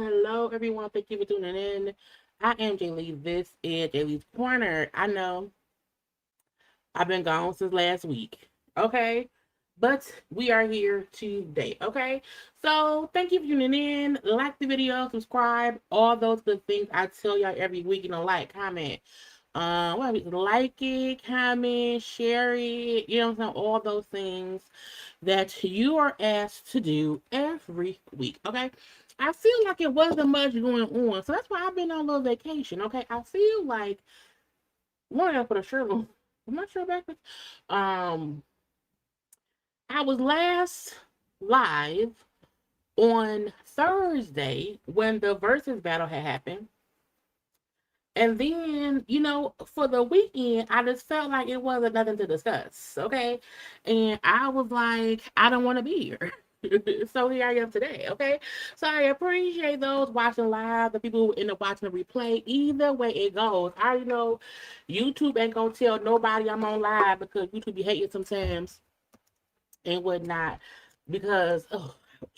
Hello, everyone. Thank you for tuning in. I am JayLee. This is JayLee's Corner. I know I've been gone since last week, okay? But we are here today, okay? So thank you for tuning in. Like the video, subscribe, all those good things I tell y'all every week. Like, comment. Like it, comment, share it, all those things that you are asked to do every week, okay? I feel like it wasn't much going on, so that's why I've been on a little vacation, okay? I feel like, one, I gotta put a shirt on. I'm not sure backwards. I was last live on Thursday when the versus battle had happened. And then, for the weekend, I just felt like it wasn't nothing to discuss, okay? And I was like, I don't want to be here. So here I am today, okay? So I appreciate those watching live, the people who end up watching the replay. Either way it goes, I already know YouTube ain't gonna tell nobody I'm on live because YouTube be hating sometimes and whatnot. Because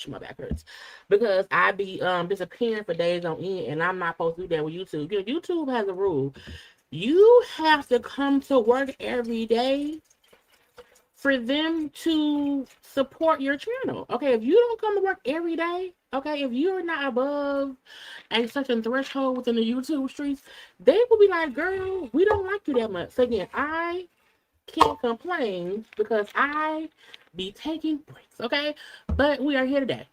my back hurts. Because I be disappearing for days on end, and I'm not supposed to do that with YouTube. YouTube has a rule. You have to come to work every day for them to support your channel. Okay, if you don't come to work every day, okay, if you're not above a certain threshold within the YouTube streets, they will be like, girl, we don't like you that much. So again, I can't complain because I be taking breaks, okay? But we are here today.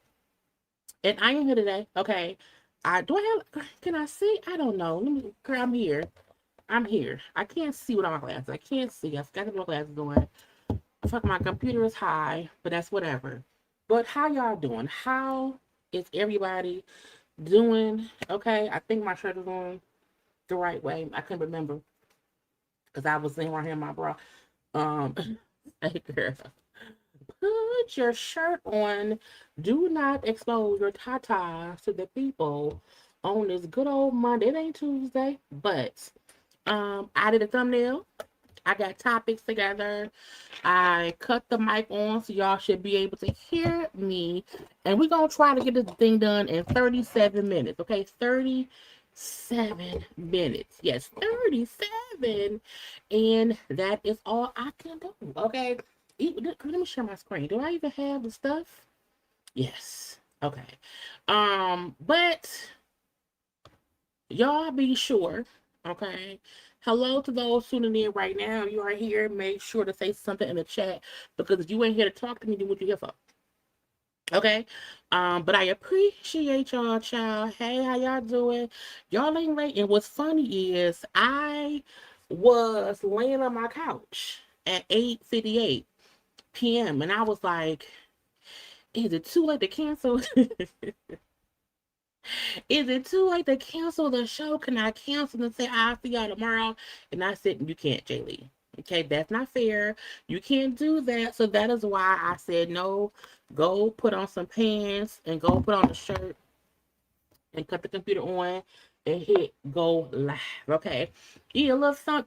And I am here today, okay? Can I see? I don't know. Girl, I'm here. I'm here. I can't see without my glasses. I can't see. I've got my glasses on. Fuck, my computer is high, but that's whatever. But how y'all doing? How is everybody doing? Okay, I think my shirt is on the right way. I couldn't remember because I was sitting right here in my bra. Hey girl, put your shirt on. Do not expose your tatas to the people on this good old Monday. It ain't Tuesday, but I did a thumbnail. I got topics together. I cut the mic on so y'all should be able to hear me. And we're going to try to get this thing done in 37 minutes. Okay, 37 minutes. Yes, 37. And that is all I can do. Okay, let me share my screen. Do I even have the stuff? Yes. Okay. But y'all be sure, okay, Hello to those tuning in right now. You are here. Make sure to say something in the chat because if you ain't here to talk to me, then what you here for? Okay. But I appreciate y'all, child. Hey, how y'all doing? Y'all ain't late. And what's funny is I was laying on my couch at 8:58 p.m. and I was like, is it too late to cancel? Is it too late to cancel the show? Can I cancel and say I'll see y'all tomorrow? And I said, you can't, JayLee. Okay, that's not fair. You can't do that. So that is why I said no. Go put on some pants and go put on a shirt and cut the computer on and hit go live. Okay. Yeah, look, some,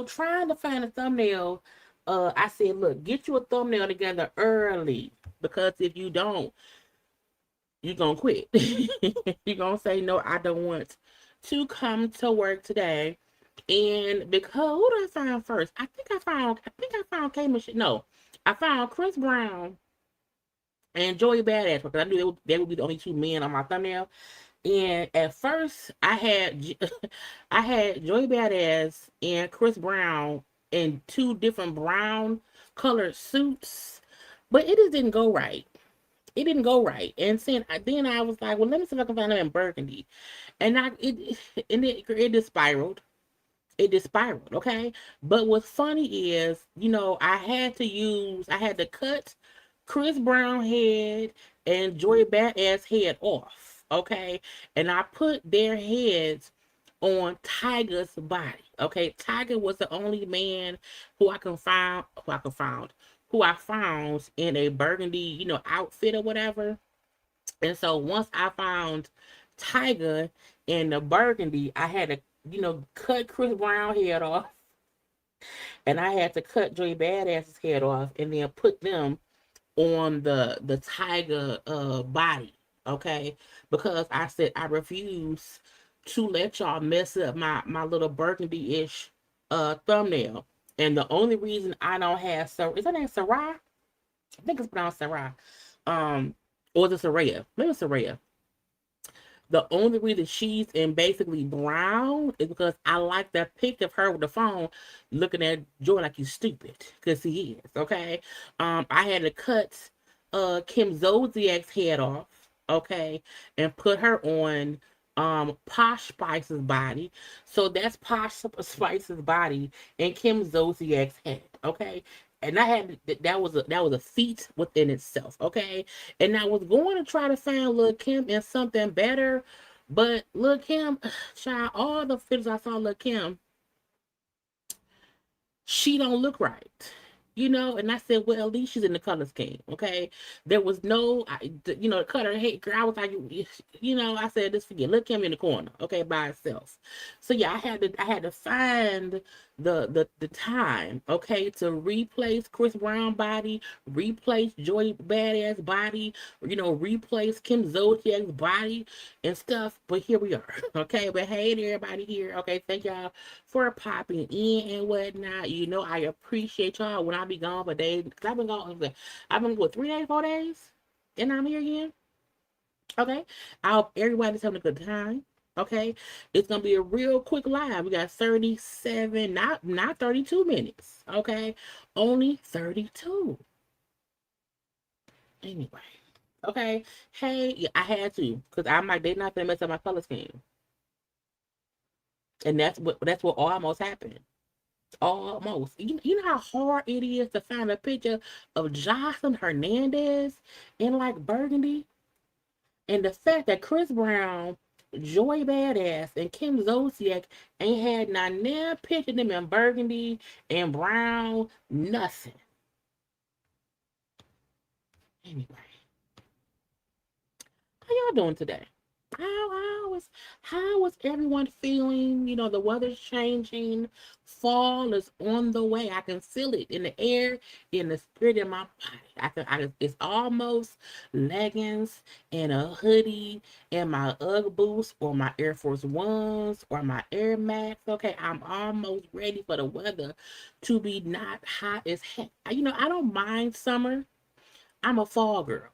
trying to find a thumbnail. I said, look, get you a thumbnail together early because if you don't, you're gonna quit. You're gonna say, no, I don't want to come to work today. And because who did I find first? I think I found K Machine. No, I found Chris Brown and Joey Badass because I knew they would be the only two men on my thumbnail. And at first, I had Joey Badass and Chris Brown in two different brown colored suits, but it just didn't go right. It didn't go right. And then I was like, well, let me see if I can find them in burgundy. And it just spiraled. It just spiraled, okay? But what's funny is, I had to cut Chris Brown head and Joy Badass head off, okay? And I put their heads on Tiger's body, okay? Tiger was the only man who I found in a burgundy, outfit or whatever. And so once I found Tiger in the burgundy, I had to, cut Chris Brown head off, and I had to cut Joey Badass's head off, and then put them on the Tiger body, okay? Because I said I refuse to let y'all mess up my little burgundy ish thumbnail. And the only reason I don't have is her name Serayah? I think it's pronounced Serayah. Or is it Serayah? Maybe it's Serayah. The only reason she's in basically brown is because I like that picture of her with the phone looking at Joy like you stupid. Because he is, okay? I had to cut Kim Zolciak's head off, okay, and put her on Posh Spice's body. So that's Posh Spice's body and Kim Zolciak's head, okay? And I had that was a feat within itself, okay? And I was going to try to find Lil Kim in something better, but Lil Kim, child, all the pictures I saw Lil Kim, she don't look right. And I said, well, at least she's in the color scheme, okay? There was no, cut her hair, girl. I was like, I said, just forget, look him in the corner, okay, by itself. So yeah, I had to find the time, okay, to replace Chris Brown body, replace Joy Badass body, replace Kim Zolciak's body and stuff. But here we are, okay. But hey to everybody here, okay. Thank y'all for popping in and whatnot. I appreciate y'all when I be gone for days. Because I've been gone, I've been, what, 3 days, 4 days? And I'm here again. Okay. I hope everybody's having a good time. Okay. It's going to be a real quick live. We got 37, not 32 minutes. Okay. Only 32. Anyway. Okay. Hey, yeah, I had to. Because I'm like, they're not going to mess up my color scheme. And that's what almost happened. Almost. You know how hard it is to find a picture of Jocelyn Hernandez in like burgundy? And the fact that Chris Brown, Joy Badass, and Kim Zolciak ain't had not now picture them in burgundy and brown, nothing. Anyway, how y'all doing today? How is everyone feeling? The weather's changing. Fall is on the way. I can feel it in the air, in the spirit, in my body. It's almost leggings and a hoodie and my Ugg boots or my Air Force Ones or my Air Max. Okay, I'm almost ready for the weather to be not hot as heck. I don't mind summer. I'm a fall girl.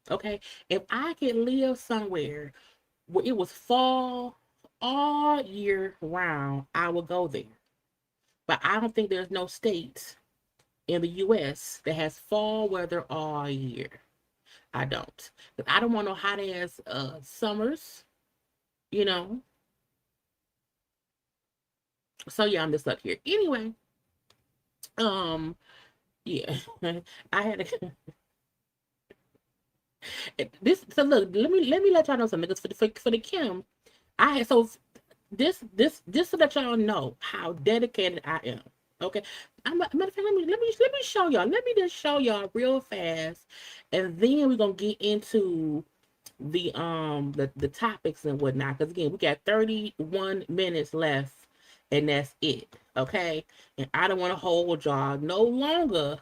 Okay, if I could live somewhere where it was fall all year round, I will go there. But I don't think there's no state in the US that has fall weather all year. I don't. But I don't want no hot ass summers, you know. So yeah, I'm just stuck here. Anyway, um, yeah. I had a this so look, let me let y'all know something because for the Kim, I had so this so that y'all know how dedicated I am. Okay. Matter of fact, let me show y'all. Let me just show y'all real fast. And then we're gonna get into the topics and whatnot. Because again, we got 31 minutes left and that's it. Okay. And I don't want to hold y'all no longer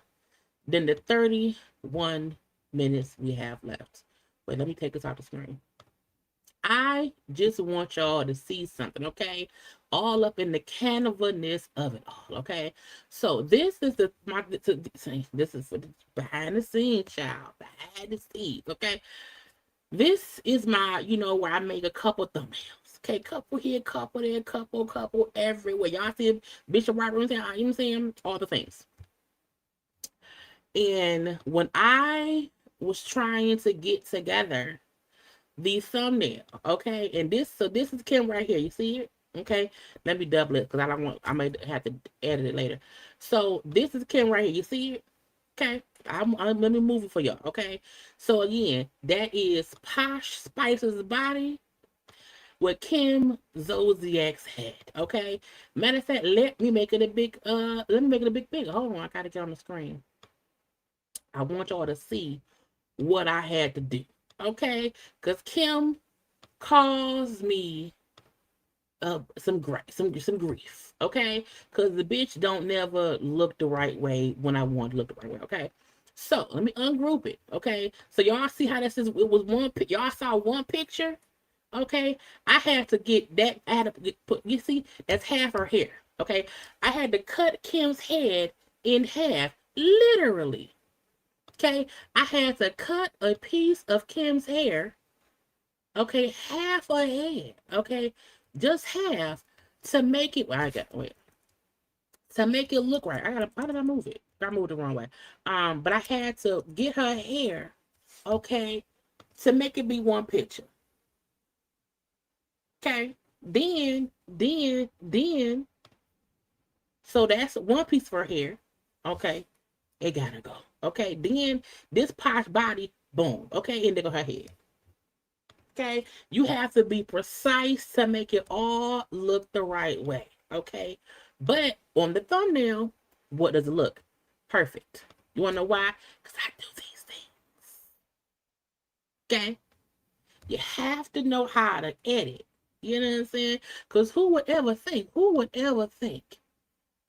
than the 31 minutes we have left. Wait, let me take this off the screen. I just want y'all to see something, okay? All up in the carnivalness of it all, okay? So this is this is for the behind the scenes, child, behind the scenes, okay? This is my, where I make a couple thumbnails, okay? Couple here, couple there, couple everywhere. Y'all see Bishop Robert, you know what I'm saying? All the things. And when I was trying to get together the thumbnail, okay, and this is Kim right here. You see it? Okay, let me double it because I may have to edit it later. So this is Kim right here. You see it? Okay, let me move it for y'all. Okay, so again, that is Posh Spice's body with Kim Zolciak's head. Okay, matter of fact, let me make it a big bigger. Hold on, I gotta get on the screen. I want y'all to see what I had to do. Okay, because Kim caused me some grief. Okay, because the bitch don't never look the right way when I want to look the right way. Okay, so let me ungroup it. Okay, so y'all see how this is? It was one. Y'all saw one picture. Okay, I had to get that. I had to put. You see, that's half her hair. Okay, I had to cut Kim's head in half, literally. Okay, I had to cut a piece of Kim's hair, okay, half a head, okay, just half to make it. Well, to make it look right. How did I move it? I moved it the wrong way. But I had to get her hair, okay, to make it be one picture. Okay, then. So that's one piece for her hair. Okay, it gotta go. Okay, then this Posh body, boom. Okay, and there go her head. Okay, you have to be precise to make it all look the right way. Okay, but on the thumbnail, what does it look? Perfect. You wanna know why? Because I do these things. Okay, you have to know how to edit. You know what I'm saying? Because who would ever think?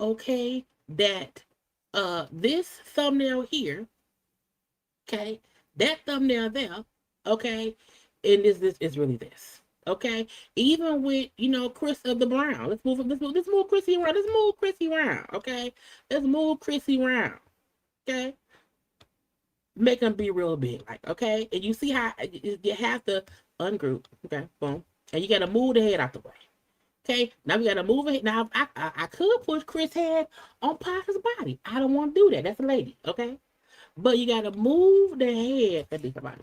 Okay, that this thumbnail here, okay, that thumbnail there, okay, and this is really this. Okay, even with Chris of the Brown. Let's move Chrissy around. Okay, let's move Chrissy around. Okay, make them be real big, like, okay. And you see how you have to ungroup. Okay, boom, and you gotta move the head out the way. Okay, now we gotta move it. Now I could push Chris' head on Parker's body. I don't want to do that. That's a lady. Okay, but you gotta move the head. That'd be somebody.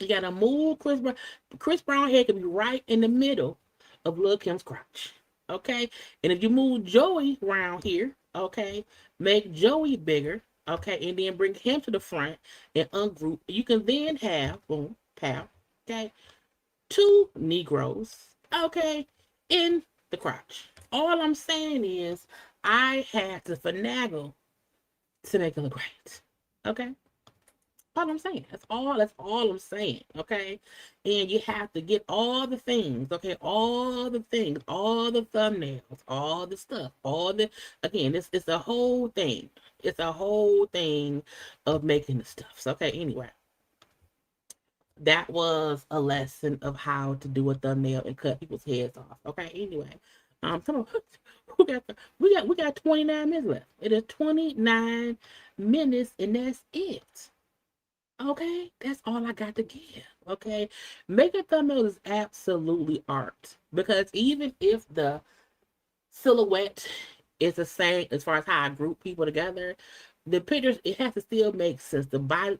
You gotta move Chris Brown. Chris Brown head can be right in the middle of Lil Kim's crotch. Okay, and if you move Joey around here, okay, make Joey bigger. Okay, and then bring him to the front and ungroup. You can then have boom, pow. Okay, two Negroes. Okay, in the crotch. All I'm saying is I had to finagle to make it look right. Okay, all I'm saying. That's all I'm saying. Okay. And you have to get all the things, okay, all the things, all the thumbnails, all the stuff, again, it's a whole thing. It's a whole thing of making the stuff. So, okay, anyway. That was a lesson of how to do a thumbnail and cut people's heads off. Okay, anyway. Come on. We got 29 minutes left. It is 29 minutes and that's it. Okay, that's all I got to give. Okay, making thumbnails is absolutely art, because even if the silhouette is the same as far as how I group people together, the pictures, it has to still make sense. The bodies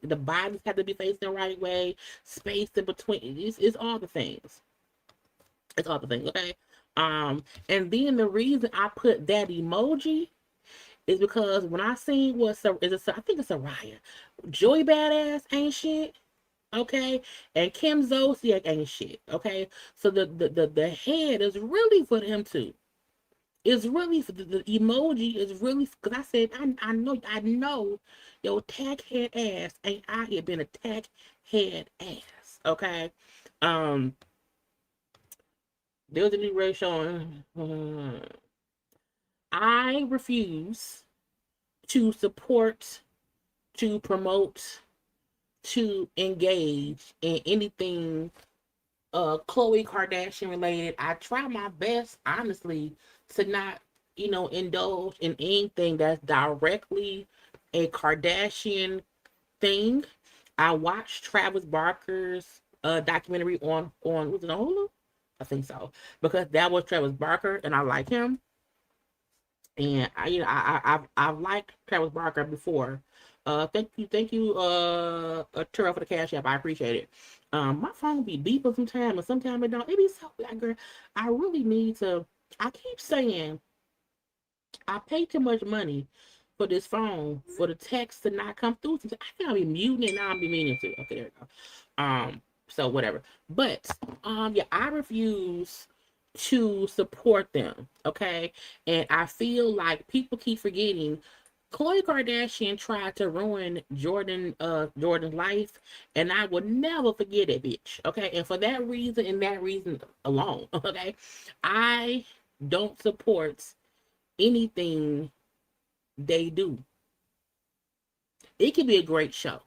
have to be facing the right way, space in between. It's all the things. It's all the things. Okay. And then the reason I put that emoji is because when I seen I think it's Serayah, Joey Badass ain't shit. Okay, and Kim Zolciak ain't shit. Okay, so the head is really for them too. It's really for the emoji is really because I said I know your tack head ass ain't out here being a tack head ass. Okay, um, there was a new race showing. I refuse to support, to promote, to engage in anything Khloe Kardashian related. I try my best, honestly, to not, indulge in anything that's directly a Kardashian thing. I watched Travis Barker's documentary on was it on Hulu? I think so, because that was Travis Barker, and I like him. And I've liked Travis Barker before. Thank you, Terrell, for the cash app. I appreciate it. My phone be beeping sometimes, and sometimes it don't. It be so like, girl, I really need to. I keep saying I pay too much money for this phone for the text to not come through. I think I'll be muting it now. I'll be meaning to. Okay, there we go. So whatever. But yeah, I refuse to support them. Okay, and I feel like people keep forgetting. Khloe Kardashian tried to ruin Jordan's life, and I will never forget it, bitch. Okay, and for that reason and that reason alone, okay, I don't support anything they do. It could be a great show.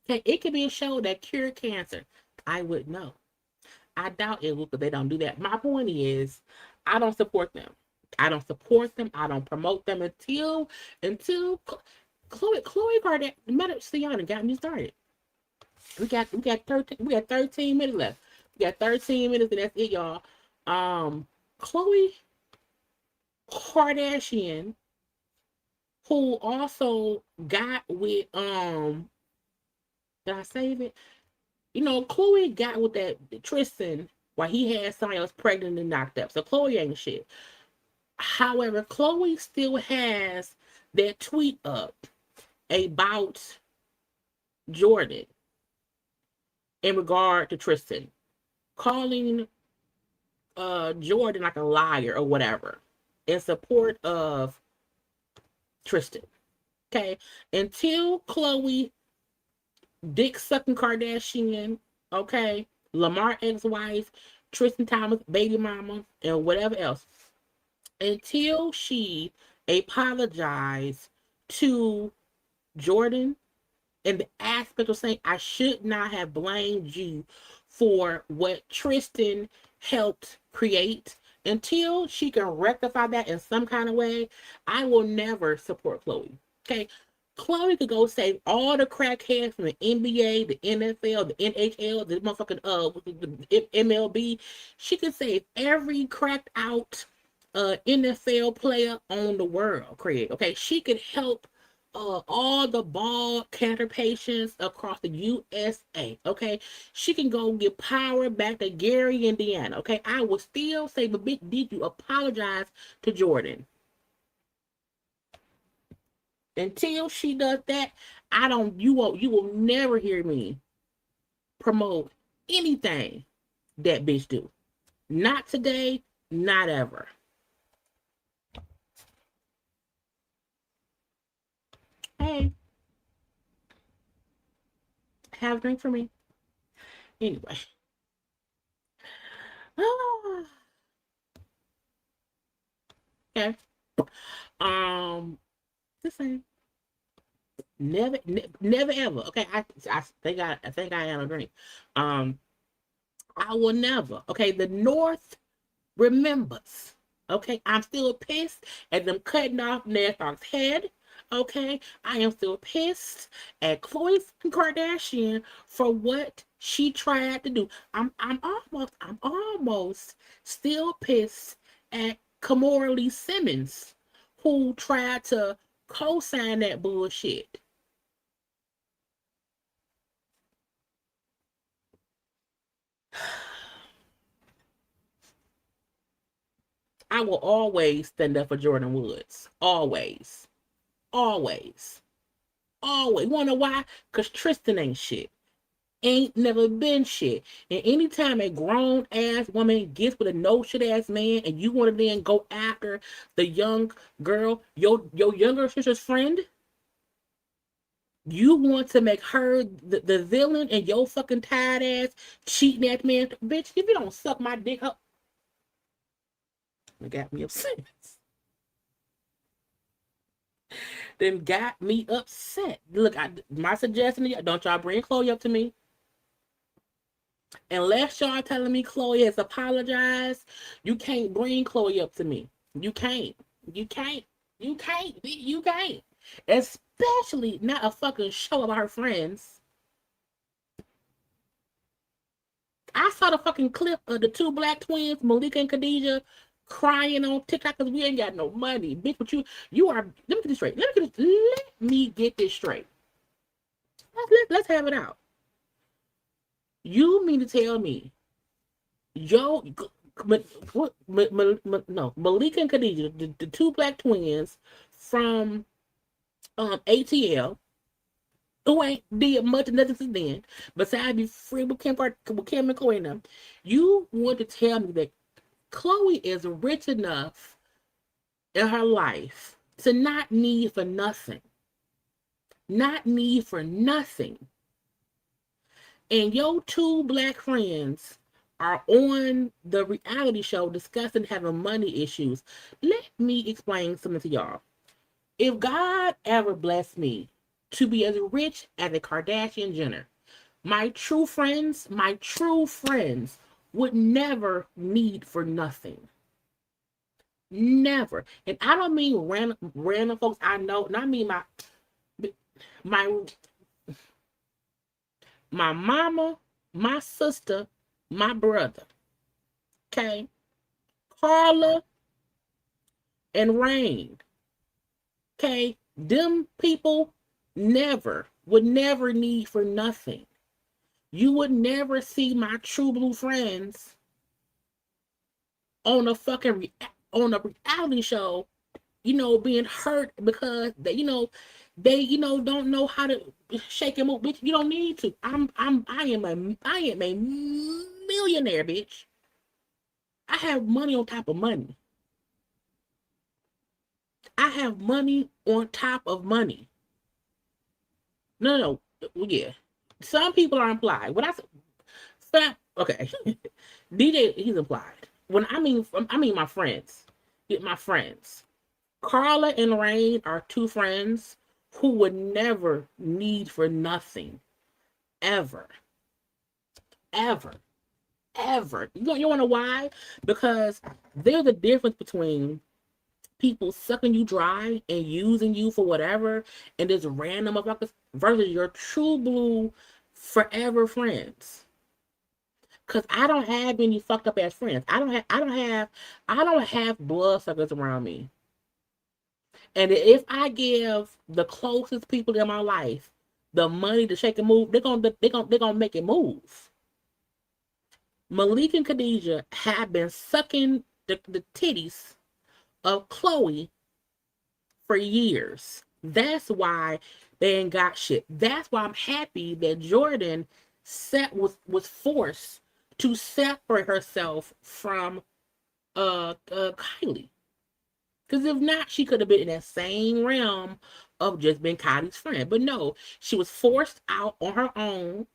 Okay, it could be a show that cured cancer. I would know. I doubt it will, because they don't do that. My point is, I don't support them. I don't support them. I don't promote them until Khloe Kardashian. Matter, see, y'all done got me started. We got 13 minutes left. We got 13 minutes, and that's it, y'all. Khloe Kardashian, who also got with did I save it? Khloe got with that Tristan while he had somebody else pregnant and knocked up. So Khloe ain't shit. However, Khloe still has that tweet up about Jordan in regard to Tristan, calling Jordan like a liar or whatever in support of Tristan. Okay. Until Khloe dick sucking Kardashian, okay, Lamar ex-wife, Tristan Thomas baby mama, and whatever else, until she apologized to Jordan in the aspect of saying, I should not have blamed you for what Tristan helped create. Until she can rectify that in some kind of way, I will never support Khloe. Okay. Khloe could go save all the crackheads from the NBA, the NFL, the NHL, the motherfucking the MLB. She could save every cracked out NFL player on the world, Craig. Okay, she could help all the ball cancer patients across the USA. Okay, she can go get power back to Gary, Indiana. Okay, I will still say, but bitch, did you apologize to Jordan? Until she does that, you will never hear me promote anything that bitch do. Not today, not ever. Hey, have a drink for me. Anyway. Okay. The same. Never ever. Okay, I think I am a drink. Um, I will never. Okay, the North remembers. Okay, I'm still pissed at them cutting off Ned Stark's head. Okay, I am still pissed at Khloe Kardashian for what she tried to do. I'm almost still pissed at Kamora Lee Simmons, who tried to co-sign that bullshit. I will always stand up for Jordan Woods. Always. Always. Always. Wanna know why? Because Tristan ain't shit. Ain't never been shit. And anytime a grown ass woman gets with a no shit ass man and you want to then go after the young girl, your younger sister's friend, you want to make her the villain and your fucking tired ass cheating at man. Bitch, if you don't suck my dick up, it got me upset. Then got me upset. Look, my suggestion to y'all, don't y'all bring Khloe up to me. Unless y'all telling me Khloe has apologized, you can't bring Khloe up to me. You can't. You can't. You can't. You can't. Especially not a fucking show about her friends. I saw the fucking clip of the two black twins, Malika and Khadijah, crying on TikTok because we ain't got no money. Bitch, but you are, let me get this straight. Let me get this straight. Let's have it out. You mean to tell me, yo, Malika and Khadijah, the two black twins from ATL, who ain't did much of nothing since then, besides be free with Kim and Khloe and them, you want to tell me that Khloe is rich enough in her life to not need for nothing. Not need for nothing. And your two black friends are on the reality show discussing having money issues. Let me explain something to y'all. If God ever blessed me to be as rich as a Kardashian Jenner, my true friends would never need for nothing. Never. And I don't mean random folks I know. And I mean my mama, my sister, my brother. Okay? Karla and Rain. Okay? Them people would never need for nothing. You would never see my true blue friends on a reality show, being hurt because they don't know how to shake and move. Bitch, you don't need to. I am a millionaire, bitch. I have money on top of money. I have money on top of money. No, yeah. Some people are implied. When I say, okay, DJ, he's implied. When I mean my friends. Get my friends. Karla and Rain are two friends who would never need for nothing. Ever. Ever. Ever. You wanna know why? Because there's a difference between people sucking you dry and using you for whatever and this random motherfuckers versus your true blue forever friends. Cause I don't have any fucked up ass friends. I don't have bloodsuckers around me. And if I give the closest people in my life the money to shake and move, they're gonna make it move. Malik and Khadijah have been sucking the titties of Khloe for years. That's why they ain't got shit. That's why I'm happy that Jordan was forced to separate herself from Kylie. Because if not, she could have been in that same realm of just being Kylie's friend. But no, she was forced out on her own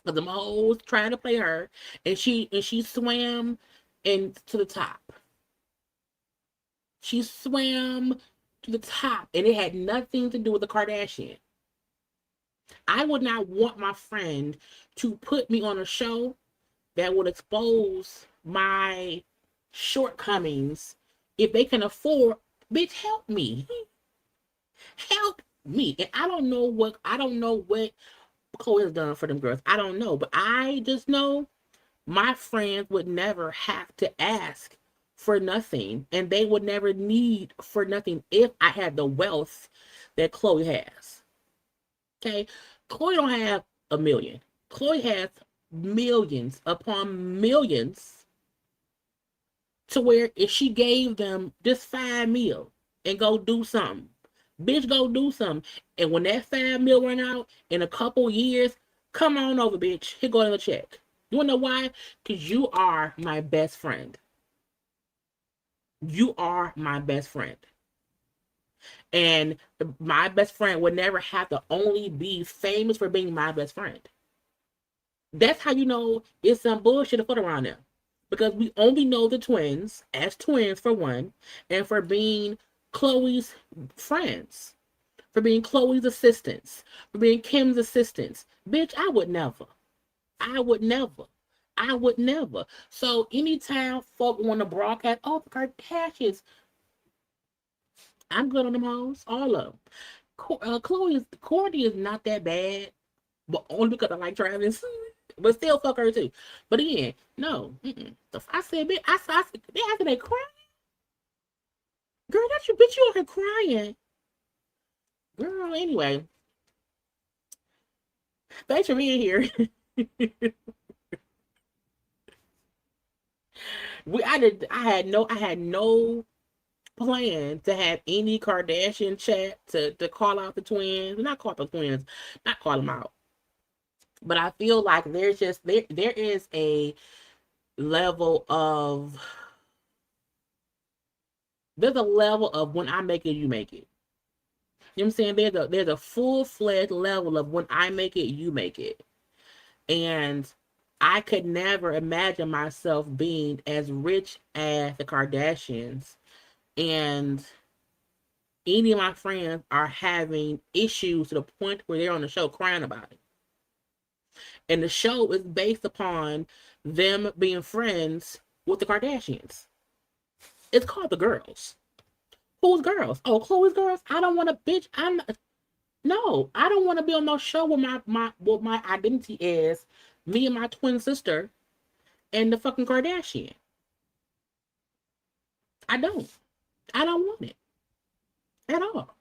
because the hoes trying to play her, and she swam into the top. She swam to the top, and it had nothing to do with the Kardashian. I would not want my friend to put me on a show that would expose my shortcomings. If they can afford, bitch, help me. Help me. And I don't know what Chloe has done for them girls. I don't know. But I just know my friends would never have to ask for nothing. And they would never need for nothing if I had the wealth that Chloe has. Okay? Chloe don't have a million. Chloe has millions upon millions, to where if she gave them just 5 mil and go do something, bitch, go do something. And when that 5 mil run out in a couple years, come on over, bitch. Here go another check. You wanna know why? Because you are my best friend. You are my best friend. And my best friend would never have to only be famous for being my best friend. That's how you know it's some bullshit afoot around there. Because we only know the twins as twins, for one, and for being Chloe's friends, for being Chloe's assistants, for being Kim's assistants. Bitch, I would never. I would never. I would never. So anytime folk want to broadcast, oh, the Kardashians, I'm good on them hoes, all of them. Cardi is not that bad, but only because I like Travis. But still fuck her too. But again, no. I said, bitch, I said, they crying. Girl, that's you, bitch, you over here crying. Girl, anyway. Thanks for being here. I had no plan to have any Kardashian chat to call out the twins. Not call the twins, not call them out. But I feel like there is a level of when I make it, you make it. You know what I'm saying? There's a full-fledged level of when I make it, you make it. And I could never imagine myself being as rich as the Kardashians, and any of my friends are having issues to the point where they're on the show crying about it. And the show is based upon them being friends with the Kardashians. It's called The Girls. Who's girls? Oh, Chloe's girls? I don't want to, bitch. No, I don't want to be on no show where my identity is me and my twin sister and the fucking Kardashian. I don't want it at all.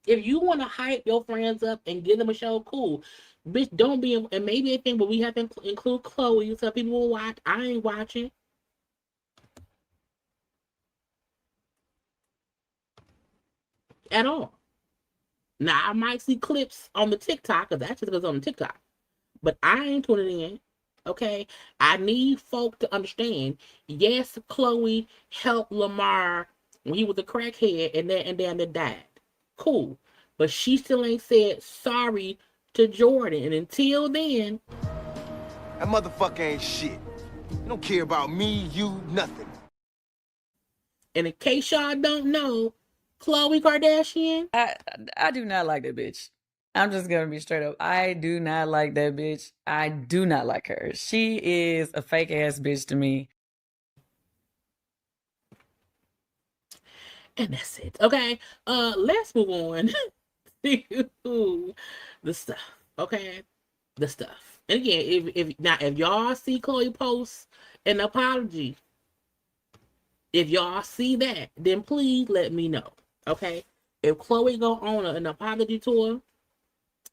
If you want to hype your friends up and give them a show, cool. Bitch, don't be, and maybe they think, but we have to include Chloe so people will watch. I ain't watching. At all. Now, I might see clips on the TikTok, because that's just because on the TikTok. But I ain't tuning in. Okay? I need folk to understand. Yes, Chloe helped Lamar when he was a crackhead and then died. Cool. But she still ain't said sorry to Jordan. And until then, that motherfucker ain't shit. He don't care about me, you, nothing. And in case y'all don't know, Khloe Kardashian, I do not like that bitch. I'm just gonna be straight up. I do not like that bitch. I do not like her. She is a fake ass bitch to me. and that's it. Okay. Let's move on to the stuff. Okay. The stuff. And again, if y'all see Chloe post an apology, if y'all see that, then please let me know. Okay. If Chloe go on an apology tour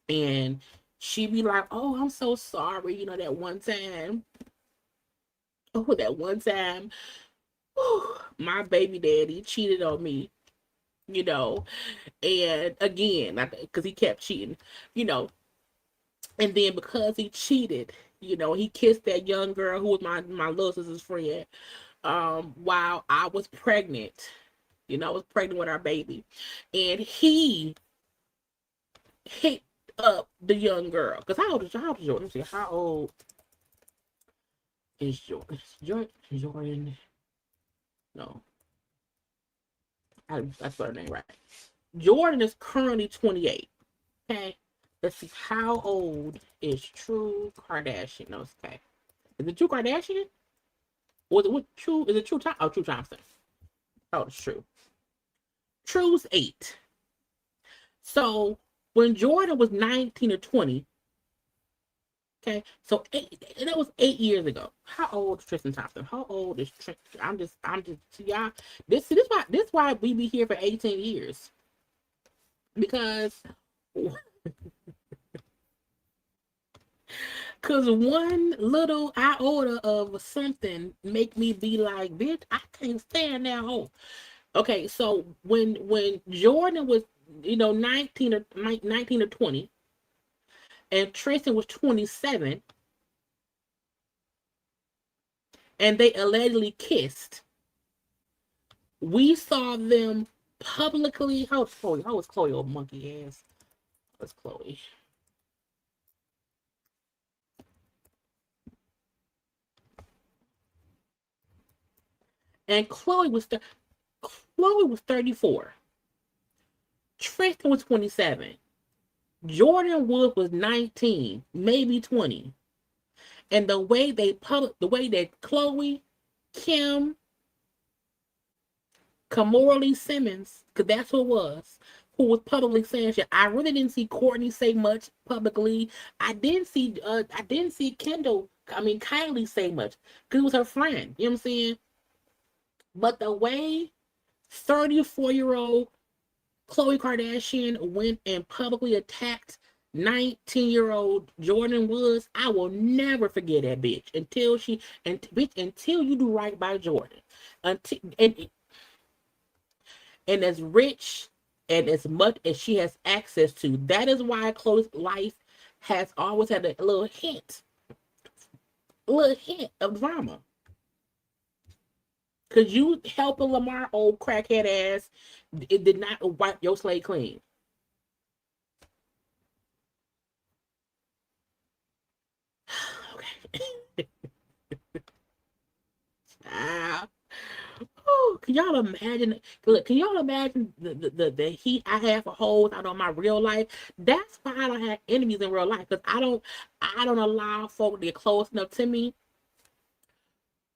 and she be like, oh, I'm so sorry, you know, that one time, my baby daddy cheated on me, you know, and again, because he kept cheating, you know, and then because he cheated, you know, he kissed that young girl who was my little sister's friend, while I was pregnant. You know, I was pregnant with our baby, and he hit up the young girl. Because how old is Jordan? Let me see. How old is Jordan? Jordan. No. I spelled her name right. Jordan is currently 28. Okay. Let's see. How old is True Kardashian? No, it's okay. Is it True Kardashian? Or is it True? Is it True Thompson? Oh, it's True. True's 8. So when Jordan was 19 or 20, okay, so that was 8 years ago. How old is Tristan Thompson? How old is Tristan? I'm just, y'all. This why we be here for 18 years. Because one little iota of something make me be like, bitch, I can't stand that hoe. Okay, so when Jordan was, 19 or 20, and Tristan was 27, and they allegedly kissed, we saw them publicly. How was Chloe? How was Chloe, old monkey ass? How was Chloe? And Chloe was 34. Tristan was 27. Jordan Wood was 19, maybe 20. And the way that Chloe, Kim, Kamora Simmons, because that's who it was, who was publicly saying shit. I really didn't see Courtney say much publicly. I didn't see Kylie say much, because it was her friend. You know what I'm saying? But the way 34-year-old Khloe Kardashian went and publicly attacked 19-year-old Jordan Woods, I will never forget that bitch until you do right by Jordan. And as rich and as much as she has access to, that is why Khloe's life has always had a little hint of drama. Cause you helping Lamar, old crackhead ass, it did not wipe your slate clean. Okay. Oh, can y'all imagine? Look, can y'all imagine the heat I have for hoes out on my real life? That's why I don't have enemies in real life, because I don't allow folk to get close enough to me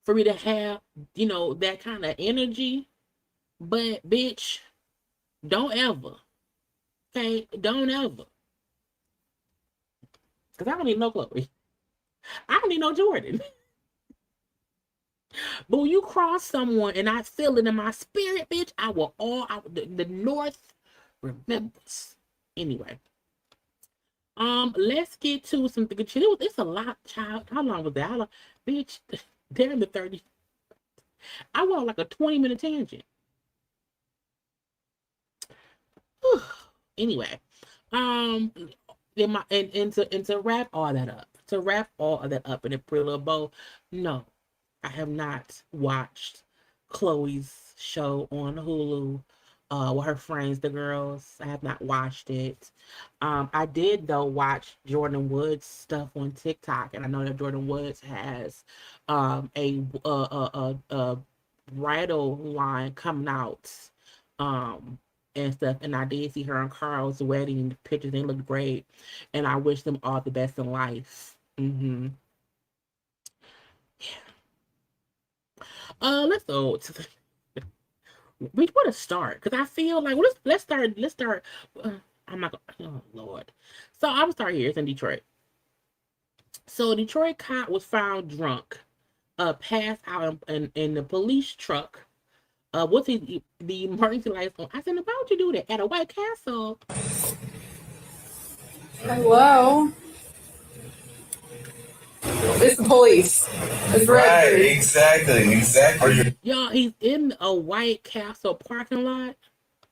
for me to have, that kind of energy. But bitch, don't ever. Okay? Don't ever. Because I don't need no Khloe. I don't need no Jordan. But when you cross someone and I feel it in my spirit, bitch, the North remembers. Anyway. Let's get to something. It's a lot, child. How long was that? Bitch, they're in the 30s. I went on like a 20-minute tangent. Anyway, to wrap all that up, in a pretty little bow, no, I have not watched Chloe's show on Hulu with her friends, the girls. I have not watched it. I did though watch Jordan Woods stuff on TikTok, and I know that Jordan Woods has a bridal line coming out and stuff, and I did see her on Carl's wedding pictures. They looked great, and I wish them all the best in life. Yeah. Let's go to the we want to start, because I feel like let's start. I'm not gonna, oh Lord. So I'm gonna start here. It's in Detroit. So a Detroit cop was found drunk, passed out in the police truck, with the emergency lights on. I said, why would you do that at a White Castle? Hello. It's the police. It's right, exactly. Y'all, he's in a White Castle parking lot.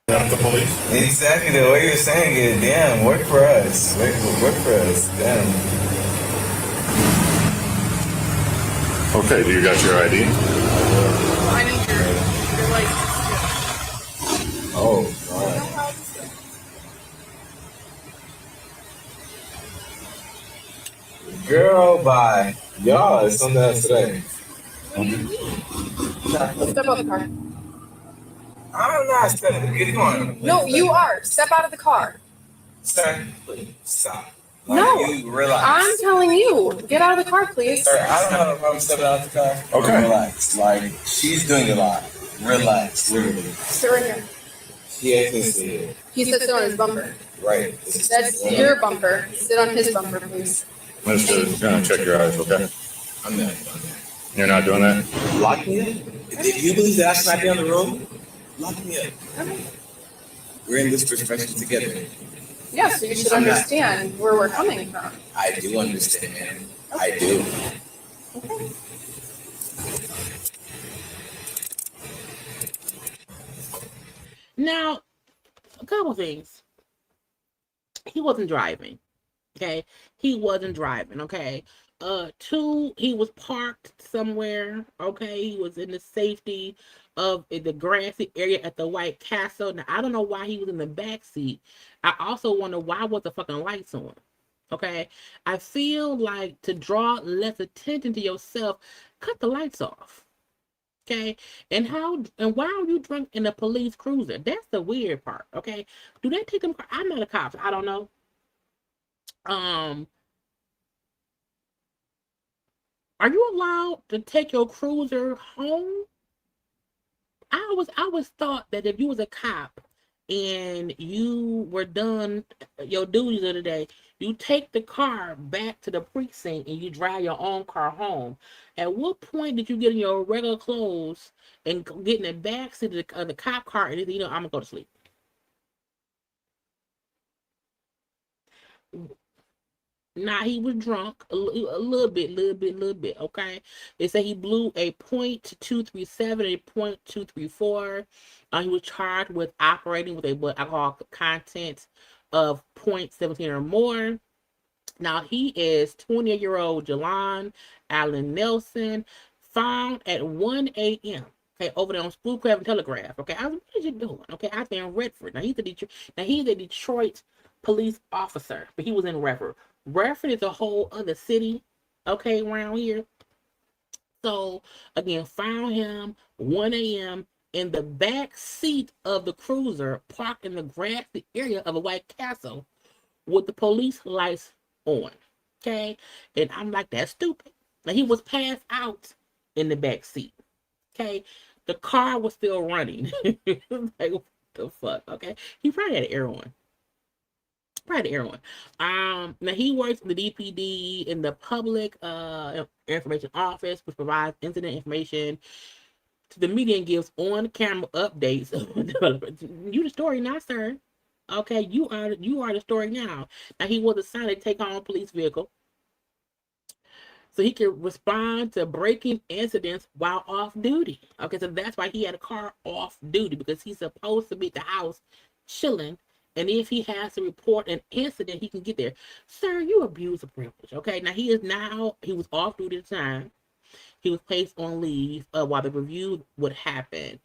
The police? Exactly the way you're saying it. Damn, work for us. Work for us. Damn. Okay, do you got your ID? I need your license. Oh, God. Girl, bye. Y'all, it's something else today. Step out of the car. I'm not stepping. Get on. No, you are. Step out of the car. Sir, please, stop. No, you relax. I'm telling you. Get out of the car, please. Sir, I don't have a problem stepping out of the car. Okay. Relax. Like, she's doing a lot. Relax. Literally. Sit right here. He actually said, He said sit on his bumper. right. That's your bumper. Sit on his bumper, please. Mister, gonna check your eyes, okay? I'm not. You're not doing that? Lock me up. If you believe that I should not be on the road, lock me up. We're in this profession together. Yeah, so you should understand where we're coming from. I do understand, man. I do. Now, a couple things. He wasn't driving. Okay, he wasn't driving. Okay, two, he was parked somewhere. Okay, he was in the safety of the grassy area at the White Castle. Now I don't know why he was in the back seat. I also wonder why was the fucking lights on. Okay, I feel like to draw less attention to yourself, cut the lights off. Okay, and why are you drunk in a police cruiser? That's the weird part. Okay, do they take them? I'm not a cop. So I don't know. Are you allowed to take your cruiser home? I was thought that if you was a cop and you were done your duties of the day, you take the car back to the precinct and you drive your own car home. At what point did you get in your regular clothes and get in the back seat of the cop car and I'm gonna go to sleep? Nah, he was drunk a little bit. Okay, they say he blew a .237, a .234. He was charged with operating with a blood alcohol content of .17 or more. Now he is 20-year-old Jelon Allen Nelson, found at 1 a.m. Okay, over there on Schoolcraft and Telegraph. Okay, what is you doing? Okay, out there in Redford. Now he's a Detroit police officer, but he was in Redford. Redford is a whole other city, okay, around here. So again, found him 1 a.m. in the back seat of the cruiser, parked in the grassy area of a White Castle, with the police lights on. Okay, and I'm like, that's stupid. Now he was passed out in the back seat. Okay, the car was still running. Like, what the fuck? Okay, he probably had air on. Now he works in the DPD in the public information office, which provides incident information to the media and gives on-camera updates. You the story now, sir. Okay, you are the story now. Now he was assigned to take on a police vehicle so he can respond to breaking incidents while off duty. Okay, so that's why he had a car off duty, because he's supposed to be at the house chilling. And if he has to report an incident, he can get there. Sir, you abuse of privilege. Okay, now he was off duty at the time. He was placed on leave while the review would happen.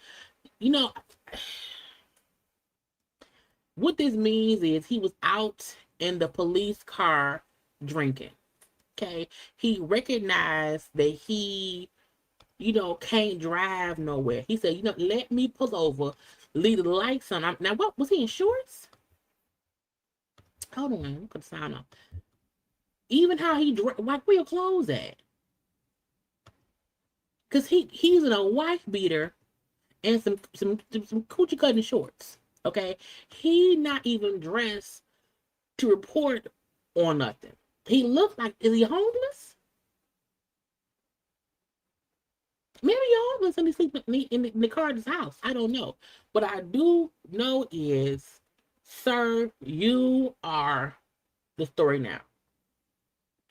What this means is he was out in the police car drinking. Okay, he recognized that he, can't drive nowhere. He said, let me pull over, leave the lights on. Now, what was he in shorts? Hold on, put the sound on. Even how he like, where your clothes at? Cause he's in a wife beater and some coochie cutting shorts. Okay, he not even dressed to report on nothing. He looked like, is he homeless? Maybe he's homeless and he's sleeping in the car at his house. I don't know. What I do know is, sir, you are the story now.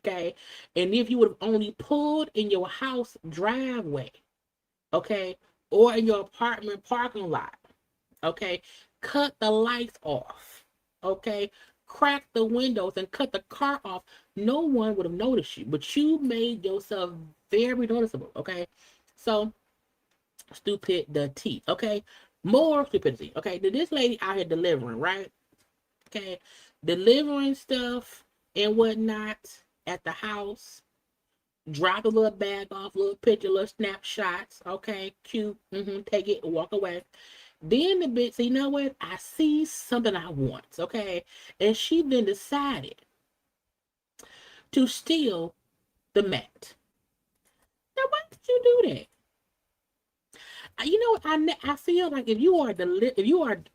Okay, and if you would have only pulled in your house driveway, okay, or in your apartment parking lot, okay, cut the lights off, okay, crack the windows and cut the car off, no one would have noticed you, but you made yourself very noticeable. Okay, so stupidity. Okay, more stupidity. Okay, this lady out here delivering, right? Okay, delivering stuff and whatnot at the house. Drop a little bag off, little picture, little snapshots. Okay, cute. Take it, walk away. Then the bitch said, you know what? I see something I want. Okay, and she then decided to steal the mat. Now, why did you do that? You know what? I feel like if you are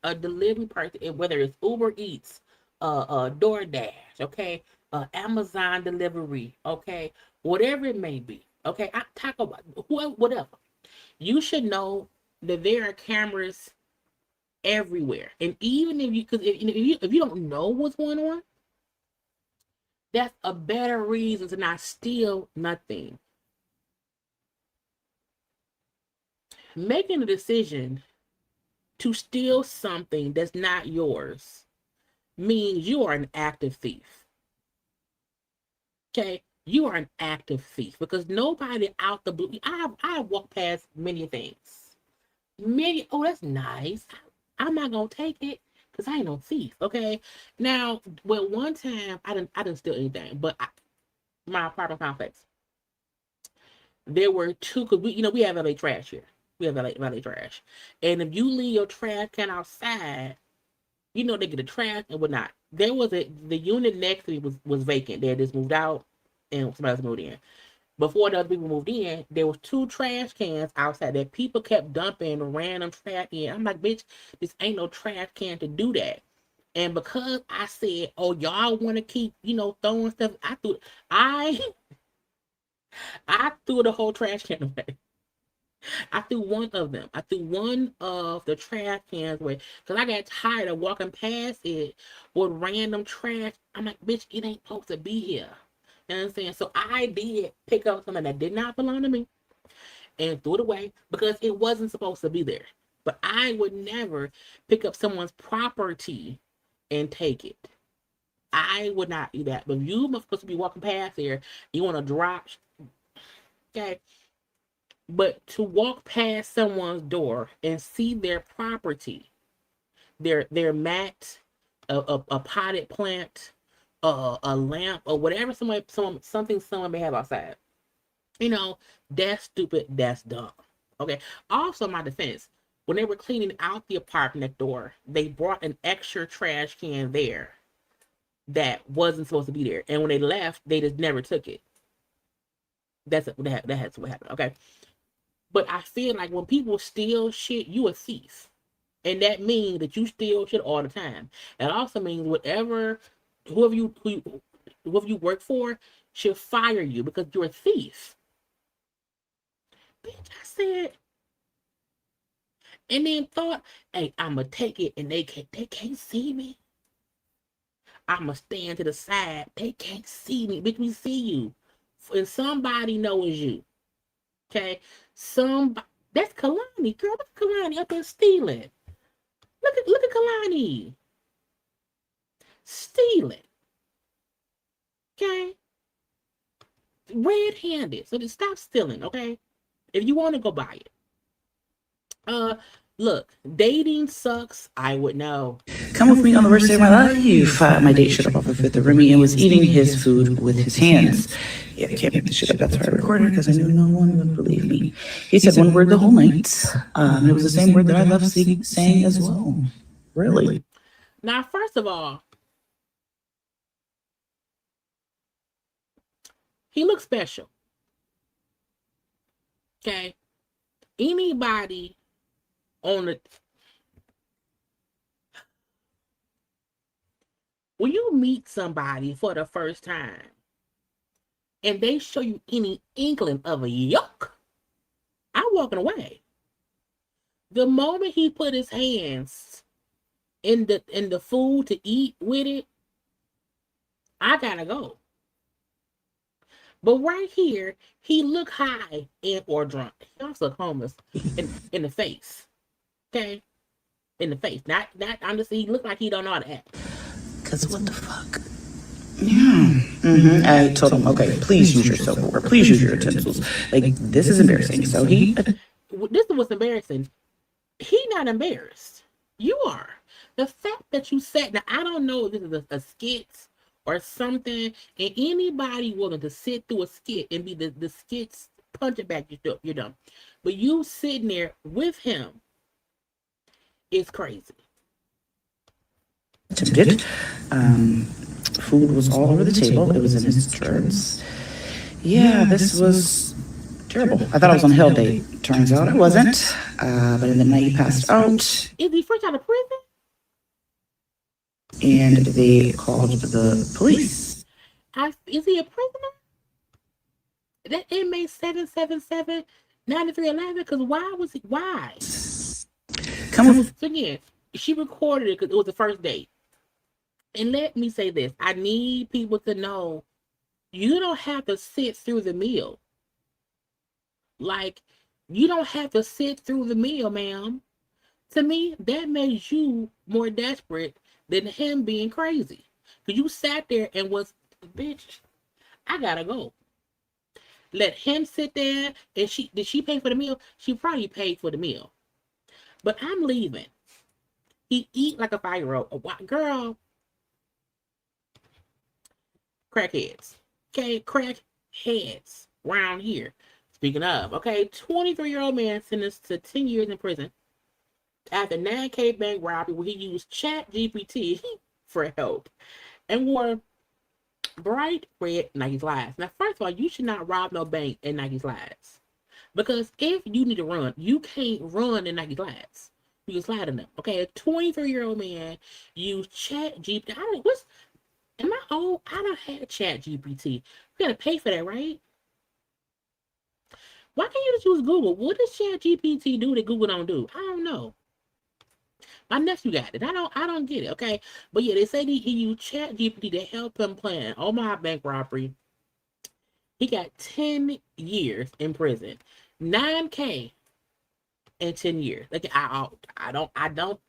a delivery person, whether it's Uber Eats, DoorDash, okay, Amazon delivery, okay, whatever it may be, okay, I talk about whatever. You should know that there are cameras everywhere, and even if you, because if you don't know what's going on, that's a better reason to not steal nothing. Making a decision to steal something that's not yours means you are an active thief. Okay? You are an active thief because nobody out the blue. I have walked past many things. Oh, that's nice. I'm not gonna take it because I ain't no thief. Okay. Now, well, one time I didn't steal anything, but my apartment complex, there were two, because we have LA trash here. We have LA trash. And if you leave your trash can outside, they get the trash and whatnot. There was the unit next to me was vacant. They had just moved out and somebody else moved in. Before the other people moved in, there was 2 trash cans outside that people kept dumping random trash in. I'm like, bitch, this ain't no trash can to do that. And because I said, oh, y'all want to keep, throwing stuff, I threw the whole trash can away. I threw one of them. I threw one of the trash cans away because I got tired of walking past it with random trash. I'm like, bitch, it ain't supposed to be here. You know what I'm saying? So I did pick up something that did not belong to me and threw it away because it wasn't supposed to be there. But I would never pick up someone's property and take it. I would not do that. But if you are supposed to be walking past there, you want to drop, okay? But to walk past someone's door and see their property, their mat, a potted plant, a lamp, or whatever something someone may have outside, that's stupid. That's dumb. Okay. Also, my defense, when they were cleaning out the apartment next door, they brought an extra trash can there that wasn't supposed to be there, and when they left, they just never took it. That's what happened. Okay. But I feel like when people steal shit, you a thief. And that means that you steal shit all the time. It also means whoever you work for should fire you because you're a thief. Bitch, I said. And then thought, hey, I'ma take it and they can't see me. I'ma stand to the side. They can't see me. Bitch, we see you. And somebody knows you. Okay? That's Kalani, girl. Look at Kalani up there stealing. Look at Kalani. Stealing. Okay? Red-handed. So just stop stealing, okay? If you want to go buy it. Look, dating sucks. I would know. Come with me on the worst day of my life. My date showed up off of Fifth Remy and was eating his food with his hands. Yeah, I can't make this shit up. That's why I recorded because I knew no one would believe me. He said one word the whole night. And it was the same word that I love saying as well. Really? Now, first of all, he looks special. Okay? Anybody when you meet somebody for the first time and they show you any inkling of a yuck, I'm walking away. The moment he put his hands in the food to eat with it, I gotta go. But right here, he looked high or drunk. He also homeless in the face. Okay? In the face. Not honestly, he looked like he don't know how to act. Because what the fuck? Yeah. Mm-hmm. I told him, okay, please use your silverware. Please use your utensils. Like, this is embarrassing. So this is what's embarrassing. He not embarrassed. You are. The fact that you sat, now I don't know if this is a skit or something, and anybody willing to sit through a skit and be the skit's punch it back, you're dumb. But you sitting there with him is crazy. Food was all over the table. It was in his drawers. Yeah, this was Terrible. I thought I was on hell date. Turns out I wasn't. But in the night, he passed out, Is he fresh out of prison? and they called the police. Is he a prisoner? That inmate 777-9311. Because why was he? Why? Come with. So again, she recorded it because it was the first date. And let me say this: I need people to know you don't have to sit through the meal. Like, you don't have to sit through the meal, ma'am. To me, that makes you more desperate than him being crazy. Because you sat there and was, bitch, I gotta go. Let him sit there. And did she pay for the meal? She probably paid for the meal. But I'm leaving. He eat like a 5-year-old. Girl, crackheads. Okay, crackheads around here. Speaking of, okay, 23-year-old man sentenced to 10 years in prison after 9K bank robbery where he used ChatGPT for help and wore bright red Nike slides. Now, first of all, you should not rob no bank in Nike slides. Because if you need to run, you can't run in Nike slides. You can slide in them. Okay, a 23-year-old man used ChatGPT. Am I old? I don't have ChatGPT. You gotta pay for that, right? Why can't you just use Google? What does ChatGPT do that Google don't do? I don't know. My nephew got it. I don't get it. Okay, but yeah, they say he used ChatGPT to help him plan Omaha bank robbery. He got 10 years in prison, 9K in 10 years. Like I don't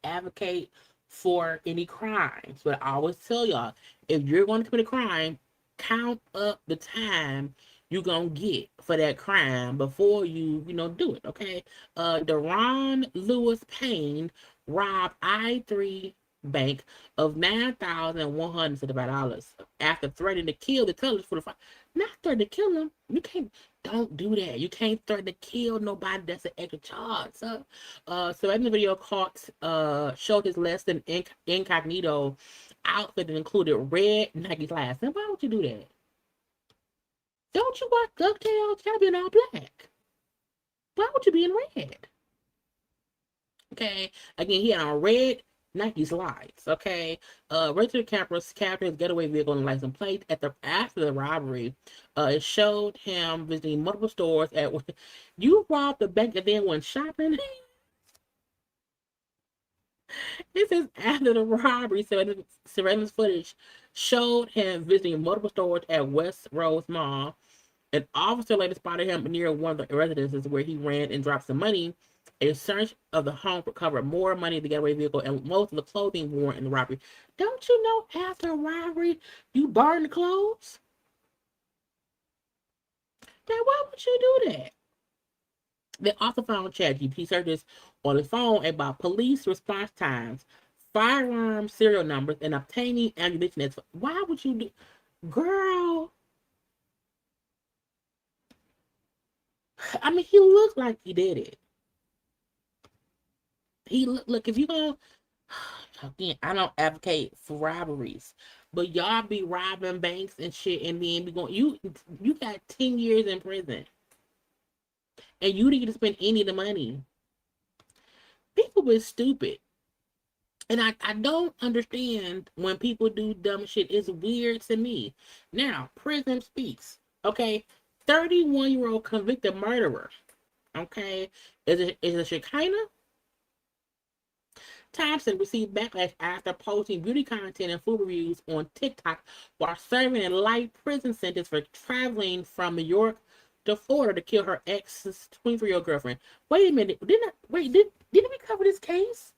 advocate for any crimes, but I always tell y'all, if you're going to commit a crime, count up the time you're gonna get for that crime before you do it. Okay. Deron Lewis Payne robbed I3 Bank of $9,175 after threatening to kill the tellers for the fight. Not threatening to kill him. Don't do that. You can't threaten to kill nobody. That's an extra charge. So in the video showed his less than incognito outfit that included red Nike slides. Now, why would you do that? Don't you watch DuckTales? Gotta be in all black. Why would you be in red? Okay. Again, he had on red Nike slides. Okay. Richard cameras captured his getaway vehicle and license plate after the robbery. It showed him visiting multiple stores you robbed the bank and then went shopping. This is after the robbery. Surveillance footage showed him visiting multiple stores at West Rose Mall. An officer later spotted him near one of the residences where he ran and dropped some money. A search of the home recovered more money in the getaway vehicle and most of the clothing worn in the robbery. Don't you know after a robbery, you burn the clothes? Now, why would you do that? They also found ChatGPT searches on his phone about police response times, firearm serial numbers, and obtaining ammunition. Why would you do... Girl... I mean, he looked like he did it. Look, if you gonna, again, I don't advocate for robberies, but y'all be robbing banks and shit, and then be going, you got 10 years in prison, and you didn't get to spend any of the money. People be stupid, and I don't understand when people do dumb shit. It's weird to me. Now, prison speaks. Okay, 31-year-old convicted murderer. Okay, is it Shekinah? Thompson received backlash after posting beauty content and food reviews on TikTok while serving a life prison sentence for traveling from New York to Florida to kill her ex's 23-year-old girlfriend. Wait a minute. Didn't we cover this case?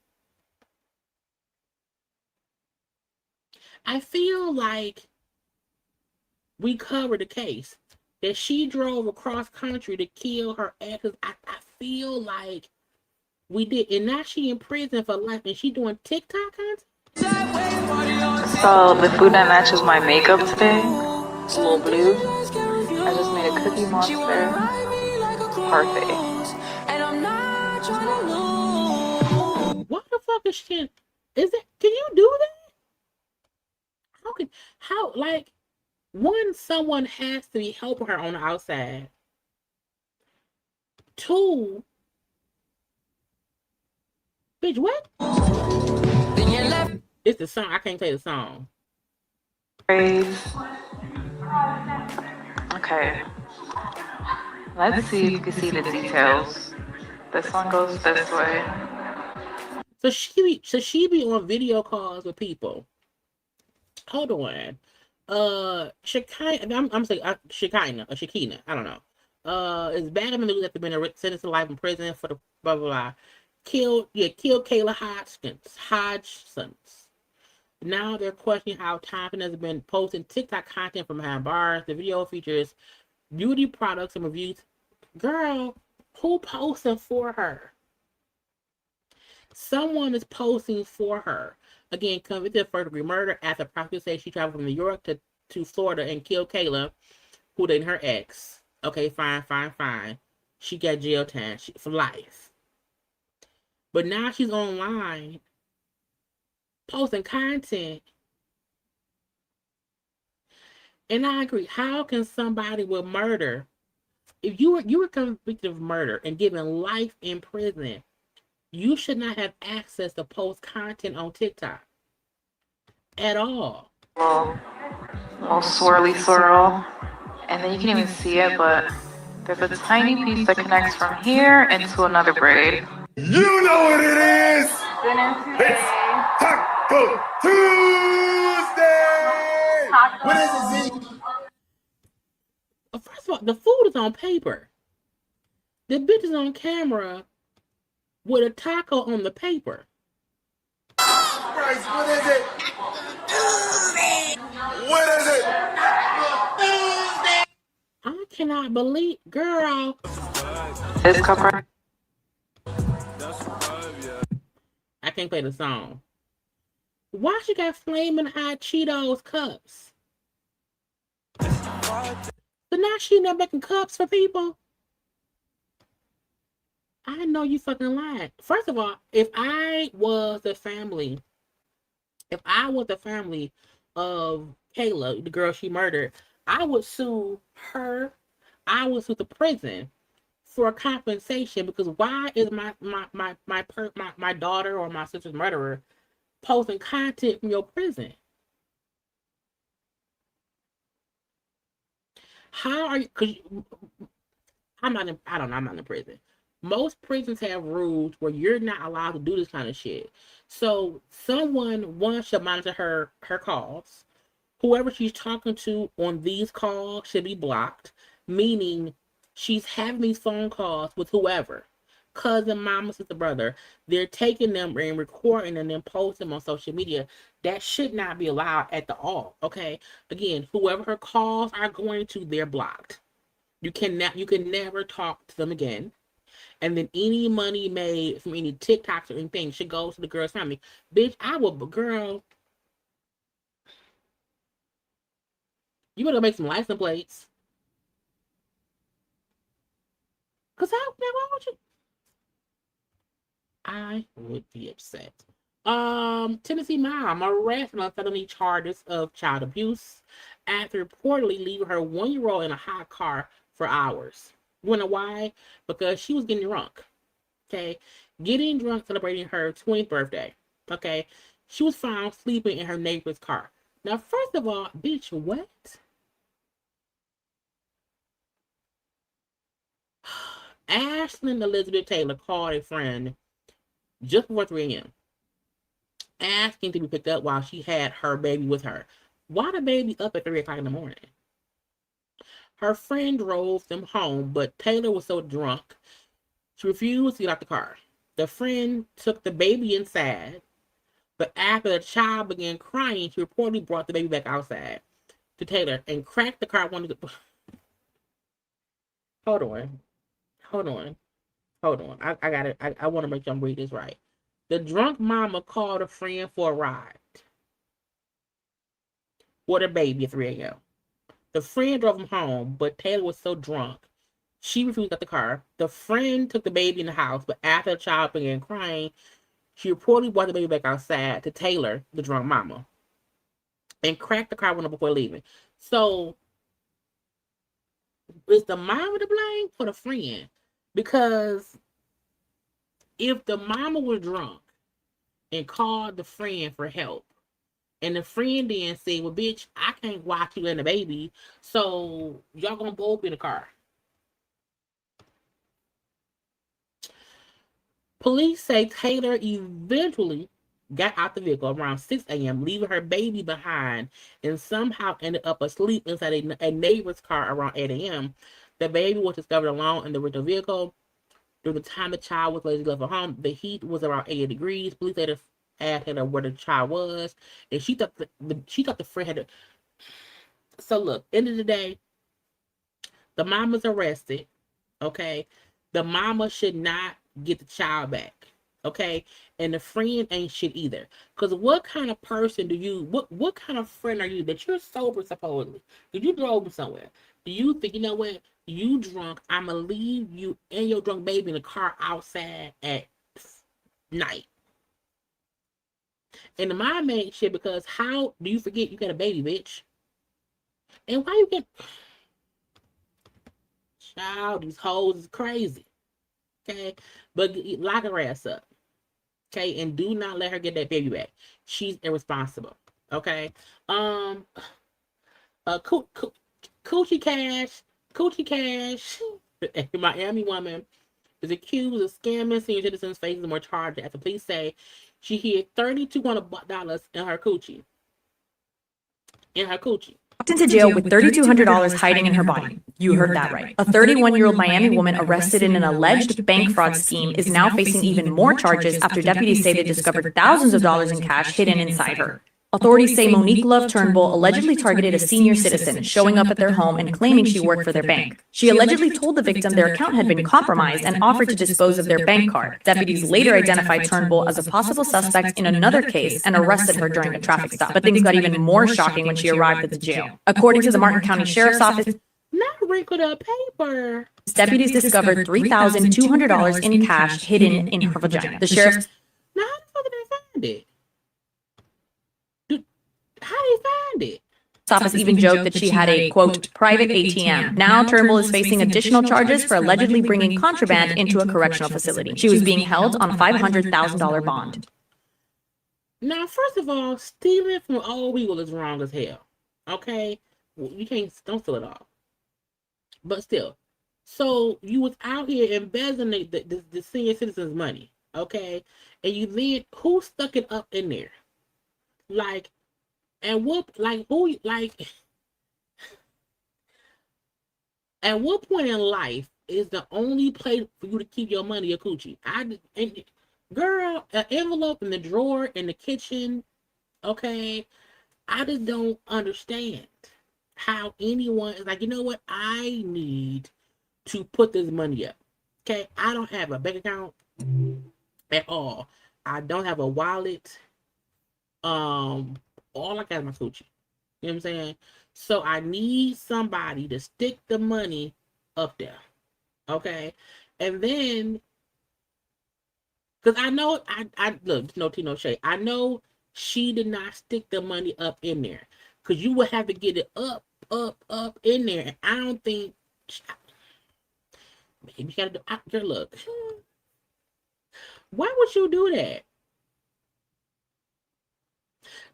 I feel like we covered the case that she drove across country to kill her exes. I feel like we did, and now she in prison for life, and she doing TikTok content. So the food that matches my makeup today is a little blue. I just made a Cookie Monster parfait. What the fuck is she? Is it? Can you do that? Someone has to be helping her on the outside. Two, bitch, what? It's the song. I can't play the song. Okay. Let's see if you can see the details. This one goes this way. So she be on video calls with people. Hold on. Shekinah, I'm saying Shekinah or Shekina, I don't know. Is bad in the news after being sentenced to life in prison for the blah blah blah. Killed Kayla Hodgsons. Now they're questioning how Thompson has been posting TikTok content from behind bars. The video features beauty products and reviews. Girl, who posting for her? Someone is posting for her. Again, convicted of first-degree murder after prosecutors say she traveled from New York to Florida and killed Kayla, who dated her ex. Okay, fine. She got jail time for life. But now she's online posting content. And I agree. How can somebody with murder, if you were convicted of murder and given life in prison, you should not have access to post content on TikTok at all. Little swirly swirl. And then you can even see it, but there's a tiny piece that connects from here into another braid. You know what it is! It's Taco Tuesday! What is it, Z? First of all, the food is on paper. The bitch is on camera with a taco on the paper. Christ, what is it? What is it? I cannot believe, girl. This cup right. I can't play the song. Why she got flaming hot Cheetos cups? So now she not making cups for people? I know you fucking lying. First of all, if I was the family of Kayla, the girl she murdered, I would sue her. I would sue the prison for compensation, because why is my daughter or my sister's murderer posting content from your prison? How are you? Because I'm not in prison. Most prisons have rules where you're not allowed to do this kind of shit. So one should monitor her calls. Whoever she's talking to on these calls should be blocked, meaning she's having these phone calls with whoever, cousin, mama, sister, brother. They're taking them and recording and then posting them on social media. That should not be allowed at the all. Okay, again, whoever her calls are going to, they're blocked. You can never talk to them again. And then any money made from any TikToks or anything should go to the girl's family. Bitch, girl, you better make some license plates. Cause why would you? I would be upset. Tennessee mom arrested on felony charges of child abuse after reportedly leaving her 1-year-old in a hot car for hours. You wanna know why? Because she was getting drunk. Okay, getting drunk celebrating her 20th birthday. Okay, she was found sleeping in her neighbor's car. Now, first of all, bitch, what? Ashlyn Elizabeth Taylor called a friend just before 3 a.m. asking to be picked up while she had her baby with her. Why the baby up at 3 o'clock in the morning? Her friend drove them home, but Taylor was so drunk, she refused to get out the car. The friend took the baby inside, but after the child began crying, she reportedly brought the baby back outside to Taylor and cracked the car window. Hold on. I got it. I want to make sure I'm reading this right. The drunk mama called a friend for a ride with her baby at 3 a.m. The friend drove him home, but Taylor was so drunk, she refused to get the car. The friend took the baby in the house, but after the child began crying, she reportedly brought the baby back outside to Taylor, the drunk mama, and cracked the car window before leaving. So, is the mama to blame or the friend? Because if the mama was drunk and called the friend for help, and the friend then said, well, bitch, I can't watch you and the baby, so y'all gonna both be in the car. Police say Taylor eventually got out the vehicle around 6 a.m., leaving her baby behind, and somehow ended up asleep inside a neighbor's car around 8 a.m. The baby was discovered alone in the rental vehicle. During the time the child was later left at home, the heat was around 80 degrees. Police later asked Taylor where the child was, and she thought the friend had to. So look, end of the day, the mama's arrested. Okay, the mama should not get the child back. Okay, and the friend ain't shit either. Cause what kind of person do you? What kind of friend are you that you're sober supposedly? Did you drove somewhere? Do you think, you know what? You drunk? I'ma leave you and your drunk baby in the car outside at night. And the mom ain't shit because how do you forget you got a baby, bitch? And why you get? Child, these hoes is crazy. Okay, but lock her ass up. Okay, and do not let her get that baby back. She's irresponsible. Okay, Coochie Cash, a Miami woman is accused of scamming senior citizens, facing more charges after police say she hid $3,200 in her coochie. Into jail with $3,200 hiding in her body. You heard that right. A 31-year-old Miami woman arrested in an alleged bank fraud scheme is now facing even more charges after deputies say they discovered thousands of dollars in cash hidden inside her. Authorities say Monique Love Turnbull allegedly targeted a senior citizen, showing up at their home and claiming she worked for their bank. She allegedly told the victim their account had been compromised and offered to dispose of their bank card. Deputies later identified Turnbull as a possible suspect in another case and arrested her during a traffic stop. But things got even more shocking when she arrived at the jail. According to the Martin County Sheriff's Office, not wrinkled up paper. Deputies discovered $3,200 in cash hidden in her vagina. The sheriff. Now, how the fuck did they find it? How did they find it? Office even joked that she had a, quote, private ATM. Now Turnbull is facing additional charges for allegedly bringing contraband into a correctional facility. She was being held on a $500,000 bond. Now, first of all, stealing from old people is wrong as hell. Okay? You don't steal it all. But still. So, you was out here embezzling the senior citizens' money. Okay? And you then, who stuck it up in there? Like, and what, like, who, like, at what point in life is the only place for you to keep your money a coochie? Girl, an envelope in the drawer in the kitchen, okay? I just don't understand how anyone is like, you know what? I need to put this money up, okay? I don't have a bank account at all. I don't have a wallet. All I got is my coochie. You know what I'm saying? So I need somebody to stick the money up there. Okay? And then, because I know, I look, no tea, no shade. I know she did not stick the money up in there. Because you would have to get it up in there. And I don't think, maybe you got to do, look. Why would you do that?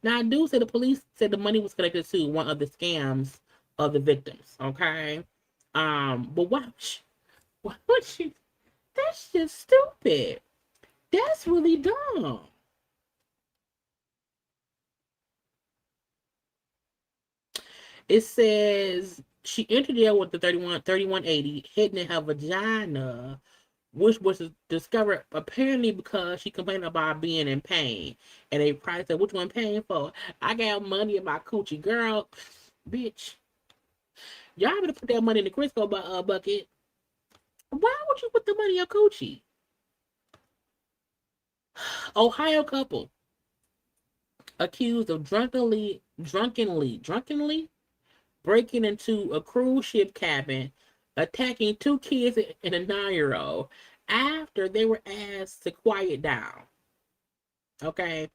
Now, I do say the police said the money was connected to one of the scams of the victims, okay? But why would you? That's just stupid. That's really dumb. It says she entered jail with the 3180 hidden in her vagina, which was discovered apparently because she complained about being in pain. And they probably said, which one paying for? I got money in my coochie. Girl, bitch. Y'all better put that money in the Crisco bucket. Why would you put the money in your coochie? Ohio couple accused of drunkenly breaking into a cruise ship cabin, attacking 2 kids and a 9-year-old after they were asked to quiet down. Okay.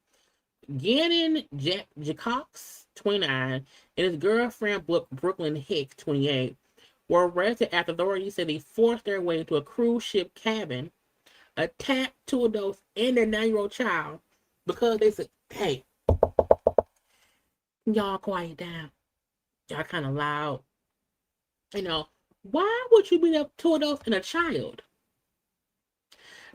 Gannon Jacox, 29, and his girlfriend Brooklyn Hicks, 28, were arrested after authorities said they forced their way into a cruise ship cabin, attacked 2 adults and their 9-year-old child because they said, hey, y'all quiet down. Y'all kind of loud. You know, why would you beat up 2 adults and a child?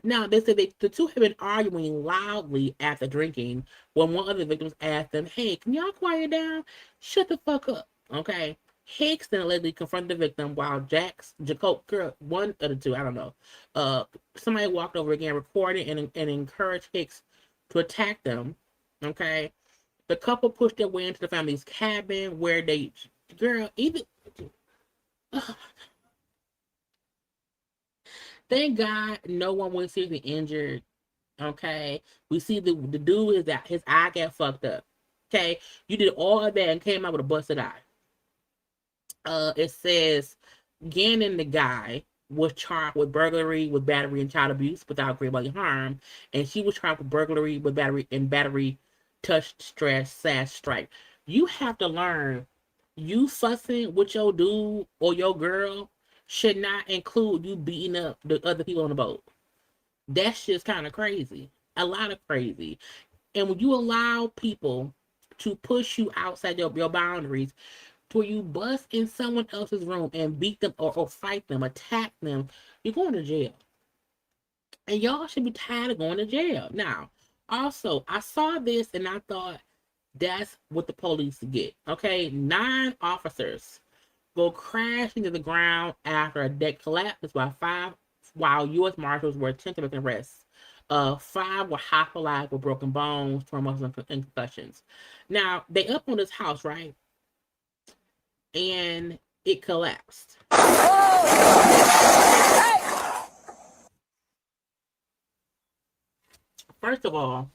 Now, they said the 2 have been arguing loudly after drinking when one of the victims asked them, hey, can y'all quiet down? Shut the fuck up, okay? Hicks then allegedly confronted the victim while one of the 2, I don't know, somebody walked over again, recorded and encouraged Hicks to attack them, okay? The couple pushed their way into the family's cabin where they, girl, even... Thank God no one was seriously injured. Okay. We see the dude is that his eye got fucked up. Okay. You did all of that and came out with a busted eye. It says Gannon, the guy, was charged with burglary, with battery and child abuse without great bodily harm. And she was charged with burglary, with battery, touch, stress, strike. You have to learn, you fussing with your dude or your girl should not include you beating up the other people on the boat. That's just kind of crazy. A lot of crazy. And when you allow people to push you outside your boundaries, to where you bust in someone else's room and beat them or fight them, attack them, you're going to jail. And y'all should be tired of going to jail. Now, also, I saw this and I thought that's what the police get. Okay, 9 officers go crashing to the ground after a deck collapses while U.S. Marshals were attempting to make an arrest. 5 were hospitalized with broken bones, trauma, and concussions. Now, they up on this house, right? And it collapsed. First of all,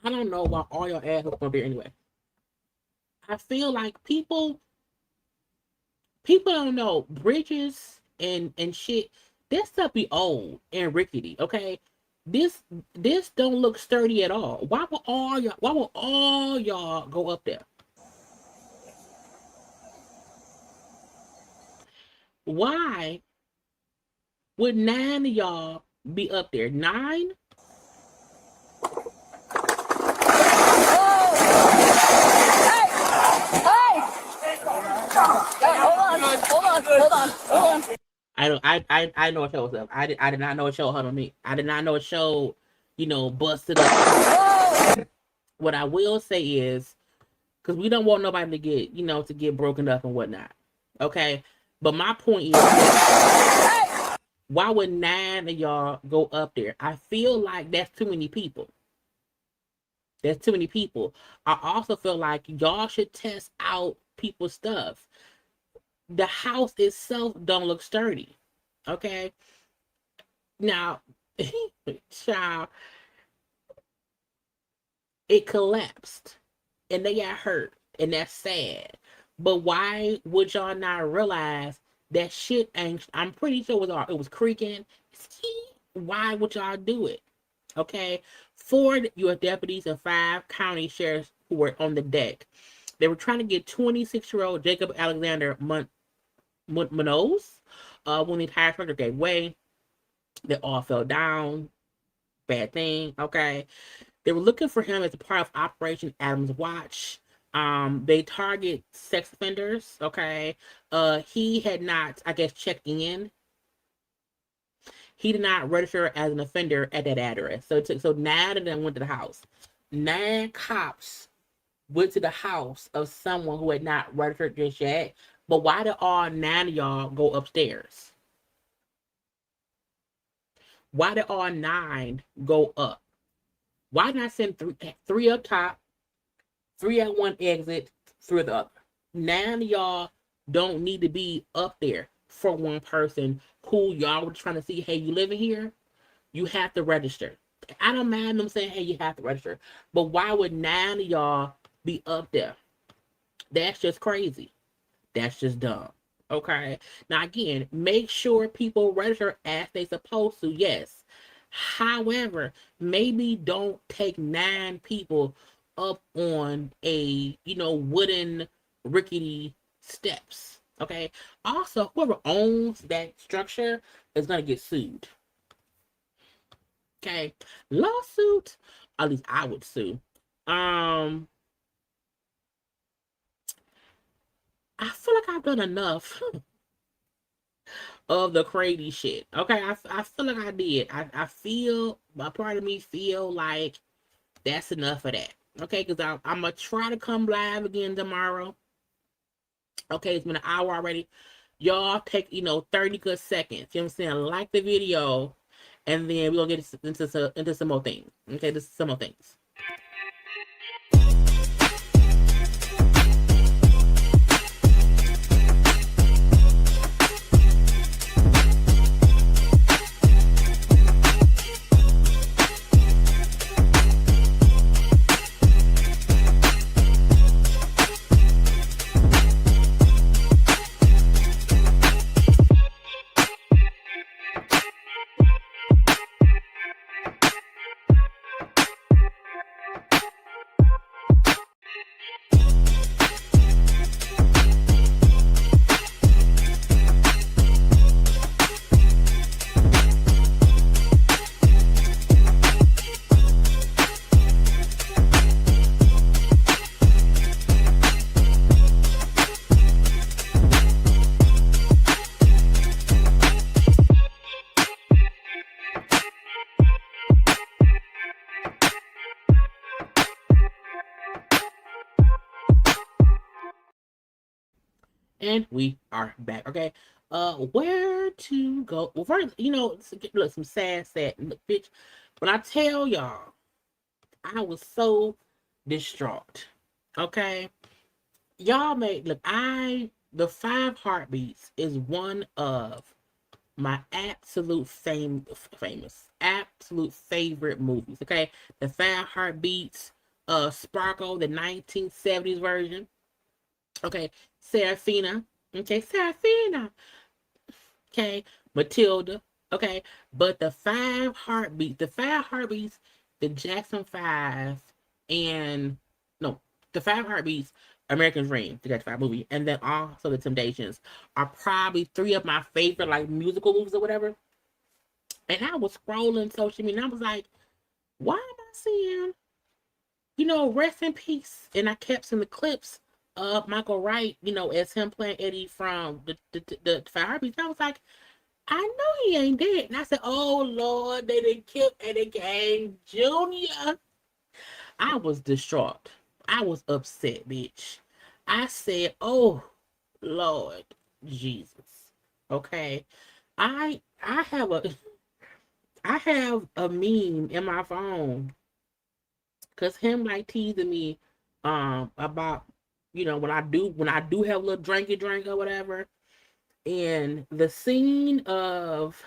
I don't know why all your assholes gonna be here anyway. I feel like people don't know bridges and shit. That stuff be old and rickety, okay? This don't look sturdy at all. Why will all y'all go up there? Why would 9 of y'all be up there? 9? Hold on. I know a show was up. I did not know a show on me. I did not know a show, busted up. What I will say is, because we don't want nobody to get, to get broken up and whatnot. Okay? But my point is, why would 9 of y'all go up there? I feel like that's too many people. There's too many people. I also feel like y'all should test out people's stuff. The house itself don't look sturdy. Okay? Now, child, it collapsed. And they got hurt. And that's sad. But why would y'all not realize that shit ain't... I'm pretty sure it was creaking. Why would y'all do it? Okay? 4 U.S. deputies and 5 county sheriffs who were on the deck. They were trying to get 26-year-old Jacob Alexander Munoz when the entire structure gave way. They all fell down. Bad thing. Okay? They were looking for him as a part of Operation Adam's Watch. They target sex offenders. Okay? He had not, I guess, checked in. He did not register as an offender at that address. So 9 of them went to the house. 9 cops went to the house of someone who had not registered just yet. But why did all 9 of y'all go upstairs? Why did all 9 go up? Why not send 3 up top, 3 at one exit, 3 at the other? 9 of y'all don't need to be up there for one person who y'all were trying to see, hey, you living here? You have to register. I don't mind them saying, hey, you have to register. But why would 9 of y'all be up there? That's just crazy. That's just dumb. Okay? Now, again, make sure people register as they supposed to, yes. However, maybe don't take 9 people up on a, wooden rickety steps. Okay. Also, whoever owns that structure is gonna get sued. Okay. Lawsuit. At least I would sue. I feel like I've done enough of the crazy shit. Okay, I feel like I did. I feel, a part of me feel like that's enough of that. Okay, because I'm going to try to come live again tomorrow. Okay, it's been an hour already. Y'all take, 30 good seconds. You know what I'm saying? Like the video, and then we're going to get into some more things. Okay, this is some more things. And we are back. Okay. Where to go? Well, first, look, some sad. Look, bitch. When I tell y'all, I was so distraught. Okay. Y'all the Five Heartbeats is one of my absolute favorite movies. Okay. The Five Heartbeats, Sparkle, the 1970s version. Okay, Serafina. Okay, Serafina. Okay, Matilda. Okay, but the Five Heartbeats, the Jackson Five, and no, the Five Heartbeats, American Dream, the Jackson Five movie, and then also the Temptations are probably three of my favorite like musical movies or whatever. And I was scrolling social media, and I was like, why am I seeing, rest in peace? And I kept seeing the clips of Michael Wright, as him playing Eddie from the Five Heartbeats. I was like, I know he ain't dead. And I said, oh Lord, they didn't kill Eddie Kane Jr. I was distraught. I was upset, bitch. I said, oh Lord Jesus. Okay. I have a I have a meme in my phone because him like teasing me about when I do have a little drink or whatever, and the scene of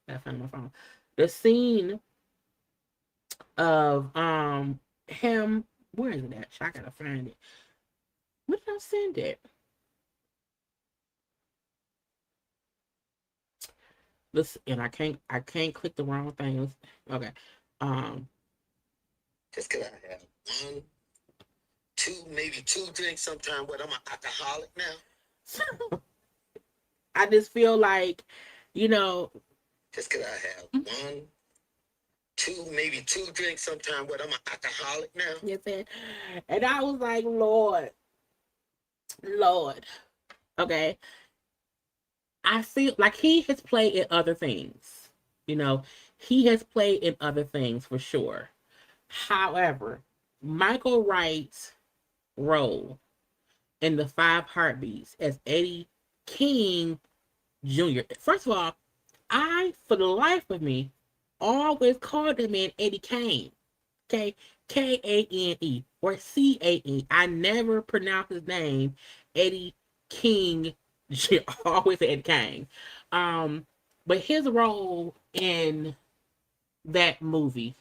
I found my phone, the scene of him, where is it at? I gotta find it. Where did I send it? Listen, and I can't click the wrong thing. Okay. Just could I have one, two, maybe two drinks sometime, but I'm an alcoholic now. I just feel like, just could I have one, two, maybe two drinks sometime, but I'm an alcoholic now. Yes, and I was like, Lord. Okay. I feel like he has played in other things. He has played in other things for sure. However, Michael Wright's role in the Five Heartbeats as Eddie King Jr. First of all, I, for the life of me, always called him man Eddie Kane. Okay, Kane or Cane. I never pronounce his name Eddie King. Always Eddie Kane. But his role in that movie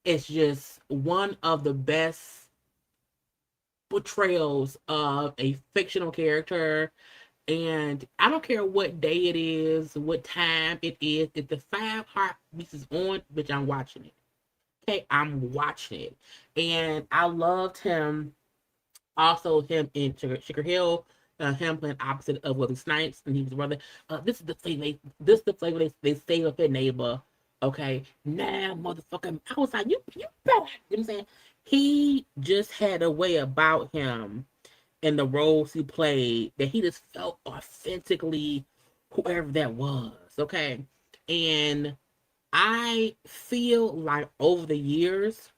is just one of the best portrayals of a fictional character. And I don't care what day it is, what time it is. If the Five Heartbeats is on, bitch, I'm watching it. Okay, I'm watching it. And I loved him. Also, him in Sugar Hill him playing opposite of Wesley Snipes, and he was brother. This is the flavor they say with their neighbor. Okay, now motherfucker, I was like, you better. You know what I'm saying? He just had a way about him and the roles he played that he just felt authentically whoever that was. Okay, and I feel like over the years,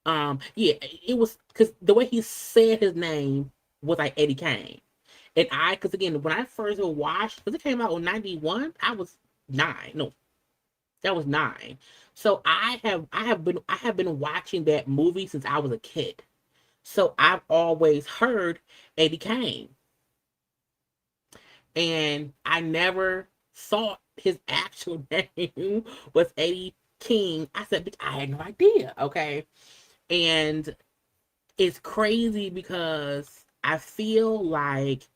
yeah, it was because the way he said his name was like Eddie Kane. And because again, when I first watched, because it came out in 91, I was 9. No, that was 9. So I have been watching that movie since I was a kid. So I've always heard Eddie Kane. And I never thought his actual name was Eddie King. I said, I had no idea. Okay. And it's crazy because I feel like,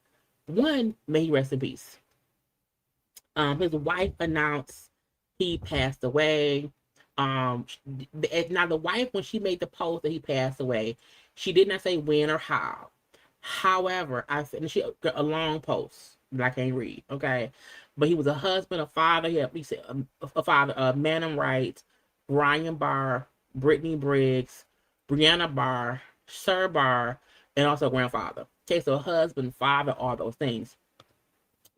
one, may he rest in peace. His wife announced he passed away. Now the wife, when she made the post that he passed away, she did not say when or how. However, I finished a long post that I can't read. Okay, but he was a husband, a father. He said a father, Manum Wright, Brian Barr, Brittany Briggs, Brianna Barr, Sir Barr, and also grandfather. Okay, so husband, father, all those things.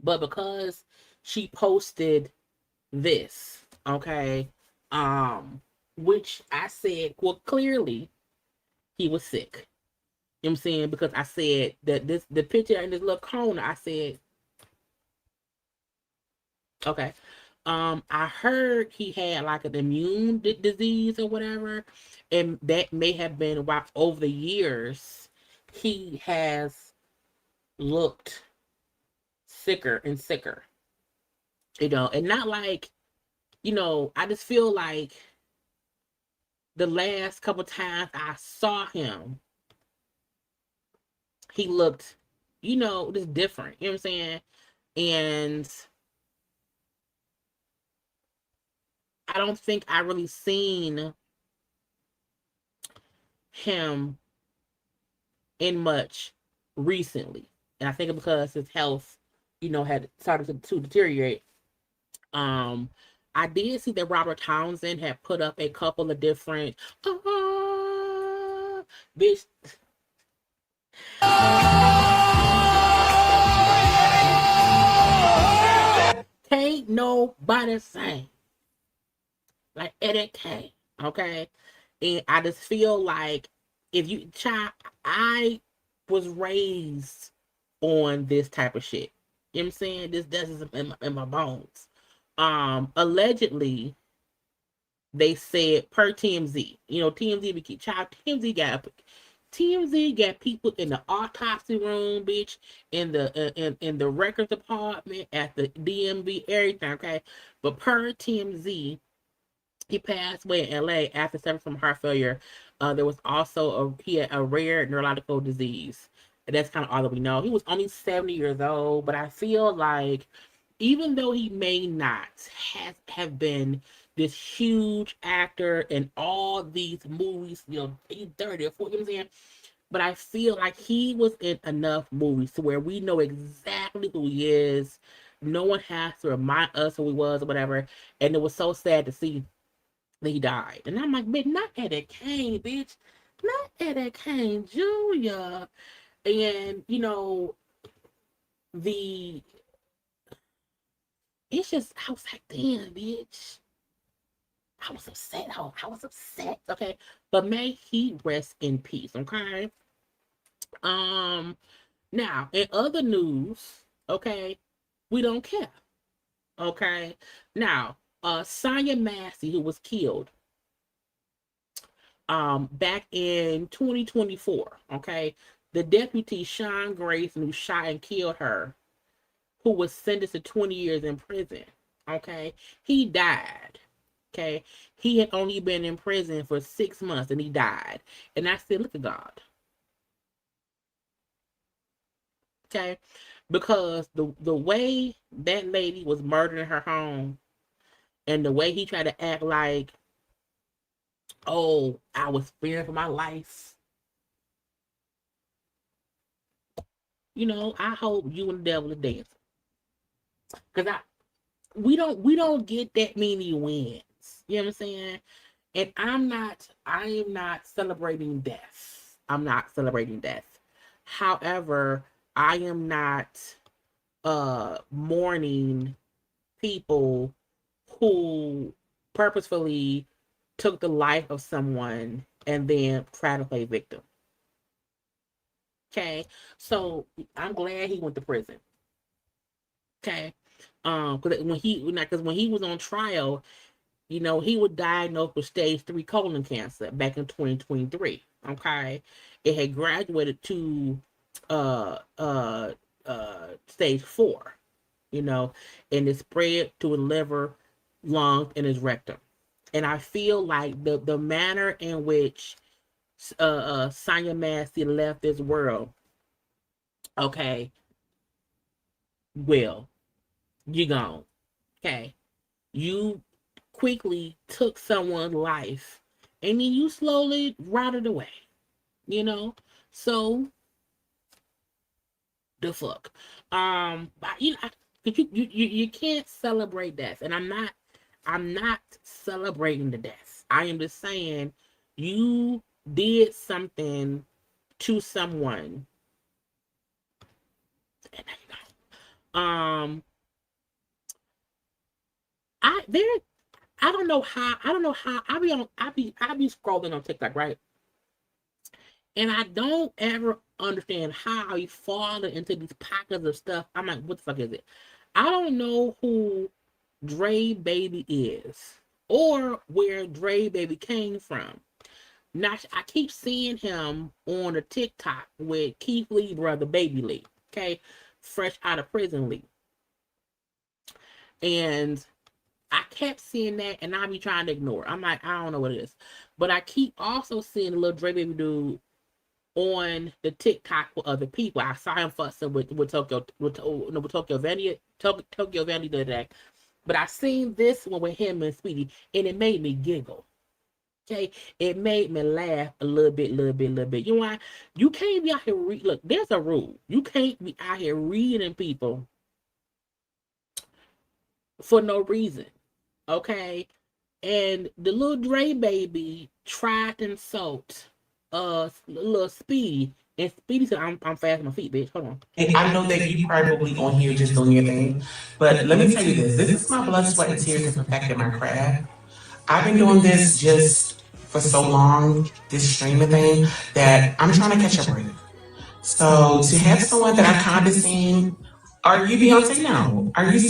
But because she posted this, okay, which I said, well, clearly he was sick. You know what I'm saying? Because I said that the picture in this little corner, I said, okay. I heard he had like an immune disease or whatever, and that may have been why over the years he has looked sicker and sicker. And not like, I just feel like the last couple times I saw him, he looked, just different. You know what I'm saying? And I don't think I really seen him in much recently. And I think because his health, had started to deteriorate. I did see that Robert Townsend had put up a couple of different bitch. Can't nobody sing like Eddie Kane, okay? And I just feel like I was raised on this type of shit. You know what I'm saying? This is in my bones. Allegedly, they said per TMZ, TMZ we keep child. TMZ got people in the autopsy room, bitch, in the records department, at the DMV, everything. Okay, but per TMZ, he passed away in LA after suffering from heart failure. There was also he had a rare neurological disease. And that's kind of all that we know. He was only 70 years old, but I feel like even though he may not have been this huge actor in all these movies, he's 30 or 40, you know what I'm saying? But I feel like he was in enough movies to where we know exactly who he is. No one has to remind us who he was or whatever. And it was so sad to see that he died. And I'm like, man, not Eddie Kane, bitch. Not Eddie Kane Jr. And, it's just, I was like, damn, bitch. I was upset. I was upset. Okay. But may he rest in peace. Okay. Now, in other news, okay, we don't care. Okay. Now, Sonya Massey, who was killed back in 2024, okay, the deputy Sean Grayson, who shot and killed her, who was sentenced to 20 years in prison, okay, he died. Okay, he had only been in prison for 6 months and he died. And I said, look at God. Okay, because the way that lady was murdered in her home, and the way he tried to act like, oh, I was fearing for my life. I hope you and the devil are dancing. Cause we don't get that many wins. You know what I'm saying? And I am not celebrating death. I'm not celebrating death. However, I am not mourning people who purposefully took the life of someone and then try to play victim. Okay, so I'm glad he went to prison. Okay, because when he was on trial, he was diagnosed with stage 3 colon cancer back in 2023. Okay, it had graduated to stage 4. And it spread to his liver, lungs, and his rectum. And I feel like the manner in which Sonya Massey left this world, okay, well, you gone. Okay. You quickly took someone's life and then you slowly rotted away. So the fuck. But you can't celebrate death. And I'm not celebrating the death. I am just saying you did something to someone. And there you go. I don't know how I be scrolling on TikTok, right? And I don't ever understand how you fall into these pockets of stuff. I'm like, what the fuck is it? I don't know who Dre Baby is or where Dre Baby came from. Now I keep seeing him on a TikTok with Keith Lee brother Baby Lee, okay, fresh out of prison Lee. And I kept seeing that and I be trying to ignore it. I'm like, I don't know what it is. But I keep also seeing the little Dre Baby dude on the TikTok with other people. I saw him fussing with Tokyo Vanity the other day. But I seen this one with him and Speedy, and it made me giggle. Okay, it made me laugh a little bit. You know why? You can't be out here look, there's a rule. You can't be out here reading people for no reason. Okay? And the little Dre Baby tried to insult little Speedy, and Speedy said, I'm fast on my feet, bitch. Hold on. I know that you probably on here just doing your thing, but let me tell you this. This is my blood, sweat, and tears to perfecting my craft. I've been doing this just for so long, this streaming thing, that I'm trying to catch a break. So to have someone that I kind of seen, are you Beyonce? No. Are you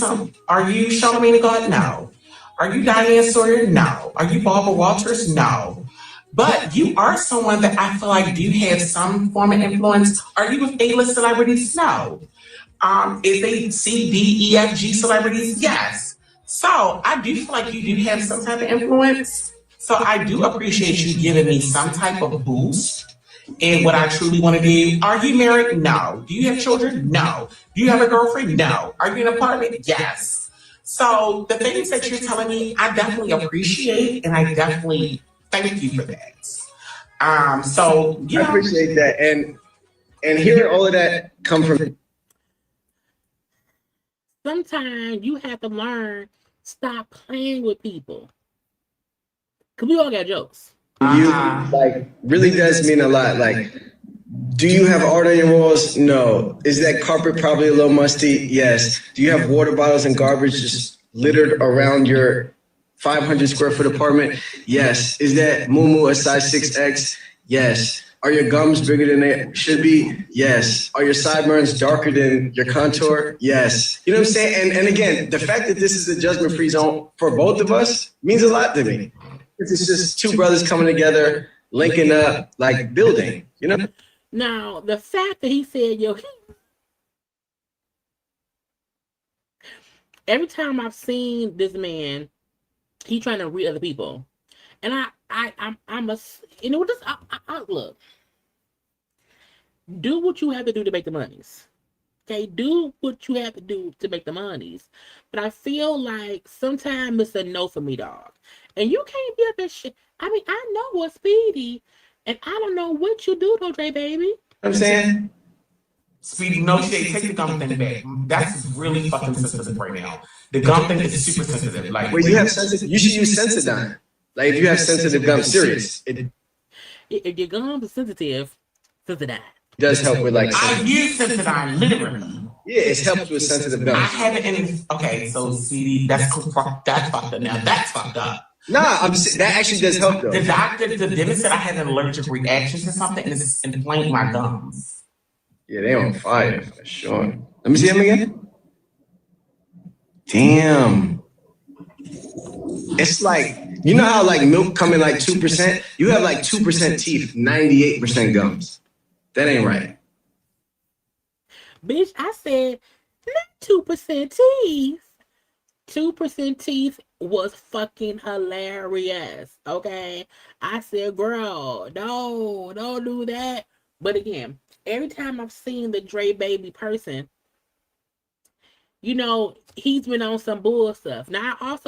Charlamagne the God? No. Are you Diane Sawyer? No. Are you Barbara Walters? No. But you are someone that I feel like do have some form of influence. Are you with A-list celebrities? No. Is they C, D, E, F, G celebrities? Yes. So I do feel like you do have some type of influence. So I do appreciate you giving me some type of boost in what I truly want to do. Are you married? No. Do you have children? No. Do you have a girlfriend? No. Are you in an apartment? Yes. So the things that you're telling me, I definitely appreciate, and I definitely thank you for that. So I appreciate that, and hearing all of that come from. Sometimes you have to learn, stop playing with people. Cause we all got jokes. You really does mean a lot. Like, do you have art on your walls? No. Is that carpet probably a little musty? Yes. Do you have water bottles and garbage just littered around your 500 square foot apartment? Yes. Is that moo a size 6X? Yes. Are your gums bigger than they should be? Yes. Are your sideburns darker than your contour? Yes. You know what I'm saying? And again, the fact that this is a judgment-free zone for both of us means a lot to me. It's just two brothers coming together, linking up, like building, you know? Now, the fact that he said, every time I've seen this man, he trying to read other look. Do what you have to do to make the monies. Okay, do what you have to do to make the monies. But I feel like sometimes it's a no for me, dog. And you can't be up that shit. I mean, I know what's Speedy, and I don't know what you do though, Dre Baby. I'm saying, Speedy, no shade, take the gum thing back. That's really fucking sensitive right now. The gum thing is super sensitive. Like, wait, you have sensitive. You should use Sensodyne. Like, if you have sensitive gum, serious, it If your gums are sensitive, Sensodyne does help with like. I use Sensodyne literally. Yeah, it helps with sensitive gums. I have it in. Okay, so Speedy, that's fucked up. Now that's fucked up. Nah, that actually does help though. The dentist said I had an allergic reaction to something and it's inflamed my gums. Yeah, they on fire for sure. Let me see them again. Damn. It's like, you know how like milk come in like 2%? You have like 2% teeth, 98% gums. That ain't right. Bitch, I said not 2% teeth. 2% teeth was fucking hilarious. Okay. I said, girl, no, don't do that. But again, every time I've seen the Dre Baby person, you know, he's been on some bull stuff. Now I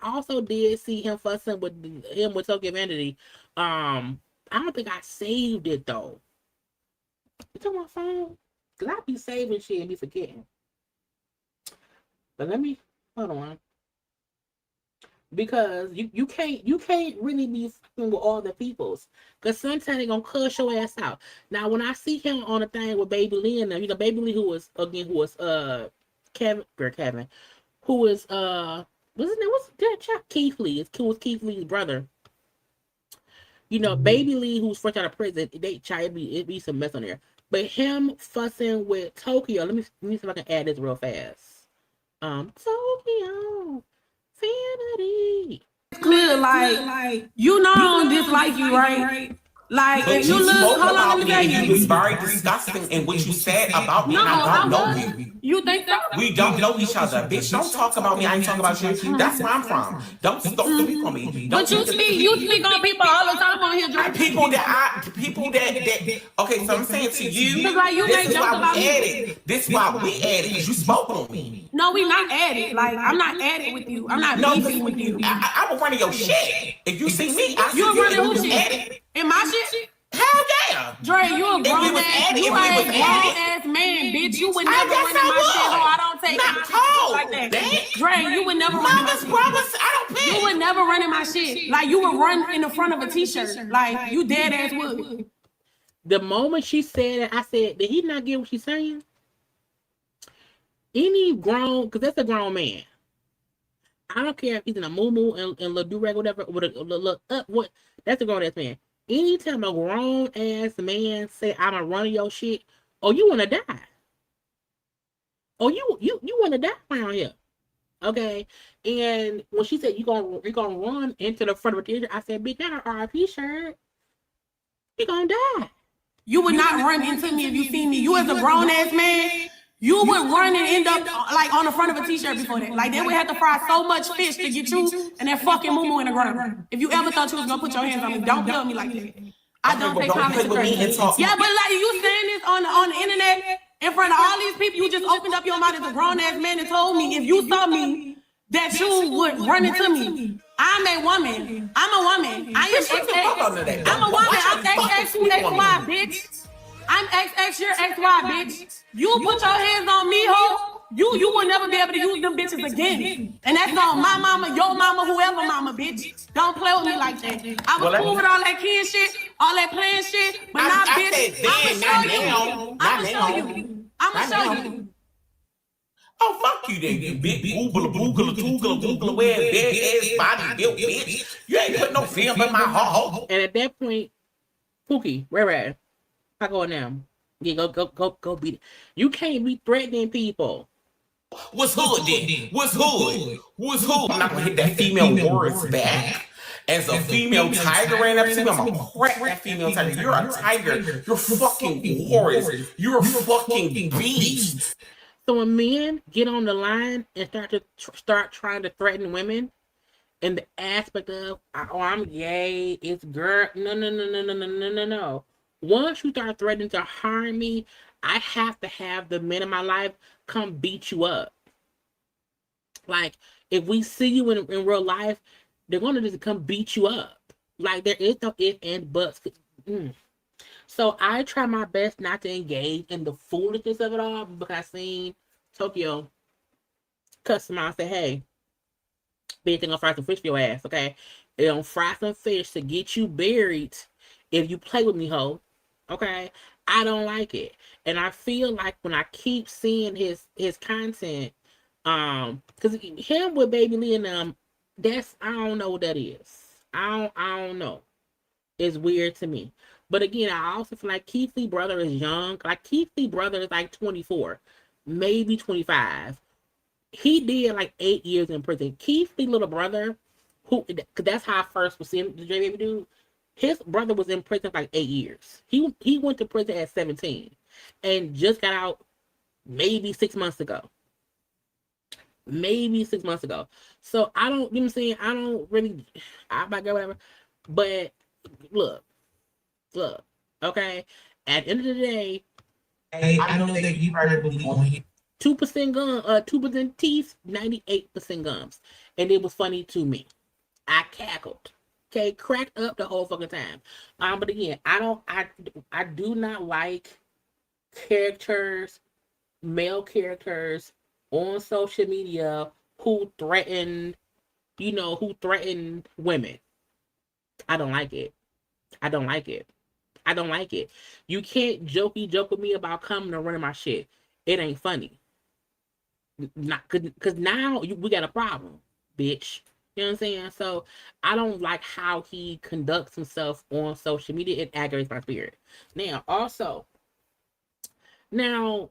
also did see him fussing with Tokyo Vanity. I don't think I saved it though. It's on my phone. Cause I be saving shit and be forgetting. But let me hold on. Because you can't really be fucking with all the peoples. Cause sometimes they gonna cuss your ass out. Now when I see him on a thing with Baby Lee and them, you know, Baby Lee who was Kevin, who was what's his name? What's that chap? Keith Lee. It was Keith Lee's brother. You know, Baby Lee, who's fresh out of prison, it'd be some mess on there. But him fussing with Tokyo, let me see if I can add this real fast. Tokyo, Vanity. Clear, like you know I don't dislike you, right? Like But if you look, spoke hold on, about let me me tell and you. you was very disgusting in what you said about me, and I don't know you. You think so? We don't know each other, bitch. Don't talk about me. I ain't talking about you. That's where I'm from. Don't speak on me. But you speak on people all the time on here, Drake. People that. Okay, so I'm saying to you, Cause like you this make is jokes why about we me. added. This is why we added because you spoke on me. No, we not at it. Like I'm not at it with you. I'm not beefing with you. I will run your shit. If you see me, I see You you. running who You shit? added. In my shit? Hell yeah. Dre, you a grown ass, you a grown ass man, bitch. You would never run in my shit, ho. I don't take not my cold, like that. bitch. Dre, you would never run in my Mama's shit. brothers, I don't pay. You would never run in my shit. Like you would run in the front of a t-shirt. Like you dead ass would. The moment she said it, I said, did he not get what she's saying? Any grown, because that's a grown man. I don't care if he's in a moo and little do-rag, whatever, with a look up, what, that's a grown ass man. Anytime a grown ass man say, I'm gonna run your shit, or you wanna die. Or you wanna die around here. Okay. And when she said you're gonna run into the front of a theater, I said, bitch, that an RIP shirt. You're gonna die. You would not run into me if you see me. You as a grown ass man, you would run and end up like on the front of a t-shirt before that. Like they would have to fry so much fish to get you and that fucking moo in the ground. If you ever thought you was gonna put your hands on me, don't play with me like that. I don't take comments. Yeah, but like you saying this on the internet in front of all these people, you just opened up your mouth as a grown ass man and told me if you saw me that you would run into me. I'm a woman. I'm a woman. I am I'm a woman. I'm XXY, bitch. I'm XX, you're XY, bitch. You put your hands on me, ho. You will never be able to use them bitches again. And that's on my mama, your mama, whoever mama, bitch. Don't play with me like that. I was cool with all that kid shit, all that playing shit, but not bitch. I'ma show you. I'ma show you. Oh, fuck you then, you big boogala, wear big ass body built bitch. You ain't put no film in my heart. And at that point, Pookie, where I go now. Yeah, go beat it. You can't be threatening people. What's hood then? What's hood? I'm not gonna hit that female words back. As a female tiger ran up to me, I'm gonna crack that female tiger. You're a tiger. You're fucking warriors. You're a fucking beast. So when men get on the line and start trying to threaten women, in the aspect of, oh, I'm gay, it's girl, no. Once you start threatening to harm me, I have to have the men in my life come beat you up. Like, if we see you in real life, they're going to just come beat you up. Like, there is no if and buts. So I try my best not to engage in the foolishness of it all because I seen Tokyo cuss him out and say, hey, bitch, they gonna fry some fish for your ass, okay? They gonna fry some fish to get you buried if you play with me, ho. Okay? I don't like it. And I feel like when I keep seeing his content, because him with Baby Lee and them, that's I don't know what that is. I don't know. It's weird to me. But again, I also feel like Keith Lee brother is young. Like Keith Lee brother is like 24, maybe 25. He did like 8 years in prison. Keith Lee little brother, who cause that's how I first was seeing the J Baby dude. His brother was in prison for like 8 years. He went to prison at 17 and just got out maybe 6 months ago. Maybe 6 months ago. So I don't, you know what I'm saying? I don't really, I might go whatever. But look, okay? At the end of the day, I know that you probably on here. 2% gum, 2% teeth, 98% gums. And it was funny to me. I cackled. Okay, cracked up the whole fucking time. But again, I do not like characters, male characters on social media who threaten women. I don't like it. I don't like it. I don't like it. You can't joke with me about coming and running my shit. It ain't funny. Not because now we got a problem, bitch. You know what I'm saying? So I don't like how he conducts himself on social media. It aggravates my spirit. Now, also, do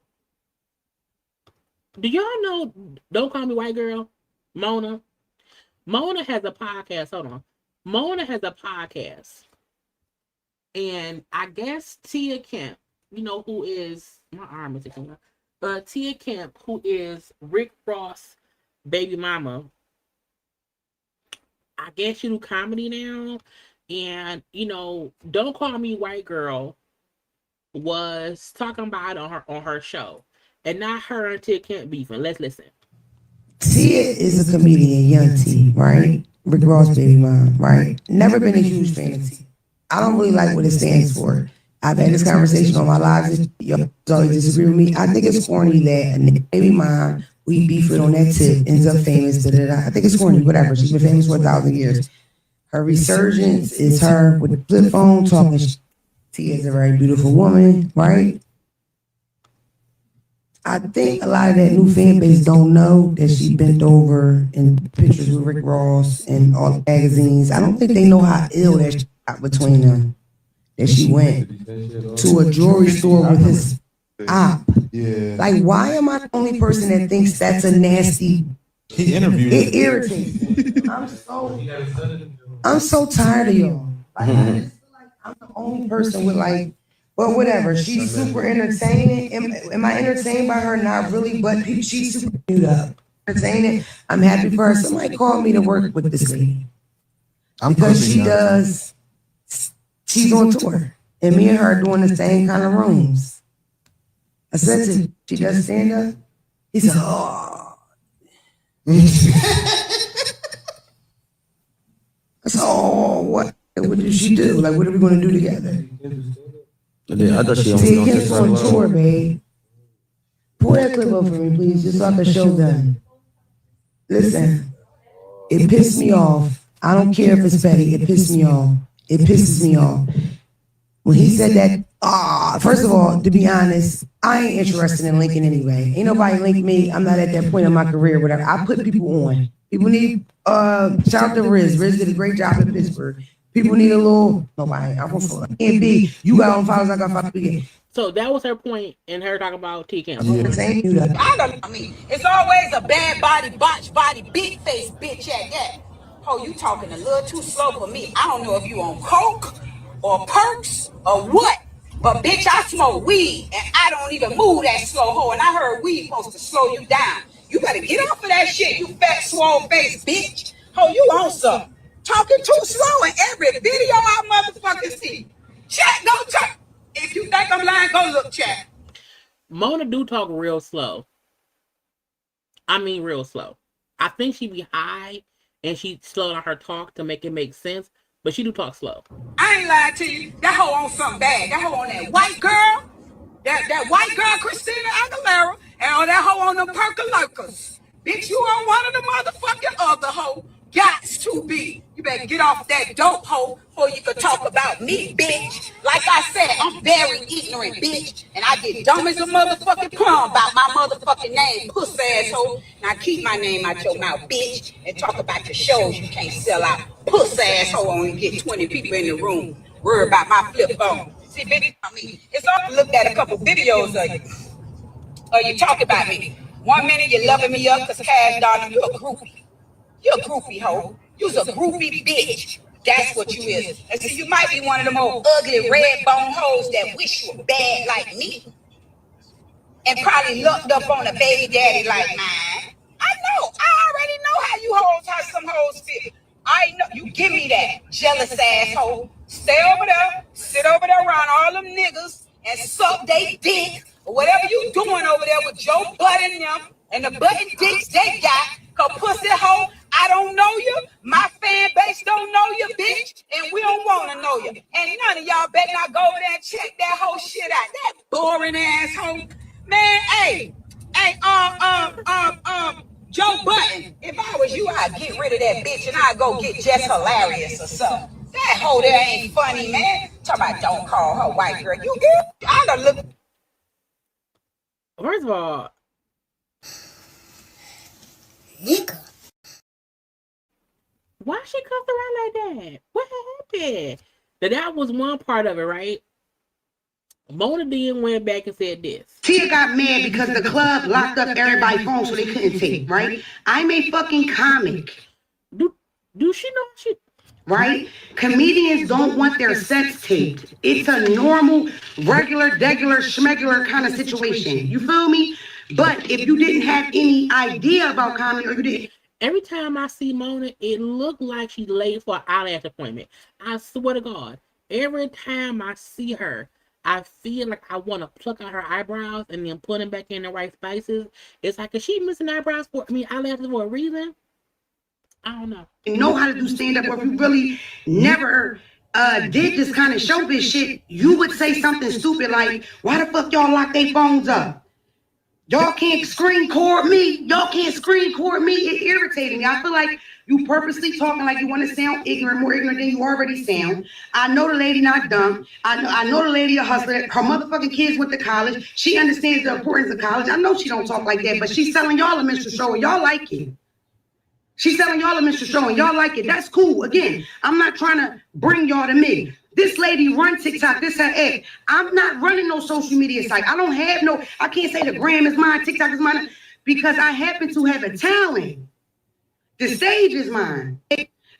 y'all know Don't Call Me White Girl? Mona has a podcast. Hold on. Mona has a podcast. And I guess Tia Kemp, who is my arm is itching. Tia Kemp, who is Rick Ross' baby mama, I guess she do comedy now. And, Don't Call Me White Girl was talking about it on her show. And not her and Tia Kemp beefing. Let's listen. Tia is a comedian, young T, right? Rick Ross' baby mom, right? Never been a huge fan of Tia. I don't really like what it stands for. I've had this conversation on my lives. Y'all always disagree with me. I think it's corny that a baby mom we beef with on that tip ends up famous. I think it's corny, whatever. She's been famous for 1,000 years. Her resurgence is her with the flip phone talking. Tia is a very beautiful woman, right? I think a lot of that new fan base don't know that she bent over in pictures with Rick Ross and all the magazines. I don't think they know how ill that shit got between them. That she went to a jewelry store with his op. Yeah. Like, why am I the only person that thinks that's a nasty? He interviewed. It irritates me. I'm so tired of y'all. Like, I just feel like I'm the only person with like. But whatever, she's super entertaining. Am I entertained by her? Not really, but she's super entertaining. I'm happy for her. Somebody called me to work with this lady. Because she's on tour. And me and her are doing the same kind of rooms. I said to him, she does stand up? He said, oh. I said, oh, what did she do? Like, what are we going to do together? I thought she Take him on tour, babe. Pull that clip up for me, please, just so I can show them. Listen, it pissed me off. I don't care if it's petty. It pissed me off. It pisses me off. When he said that, first of all, to be honest, I ain't interested in linking anyway. Ain't nobody link me. I'm not at that point in my career, whatever. I put people on. People need, shout out to Riz. Riz did a great job in Pittsburgh. People need a little, nobody. I'm gonna can't be. You got on followers, I got followers again. So that was her point in her talking about Tia Kemp. I mean, it's always a bad body, botch body, big face bitch at that. Oh, you talking a little too slow for me. I don't know if you on coke or perks or what. But bitch, I smoke weed and I don't even move that slow ho. And I heard weed supposed to slow you down. You better get off of that shit, you fat swole face bitch. Oh, you on something. Talking too slow in every video I motherfucking see. Chat, go check. If you think I'm lying, go look, chat. Mona do talk real slow. I mean real slow. I think she be high and she slow down her talk to make it make sense. but she do talk slow. I ain't lied to you. That hoe on something bad. That hoe on that white girl. That white girl, Christina Aguilera, and on that hoe on them percolocers. Bitch, you on one of the motherfucking other hoe. Gots to be. You better get off that dope hoe before you can talk about me, bitch. Like I said, I'm very ignorant, bitch. And I get dumb as a motherfucking plum about my motherfucking name, puss asshole. Now keep my name out your mouth, bitch. And talk about your shows you can't sell out. Puss asshole only get 20 people in the room. Worry about my flip phone. See, bitch, I mean, it's all I looked at a couple videos of you talking about me. 1 minute you're loving me up because Cash Dollar, you a groupie. You're a groupie hoe. You's a groupie bitch. That's what you is. And see, you might be one of them old ugly red bone hoes that wish you were bad like me. And probably looked up on a baby daddy like mine. I know. I already know how you hoes, how some hoes feel. I know. You give me that jealous asshole. Stay over there. Sit over there around all them niggas and suck they dick. Or whatever you doing over there with Joe Budden and them and the button dicks they got. Cause pussy hoe, I don't know you. My fan base don't know you, bitch. And we don't want to know you. And none of y'all better not go over there and check that whole shit out. That boring asshole. Man, hey, Joe Budden, if I was you, I'd get rid of that bitch and I'd go get Jess Hilarious or something. That hoe there ain't funny, man. Talk about don't call her white girl. You good? I done look. First of all, why she cuffed around like that? What happened? Now, that was one part of it, right? Mona then went back and said this. Tia got mad because the club locked up everybody's phone so they couldn't tape, right? I'm a fucking comic. Do she know she... Right? Comedians don't want their sex taped. It's a normal, regular, schmegular kind of situation. You feel me? But if you didn't have any idea about comedy or you didn't... Every time I see Mona, it looked like she's late for an eyelash appointment. I swear to God. Every time I see her, I feel like I want to pluck out her eyebrows and then put them back in the right spaces. It's like, is she missing eyelashes for a reason? I don't know. You know how to do stand-up, or if you really never did this kind of showbiz shit, you would say something stupid like, why the fuck y'all lock their phones up? Y'all can't screen record me. Y'all can't screen record me. It irritated me. I feel like you purposely talking like you want to sound ignorant, more ignorant than you already sound. I know the lady not dumb. I know the lady a hustler. Her motherfucking kids went to college. She understands the importance of college. I know she don't talk like that, but she's selling y'all a minstrel show and y'all like it. She's selling y'all a minstrel show and y'all like it. That's cool. Again, I'm not trying to bring y'all to me. This lady run TikTok, this her egg. I'm not running no social media site. I don't have no, I can't say the gram is mine, TikTok is mine, because I happen to have a talent. The stage is mine.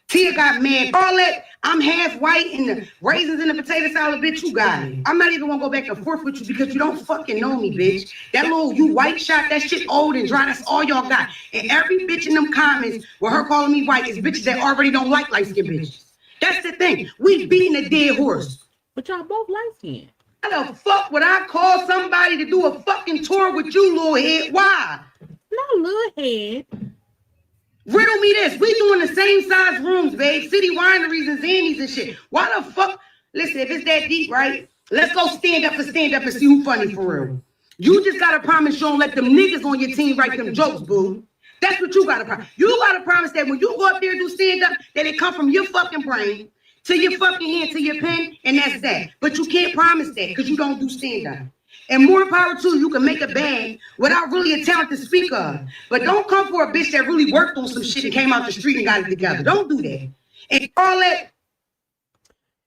Tia got mad. All that, I'm half white and the raisins in the potato salad, bitch, you got it. I'm not even gonna go back and forth with you because you don't fucking know me, bitch. That little you white shot, that shit old and dry, that's all y'all got. And every bitch in them comments with her calling me white is bitches that already don't like light-skinned bitches. That's the thing. We beating a dead horse. But y'all both light-skinned. How the fuck would I call somebody to do a fucking tour with you, little head? Why? No, little head. Riddle me this. We doing the same size rooms, babe. City wineries and Zannies and shit. Why the fuck? Listen, if it's that deep, right? Let's go stand up and see who funny for real. You just gotta promise you don't let them niggas on your team write them jokes, boo. That's what you gotta promise. You gotta promise that when you go up there and do stand up, that it come from your fucking brain to your fucking hand to your pen, and that's that. But you can't promise that because you don't do stand up. And more power to you can make a bag without really a talented speaker. But don't come for a bitch that really worked on some shit and came out the street and got it together. Don't do that. And all that.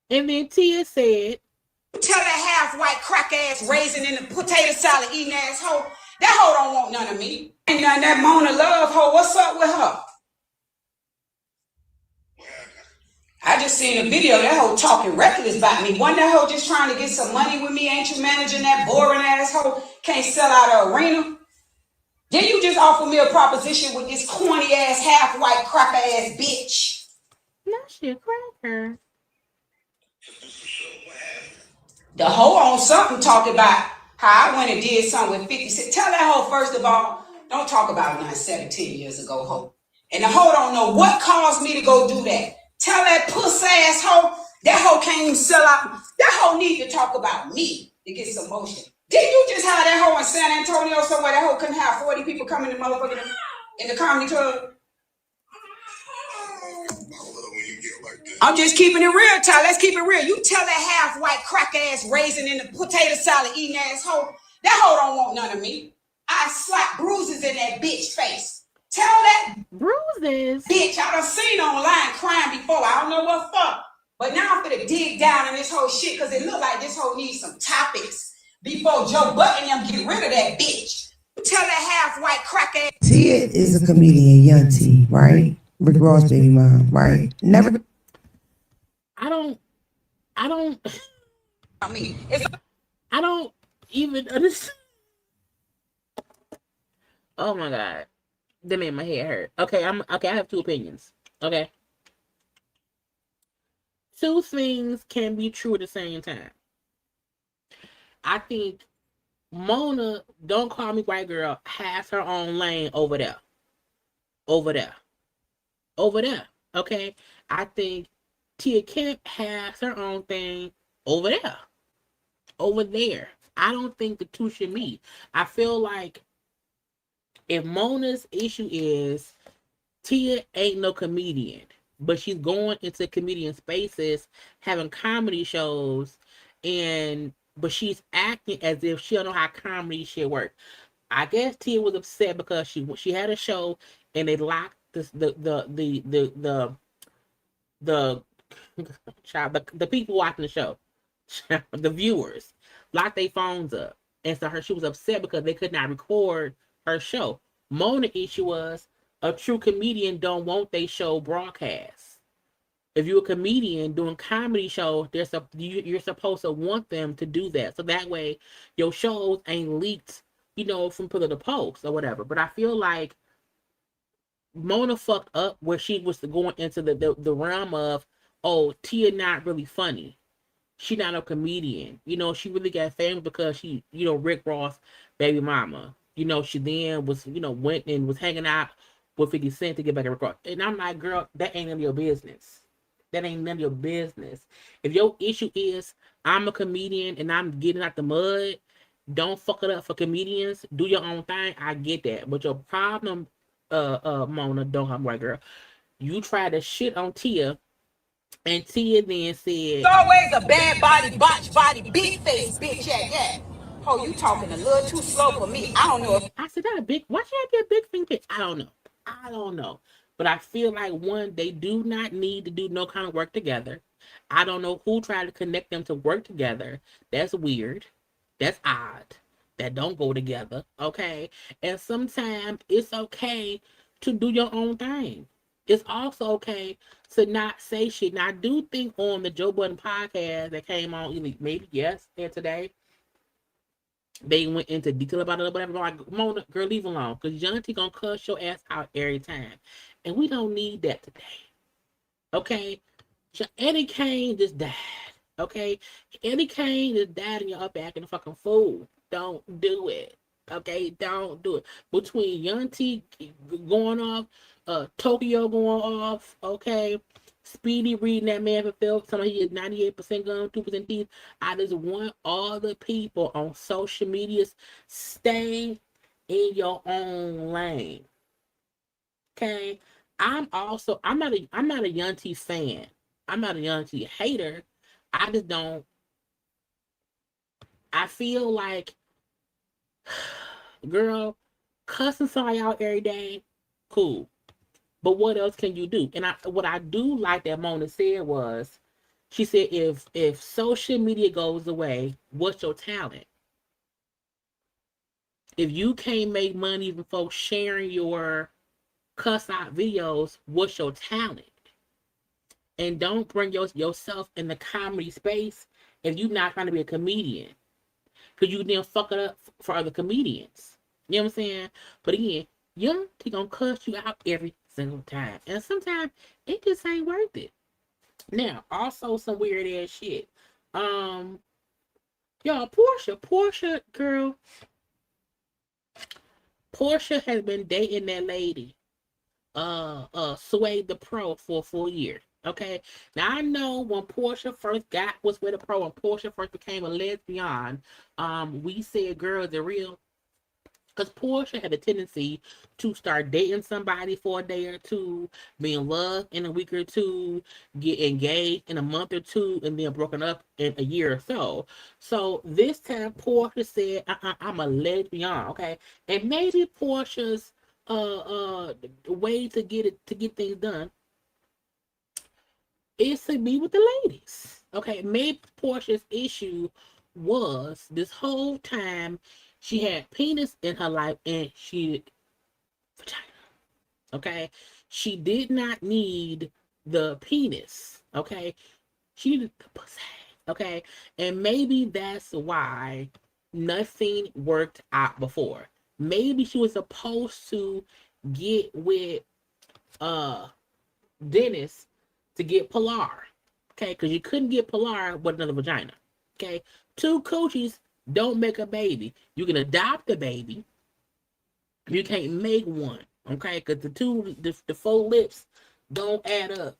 And then Tia said, tell that half white crack ass raisin in the potato salad eating ass hoe. That hoe don't want none of me. And that Mona Love hoe, what's up with her? I just seen a video, that hoe talking reckless about me. Wasn't that hoe just trying to get some money with me? Ain't you managing that boring ass hoe? Can't sell out an arena? Then you just offer me a proposition with this corny ass half white cracker ass bitch. No, she a cracker. The hoe on something talking about how I went and did something with 50 Cent. Tell that hoe, first of all, don't talk about nothing 17 years ago, hoe. And the hoe don't know what caused me to go do that. Tell that pussy ass hoe, that hoe can't even sell out. That hoe need to talk about me to get some motion. Didn't you just have that hoe in San Antonio somewhere? That hoe couldn't have 40 people coming to motherfucking in the comedy club. I'm just keeping it real, Ty. Let's keep it real. You tell that half-white crack-ass raisin in the potato salad eating ass hoe, that hoe don't want none of me. I slap bruises in that bitch face. Tell that bruises bitch I done seen online crying before. I don't know what fuck. But now I'm gonna dig down in this whole shit because it look like this whole needs some topics before Joe Budden and them get rid of that bitch. Tell that half-white crack-ass. Tia is a comedian, young T, right? Rick Ross' baby mom, right? Never. I don't I mean, I don't even understand. Oh my god. That made my head hurt. Okay, I have two opinions. Okay. Two things can be true at the same time. I think Mona, don't call me white girl, has her own lane over there. Over there. Over there. Okay? I think Tia Kemp has her own thing over there. Over there. I don't think the two should meet. I feel like if Mona's issue is Tia ain't no comedian, but she's going into comedian spaces, having comedy shows, but she's acting as if she don't know how comedy shit works. I guess Tia was upset because she had a show and they locked the people watching the show, the viewers, locked their phones up, and so she was upset because they could not record her show. Mona's issue was a true comedian don't want their show broadcast. If you're a comedian doing comedy shows, you're supposed to want them to do that, so that way your shows ain't leaked, from pillar to post or whatever. But I feel like Mona fucked up where she was going into the realm of, oh, Tia not really funny. She not a comedian. She really got famous because she, Rick Ross' baby mama. She then was, went and was hanging out with 50 Cent to get back at Rick Ross. And I'm like, girl, that ain't none of your business. That ain't none of your business. If your issue is, I'm a comedian and I'm getting out the mud, don't fuck it up for comedians. Do your own thing. I get that. But your problem, Mona, don't have white girl. You try to shit on Tia, and Tia then said, it's always a bad body, botch body, big face, bitch at that. Oh, you talking a little too slow for me. I don't know. I said, that a big, why she have to be a big finger? I don't know. But I feel like, one, they do not need to do no kind of work together. I don't know who tried to connect them to work together. That's weird. That's odd. That don't go together. Okay. And sometimes it's okay to do your own thing. It's also okay to not say shit. Now, I do think on the Joe Budden podcast that came on maybe yesterday, today, they went into detail about it or whatever. Like, Mona, girl, leave alone. Because Young T gonna cuss your ass out every time. And we don't need that today. Okay? Eddie Kane just died. Okay? Eddie Kane just died and you're up acting a fucking fool. Don't do it. Okay? Don't do it. Between Young T going off, Tokyo going off, okay? Speedy reading that man for Phil, somebody he is 98% gun, 2% thief. I just want all the people on social media, stay in your own lane. Okay? I'm not a Young T fan. I'm not a Young T hater. I just don't. I feel like, girl, cussing somebody out every day, cool. But what else can you do? And what I do like that Mona said was, she said, if social media goes away, what's your talent? If you can't make money from folks sharing your cuss out videos, what's your talent? And don't bring yourself in the comedy space if you're not trying to be a comedian. Because you then fuck it up for other comedians. You know what I'm saying? But again, Young T gonna cuss you out every single time. And sometimes it just ain't worth it. Now, also some weird ass shit. Y'all, Porsha, girl. Porsha has been dating that lady, Sway the Pro, for a full year. Okay. Now I know when Porsha first was with a pro and Porsha first became a lesbian, we said, girl, is it real? Because Porsha had a tendency to start dating somebody for a day or two, be in love in a week or two, get engaged in a month or two, and then broken up in a year or so. So this time Porsha said, I'm a lesbian, okay? And maybe Porsha's way to get things done is to be with the ladies. Okay, maybe Portia's issue was this whole time she had penis in her life and she vagina. Okay, she did not need the penis. Okay, she needed the pussy. Okay, and maybe that's why nothing worked out before. Maybe she was supposed to get with Dennis to get Pilar. Okay, because you couldn't get Pilar with another vagina. Okay, two coochies don't make a baby. You can adopt a baby. You can't make one. Okay, because the four lips don't add up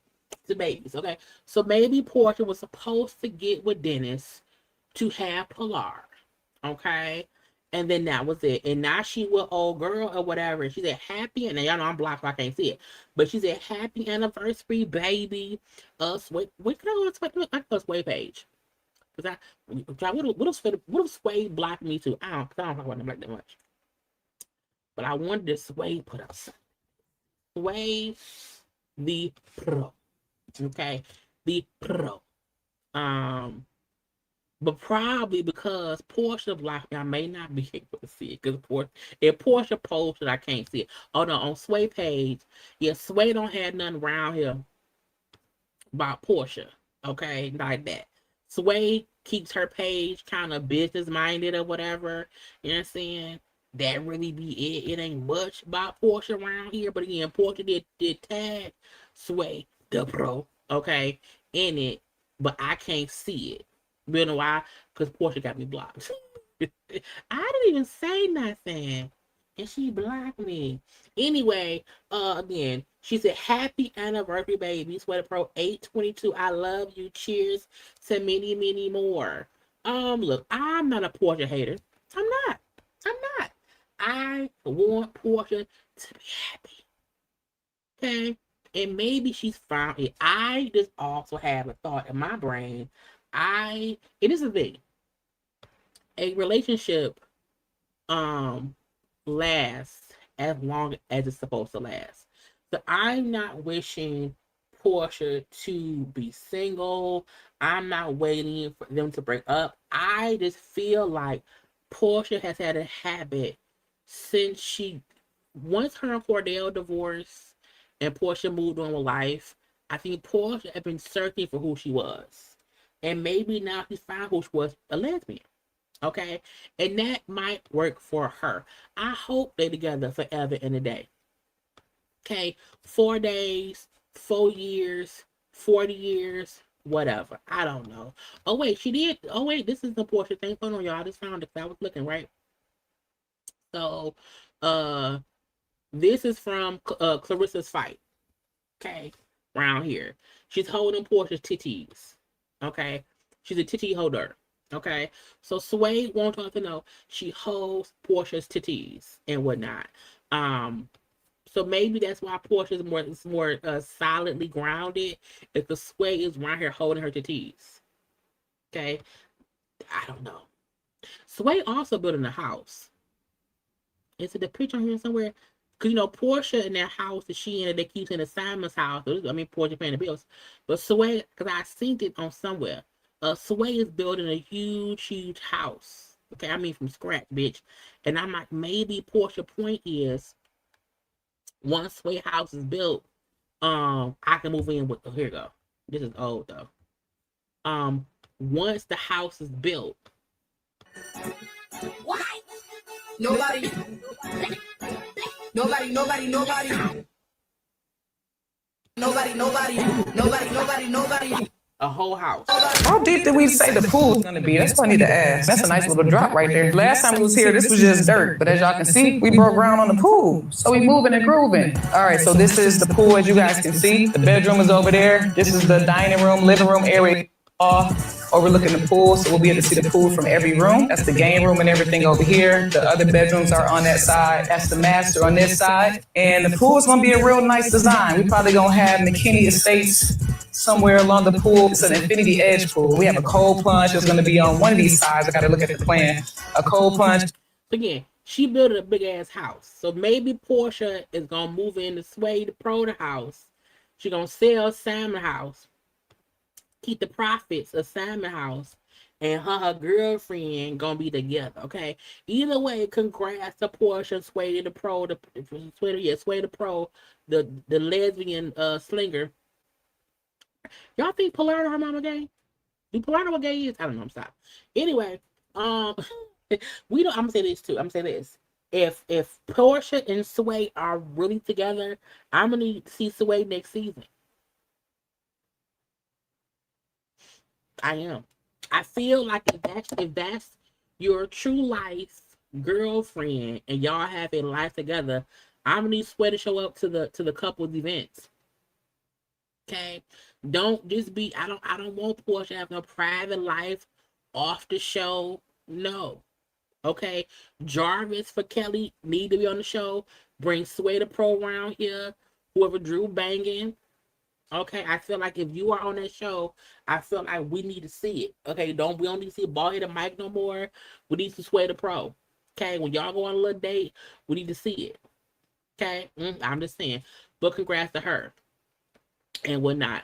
to babies. Okay, so maybe Porsha was supposed to get with Dennis to have Pilar. Okay, and then that was it. And now she with old girl or whatever. She said happy, and y'all know I'm blocked, so I can't see it. But she said happy anniversary, baby. Sway. Wait, can I go Sway page? Because what if Sway blocked me too? I don't talk about them like that much. But I wanted to Sway put up something. Sway the pro. Okay, the pro. But probably because Porsha blocked me, I may not be able to see it. Because if Porsha posted, I can't see it. Oh no, on Sway page, yeah, Sway don't have nothing around here about Porsha. Okay, like that. Sway keeps her page kind of business minded or whatever. You know what I'm saying? That really be it. It ain't much about Porsha around here. But again, Porsha did tag Sway the pro, okay, in it, but I can't see it. You know why? Because Porsha got me blocked. I didn't even say nothing. And she blocked me. Anyway, again, she said, happy anniversary, baby. Sweater Pro 822. I love you. Cheers to many, many more. Look, I'm not a Porsha hater. I'm not. I want Porsha to be happy. Okay? And maybe she's found it. I just also have a thought in my brain. It is a thing. A relationship lasts as long as it's supposed to last. So I'm not wishing Porsha to be single. I'm not waiting for them to break up. I just feel like Porsha has had a habit since once her and Cordell divorced and Porsha moved on with life. I think Porsha had been searching for who she was. And maybe now she found who she was, a lesbian. Okay? And that might work for her. I hope they're together forever and a day. Okay? 4 days, 4 years, 40 years, whatever. I don't know. Oh, wait, she did. Oh, wait, this is the Porsha thing. Hold on, y'all. I just found it. I was looking, right? So, this is from Clarissa's fight. Okay? Around here. She's holding Porsha's titties. Okay? She's a titty holder. Okay? So Sway wants us to know she holds Porsha's titties and whatnot. So maybe that's why Porsha is more solidly grounded. If the Sway is around here holding her titties. Okay? I don't know. Sway also building a house. Is it the picture on here somewhere? Because, you know, Porsha in that house that she in, they keep in Simon's house. I mean, Porsha paying the bills. But Sway, because I seen it on somewhere. Sway is building a huge house. Okay, I mean from scratch, bitch. And I'm like, maybe Porsha's point is, once Sway house is built, I can move in with, here you go. This is old though. Once the house is built. What? Nobody. A whole house. How deep did we say the pool is gonna be? That's what I need to ask. That's a nice little drop right there. Last time we was here, this was just dirt. But as y'all can see, we broke ground on the pool. So we moving and grooving. All right, so this is the pool as you guys can see. The bedroom is over there. This is the dining room, living room area. Overlooking the pool, so we'll be able to see the pool from every room. That's the game room and everything over here. The other bedrooms are on that side. That's the master on this side. And the pool is gonna be a real nice design. We probably gonna have McKinney Estates somewhere along the pool. It's an infinity edge pool. We have a cold plunge that's gonna be on one of these sides. I gotta look at the plan. A cold plunge. Again, she built a big ass house. So maybe Porsha is gonna move in to Sway the Pro the house. She gonna sell Sam the house. Keep the profits of Salmon House, and her girlfriend gonna be together. Okay. Either way, congrats to Porsha, Sway the Pro, Sway the Pro, the lesbian slinger. Y'all think Polarno her mama gay? Do Polarno what gay is? I don't know. I'm sorry. Anyway, we don't. I'm gonna say this too. I'm gonna say this. If Porsha and Sway are really together, I'm gonna need to see Sway next season. I am. I feel like if that's your true life girlfriend and y'all have a life together, I'm gonna need Sway to show up to the couples events. Okay, don't just be. I don't want Porsche to have no private life off the show. No. Okay, Jarvis for Kelly need to be on the show. Bring Sway the Pro around here. Whoever Drew banging. Okay, I feel like if you are on that show, I feel like we need to see it. Okay, we don't need to see ball hit a mic no more. We need to Sway the Pro. Okay, when y'all go on a little date, we need to see it. Okay, I'm just saying. But congrats to her and whatnot.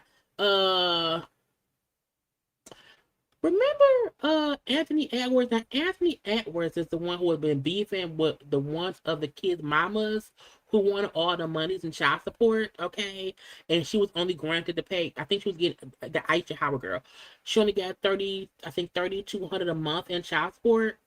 Remember Anthony Edwards? Now, Anthony Edwards is the one who has been beefing with the ones of the kids' mamas who wanted all the monies and child support, okay? And she was only granted to pay, I think she was getting the Aisha Howard girl. She only got $3,200 a month in child support.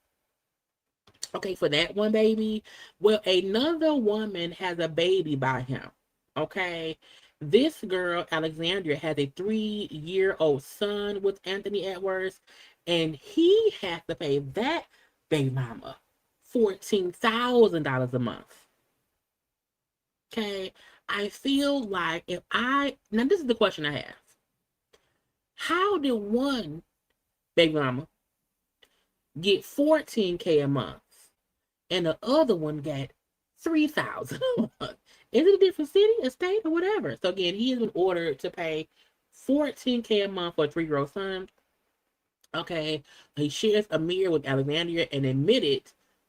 Okay, for that one baby. Well, another woman has a baby by him, okay? This girl, Alexandria, has a 3-year-old son with Anthony Edwards, and he has to pay that baby mama $14,000 a month. Okay, I feel like now this is the question I have. How did one baby mama get $14K a month and the other one got $3,000 a month? Is it a different city, a state, or whatever? So again, he has been ordered to pay $14K a month for a 3-year-old son. Okay, he shares a mirror with Alexandria and admitted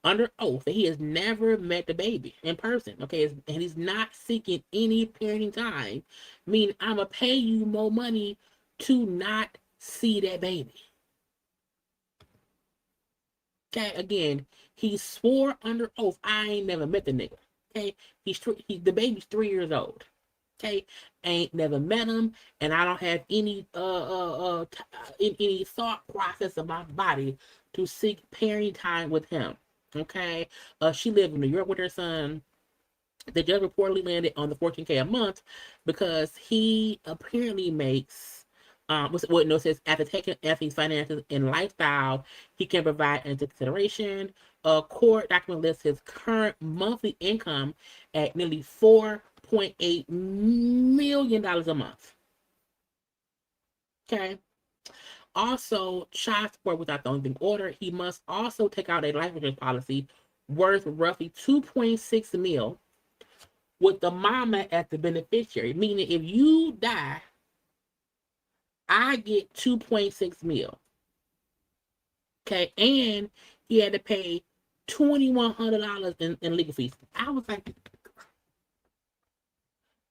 under oath that he has never met the baby in person. Okay, and he's not seeking any parenting time, meaning I'm gonna pay you more money to not see that baby. Okay, again, he swore under oath, I ain't never met the nigga. Okay, the baby's 3 years old. Okay, ain't never met him, and I don't have any any thought process of my body to seek parenting time with him. Okay, she lived in New York with her son. The judge reportedly landed on the $14K a month because he apparently makes it says after taking Anthony's finances and lifestyle, he can provide into consideration. A court document lists his current monthly income at nearly $4.8 million a month. Okay. Also, child support without the only being ordered. He must also take out a life insurance policy worth roughly $2.6 million with the mama as the beneficiary. Meaning, if you die, I get $2.6 million. Okay, and he had to pay $2,100 in legal fees. I was like,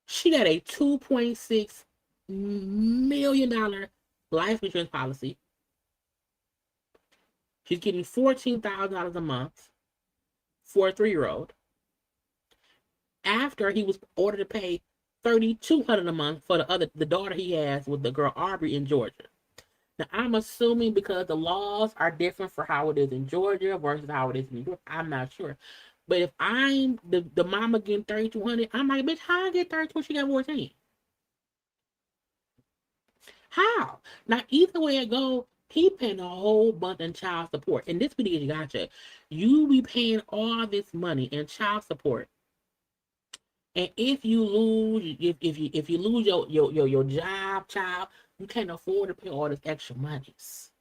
she got a $2.6 million life insurance policy. She's getting $14,000 a month for a 3-year-old. After he was ordered to pay $3,200 a month for the daughter he has with the girl Aubrey in Georgia. Now, I'm assuming because the laws are different for how it is in Georgia versus how it is in New York. I'm not sure. But if I'm the mama getting $3,200, I'm like, bitch, how I get $3,200? She got 14. How? Now, either way it go, he paying a whole bunch in child support. And this video gotcha. You be paying all this money in child support. And if you lose, if you lose your job, child, you can't afford to pay all this extra monies.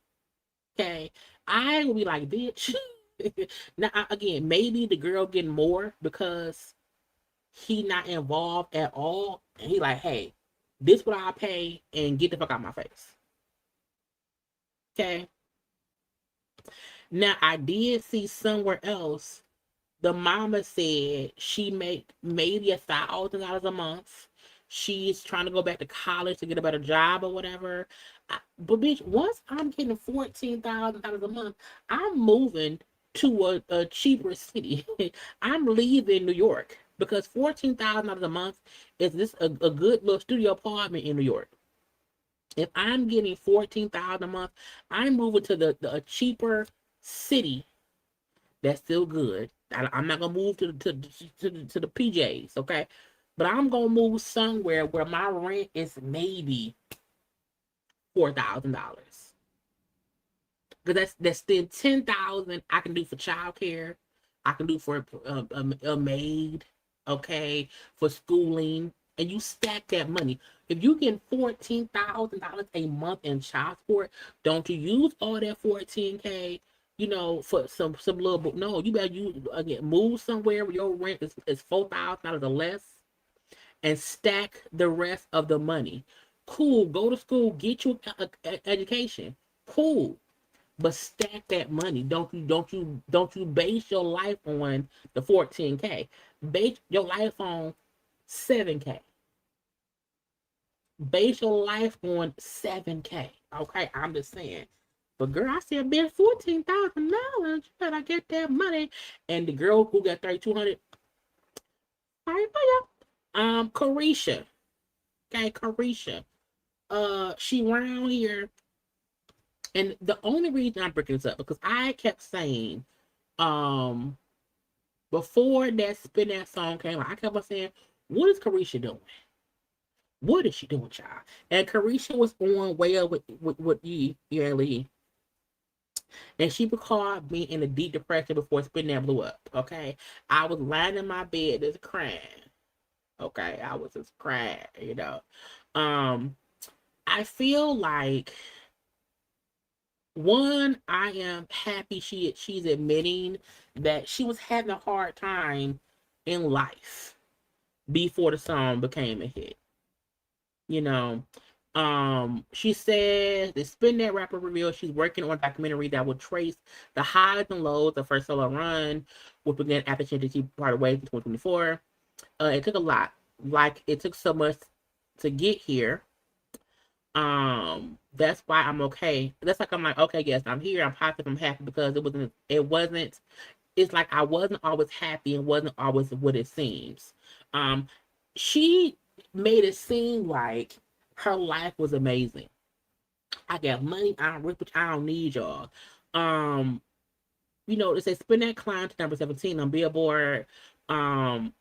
Okay, I will be like, bitch. Now again, maybe the girl getting more because he not involved at all, and he like, hey, this what I pay, and get the fuck out of my face. Okay. Now I did see somewhere else the mama said she make maybe $1,000 a month. She's trying to go back to college to get a better job or whatever. But bitch, once I'm getting $14,000 a month, I'm moving to a cheaper city. I'm leaving New York because $14,000 a month is this a good little studio apartment in New York. If I'm getting $14,000 a month, I'm moving to the cheaper city. That's still good. I'm not gonna move to the PJs, okay? But I'm gonna move somewhere where my rent is maybe $4,000. Because that's still $10,000 I can do for childcare. I can do for a maid, okay, for schooling, and you stack that money. If you get $14,000 a month in child support, don't you use all that $14K? You know, for some little. No, you better again move somewhere where your rent is $4,000 or less, and stack the rest of the money. Cool, go to school, get you an education. Cool. But stack that money. Don't you base your life on the $14K. Base your life on $7K. Base your life on $7K. Okay, I'm just saying. But girl, I said, bitch, $14,000. You better get that money. And the girl who got $3,200. All right, bye. Carisha. Okay, Carisha. She around here. And the only reason I'm bringing this up because I kept saying, before that Spin That song came out, I kept on saying, what is Carisha doing? What is she doing, child? And Carisha was on way up with you, and she called me in a deep depression before Spin That blew up. Okay, I was lying in my bed just crying. Okay, I was just crying. You know, I feel like. One, I am happy she's admitting that she was having a hard time in life before the song became a hit. You know, she said the Spin That rapper revealed she's working on a documentary that will trace the highs and lows of her solo run, which began after she parted ways in 2024. It took a lot, like it took so much to get here. That's why I'm okay. That's like I'm like, okay, yes, I'm here, I'm positive, I'm happy because it's like I wasn't always happy and wasn't always what it seems. She made it seem like her life was amazing. I got money, I'm rich, but I don't need y'all. You know, it says Spin That climb to number 17 on Billboard. The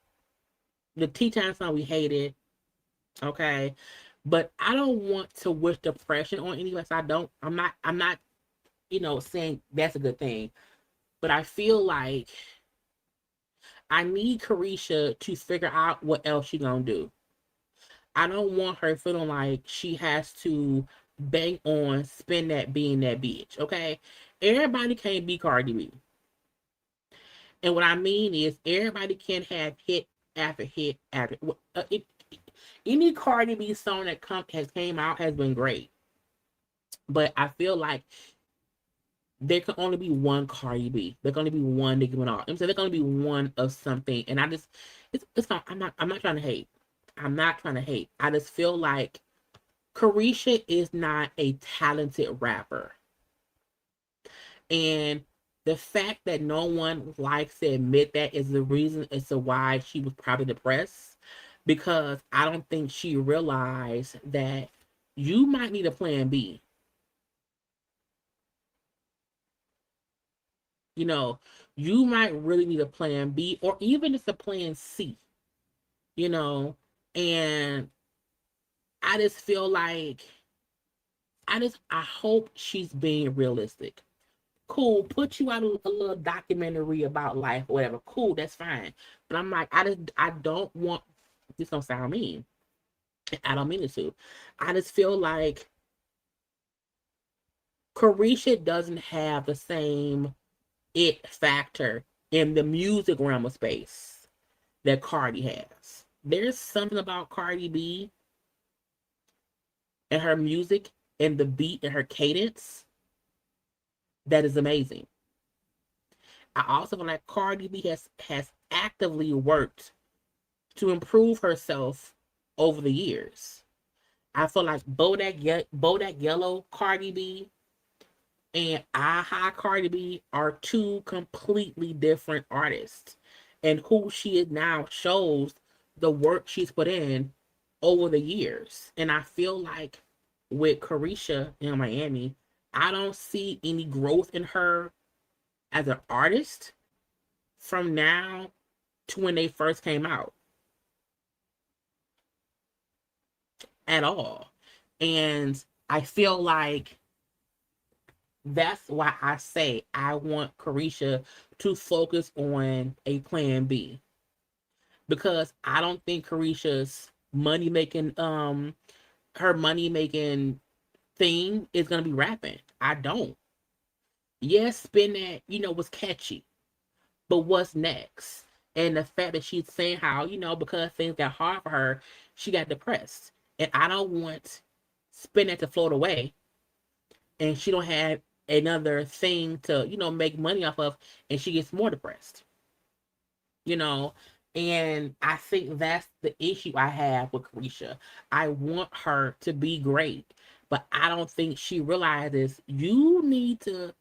T-Time song we hated. Okay. But I don't want to wish depression on anyone. So I'm not, you know, saying that's a good thing. But I feel like I need Carisha to figure out what else she's gonna do. I don't want her feeling like she has to bank on Spin That being that bitch. Okay. Everybody can't be Cardi B. And what I mean is everybody can have hit after hit after any Cardi B song that has came out has been great. But I feel like there can only be one Cardi B. There can only be one Nicki Minaj. I'm saying there can only be one of something. And I just it's not I'm not trying to hate. I'm not trying to hate. I just feel like Carisha is not a talented rapper. And the fact that no one likes to admit that is the reason as to why she was probably depressed. Because I don't think she realized that you might need a plan B. You know, you might really need a plan B or even just a plan C. You know, and I just feel like I hope she's being realistic. Cool, put you out a little documentary about life, or whatever. Cool, that's fine. But I'm like, I don't want. This don't sound mean. I don't mean it to. I just feel like Carisha doesn't have the same it factor in the music realm of space that Cardi has. There's something about Cardi B and her music and the beat and her cadence that is amazing. I also feel like Cardi B has actively worked to improve herself over the years. I feel like Bodak Yellow Cardi B and Aha Cardi B are two completely different artists. And who she is now shows the work she's put in over the years. And I feel like with Carisha in Miami, I don't see any growth in her as an artist from now to when they first came out at all. And I feel like that's why I say I want Carisha to focus on a plan B. Because I don't think Carisha's money making thing is gonna be rapping. I don't. Yes, Spin That, was catchy. But what's next? And the fact that she's saying how, because things got hard for her, she got depressed. And I don't want Spin That to float away and she don't have another thing to, make money off of, and she gets more depressed. And I think that's the issue I have with Carisha. I want her to be great, but I don't think she realizes you need to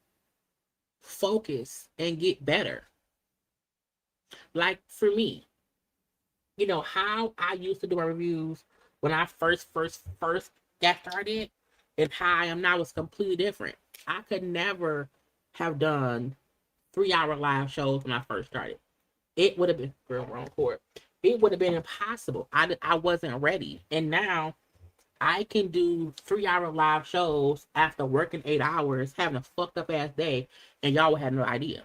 focus and get better. Like for me, how I used to do my reviews when I first got started and how I am now is completely different. I could never have done 3-hour live shows when I first started. It would have been wrong court. It would have been impossible. I wasn't ready. And now I can do 3-hour live shows after working 8 hours, having a fucked up ass day, and y'all would have no idea.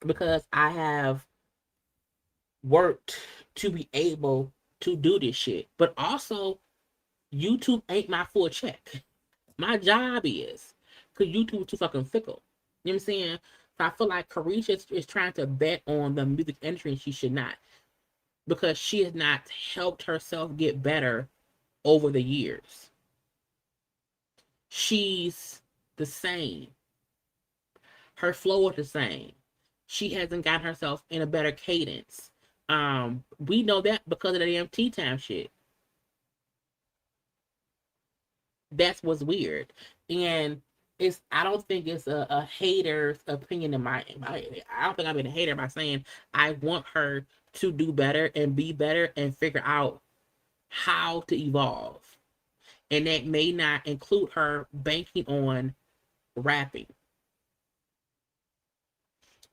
Because I have worked to be able to do this shit. But also, YouTube ain't my full check. My job is. Because YouTube is too fucking fickle. You know what I'm saying? So I feel like Carisha is trying to bet on the music industry and she should not. Because she has not helped herself get better over the years. She's the same. Her flow is the same. She hasn't gotten herself in a better cadence. We know that because of the damn tea time shit. That's what's weird. And I don't think it's a hater's opinion in I don't think I've been a hater by saying I want her to do better and be better and figure out how to evolve. And that may not include her banking on rapping.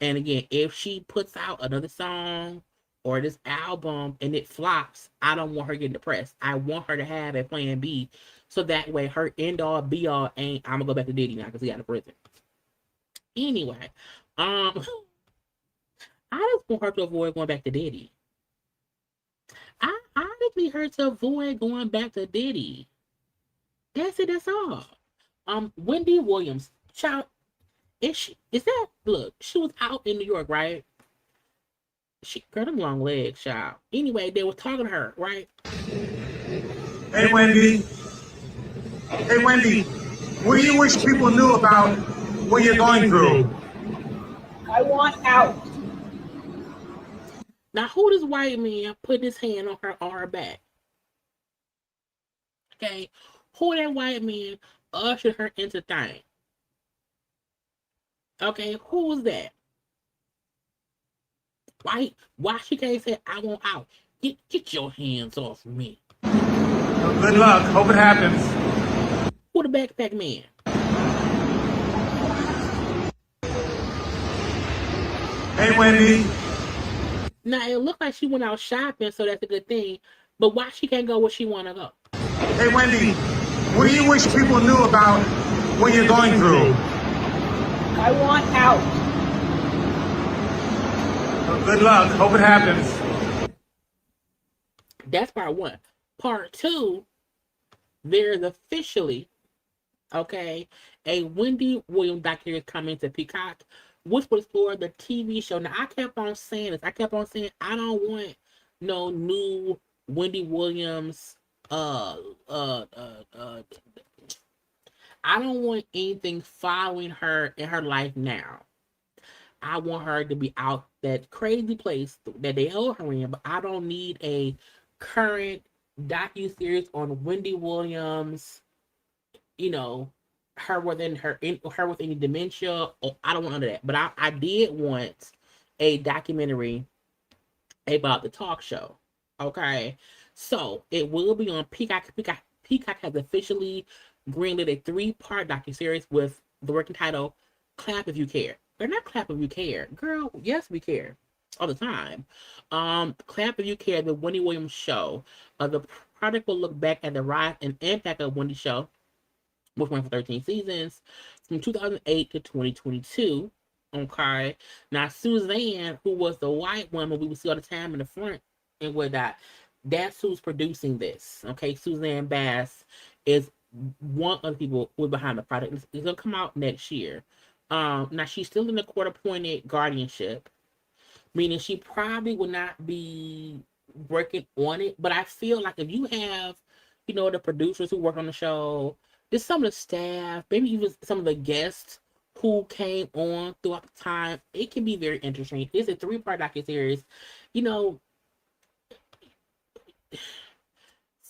And again, if she puts out another song or this album and it flops, I don't want her getting depressed. I want her to have a plan B. So that way her end all be all ain't I'm gonna go back to Diddy now because he out of prison. Anyway, I just want her to avoid going back to Diddy. I just need her to avoid going back to Diddy. That's it, that's all. Wendy Williams, child, she was out in New York, right? She got them long legs, child. Anyway, they were talking to her, right? Hey, Wendy. Hey, Wendy. What do you wish people knew about what you're going through? I want out. Now, who this white man put his hand on her back? Okay, who that white man ushered her into thing? Okay, who was that? Why she can't say I want out? Get your hands off me. Good luck. Hope it happens. Who the backpack man? Hey, Wendy. Now it looked like she went out shopping, so that's a good thing. But why she can't go where she wanna go? Hey, Wendy. What do you wish people knew about what you're going through? I want out. Well, good luck. Hope it happens. That's part one. Part two, there's officially, okay, a Wendy Williams documentary coming to Peacock, which was for the TV show. Now, I kept on saying this. I kept on saying, I don't want no new Wendy Williams, I don't want anything following her in her life now. I want her to be out that crazy place that they hold her in, but I don't need a current docu-series on Wendy Williams, you know, her with any dementia. Or I don't want none of that. But I did want a documentary about the talk show. Okay. So it will be on Peacock. Peacock has officially greenlit a 3-part docuseries with the working title Clap If You Care. They're not Clap If You Care. Girl, yes, we care. All the time. Clap If You Care, the Wendy Williams show. The project will look back at the rise and impact of Wendy's show, which went for 13 seasons, from 2008 to 2022. Okay. Now, Suzanne, who was the white woman we would see all the time in the front and whatnot, that's who's producing this. Okay. Suzanne Bass is one of the people who are behind the project. It's going to come out next year. Now, she's still in the court-appointed guardianship, meaning she probably will not be working on it. But I feel like if you have, the producers who work on the show, just some of the staff, maybe even some of the guests who came on throughout the time, it can be very interesting. It's a 3-part docuseries.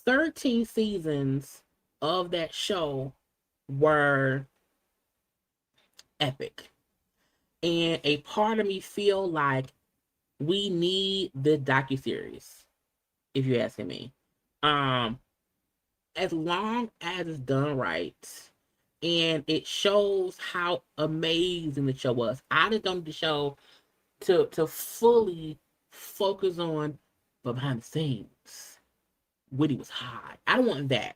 13 seasons of that show were epic. And a part of me feel like we need the docuseries, if you're asking me. As long as it's done right and it shows how amazing the show was. I just don't need the show to fully focus on the behind the scenes. Woody was hot. I don't want that.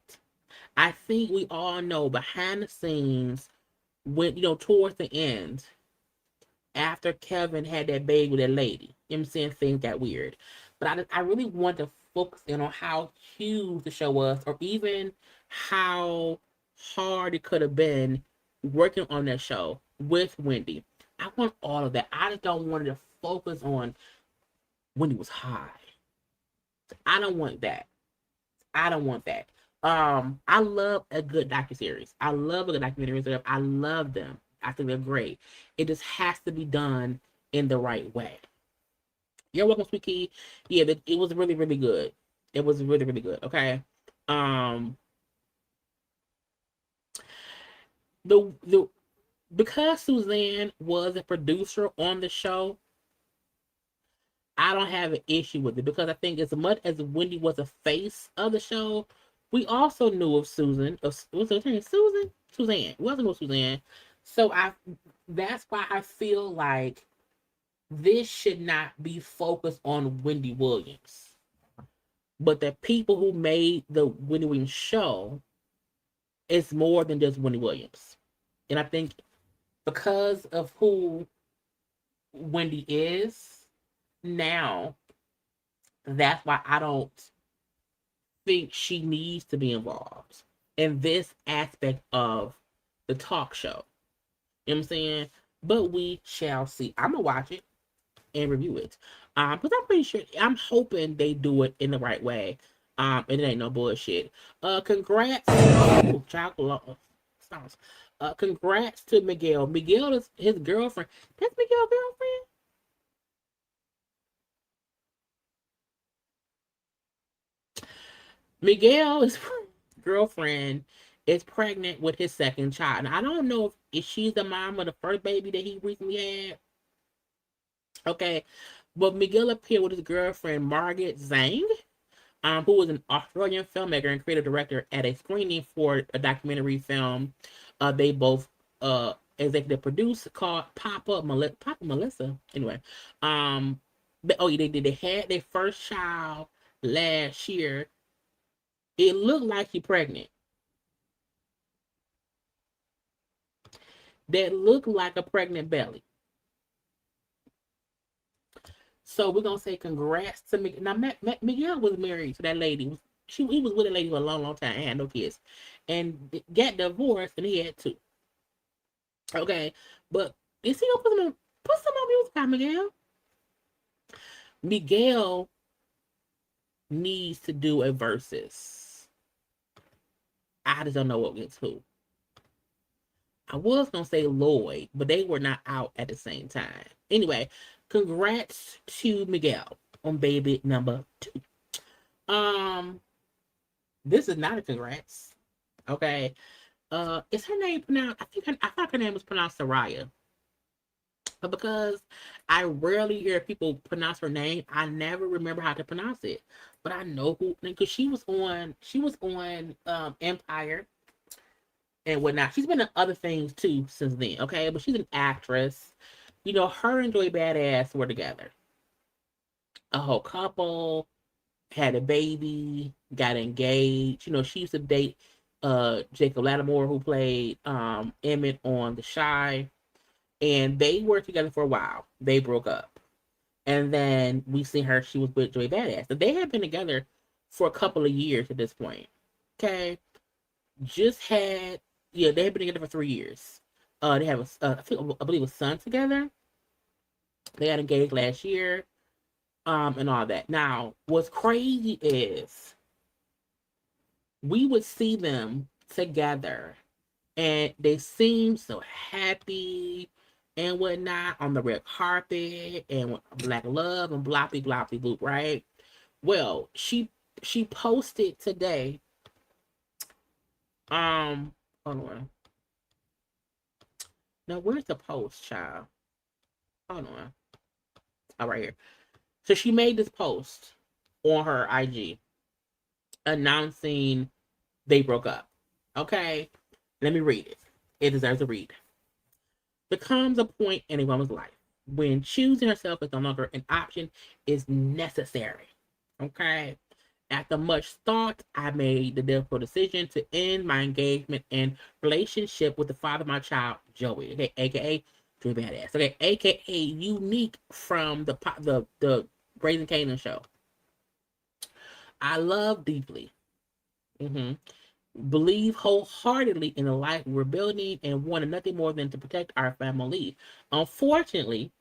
I think we all know behind the scenes, when towards the end, after Kevin had that baby with that lady, you know what I'm saying, things got weird. But I really want to focus in on how huge the show was, or even how hard it could have been working on that show with Wendy. I want all of that. I just don't want to focus on Wendy was high. I don't want that. I don't want that. I love a good docuseries. I love a good documentary. I love them. I think they're great. It just has to be done in the right way. You're welcome, Sweet Key. Yeah, it was really, really good. It was really, really good. Okay. Because Suzanne was a producer on the show, I don't have an issue with it, because I think as much as Wendy was a face of the show, we also knew of Susan. Was her name Susan? Suzanne. We also knew of Suzanne. So that's why I feel like this should not be focused on Wendy Williams, but the people who made the Wendy Williams show is more than just Wendy Williams. And I think because of who Wendy is now, that's why I don't think she needs to be involved in this aspect of the talk show. You know what I'm saying? But we shall see. I'm gonna watch it and review it. But I'm pretty sure, I'm hoping they do it in the right way. And it ain't no bullshit. Congrats. Oh, chocolate. Congrats to Miguel. Miguel is his girlfriend. That's Miguel's girlfriend? Miguel's girlfriend is pregnant with his second child. And I don't know if she's the mom of the first baby that he recently had. Okay. But Miguel appeared with his girlfriend, Margaret Zhang, who was an Australian filmmaker and creative director, at a screening for a documentary film they both executive produced, called Papa Melissa. Anyway, they had their first child last year. It looked like she's pregnant. that looked like a pregnant belly. So we're gonna say congrats to Miguel. Now Miguel was married to that lady. He was with a lady for a long, long time and had no kids, and got divorced, and he had two. Okay, but is he gonna put some more music on Miguel? Miguel needs to do a versus. I just don't know what gets who. I was gonna say Lloyd, but they were not out at the same time. Anyway, congrats to Miguel on baby number 2. This is not a congrats. Okay. Is her name pronounced? I thought her name was pronounced Serayah. But because I rarely hear people pronounce her name, I never remember how to pronounce it. But I know who, because she was on Empire and whatnot. She's been in other things too since then, okay? But she's an actress. You know, her and JayBirds were together. A whole couple, had a baby, got engaged. You know, she used to date Jacob Lattimore, who played Emmett on The Chi. And they were together for a while. They broke up. And then we see her, she was with JayBirds. So they had been together for a couple of years at this point. Okay. They had been together for 3 years. They have I believe a son together. They got engaged last year. And all that. Now, what's crazy is we would see them together and they seem so happy and whatnot on the red carpet and black love and bloppy bloop, right? Well, she posted today. Hold on. Now, where's the post, child? Hold on. Oh, right here. So she made this post on her IG announcing they broke up. Okay, let me read it. It deserves a read. There comes a point in a woman's life when choosing herself is no longer an option, is necessary. Okay. After much thought, I made the difficult decision to end my engagement and relationship with the father of my child, Joey, okay, aka JayBirds, okay, aka Unique from the Raising Kanan show. I love deeply. Believe wholeheartedly in the life we're building and wanted nothing more than to protect our family. Unfortunately,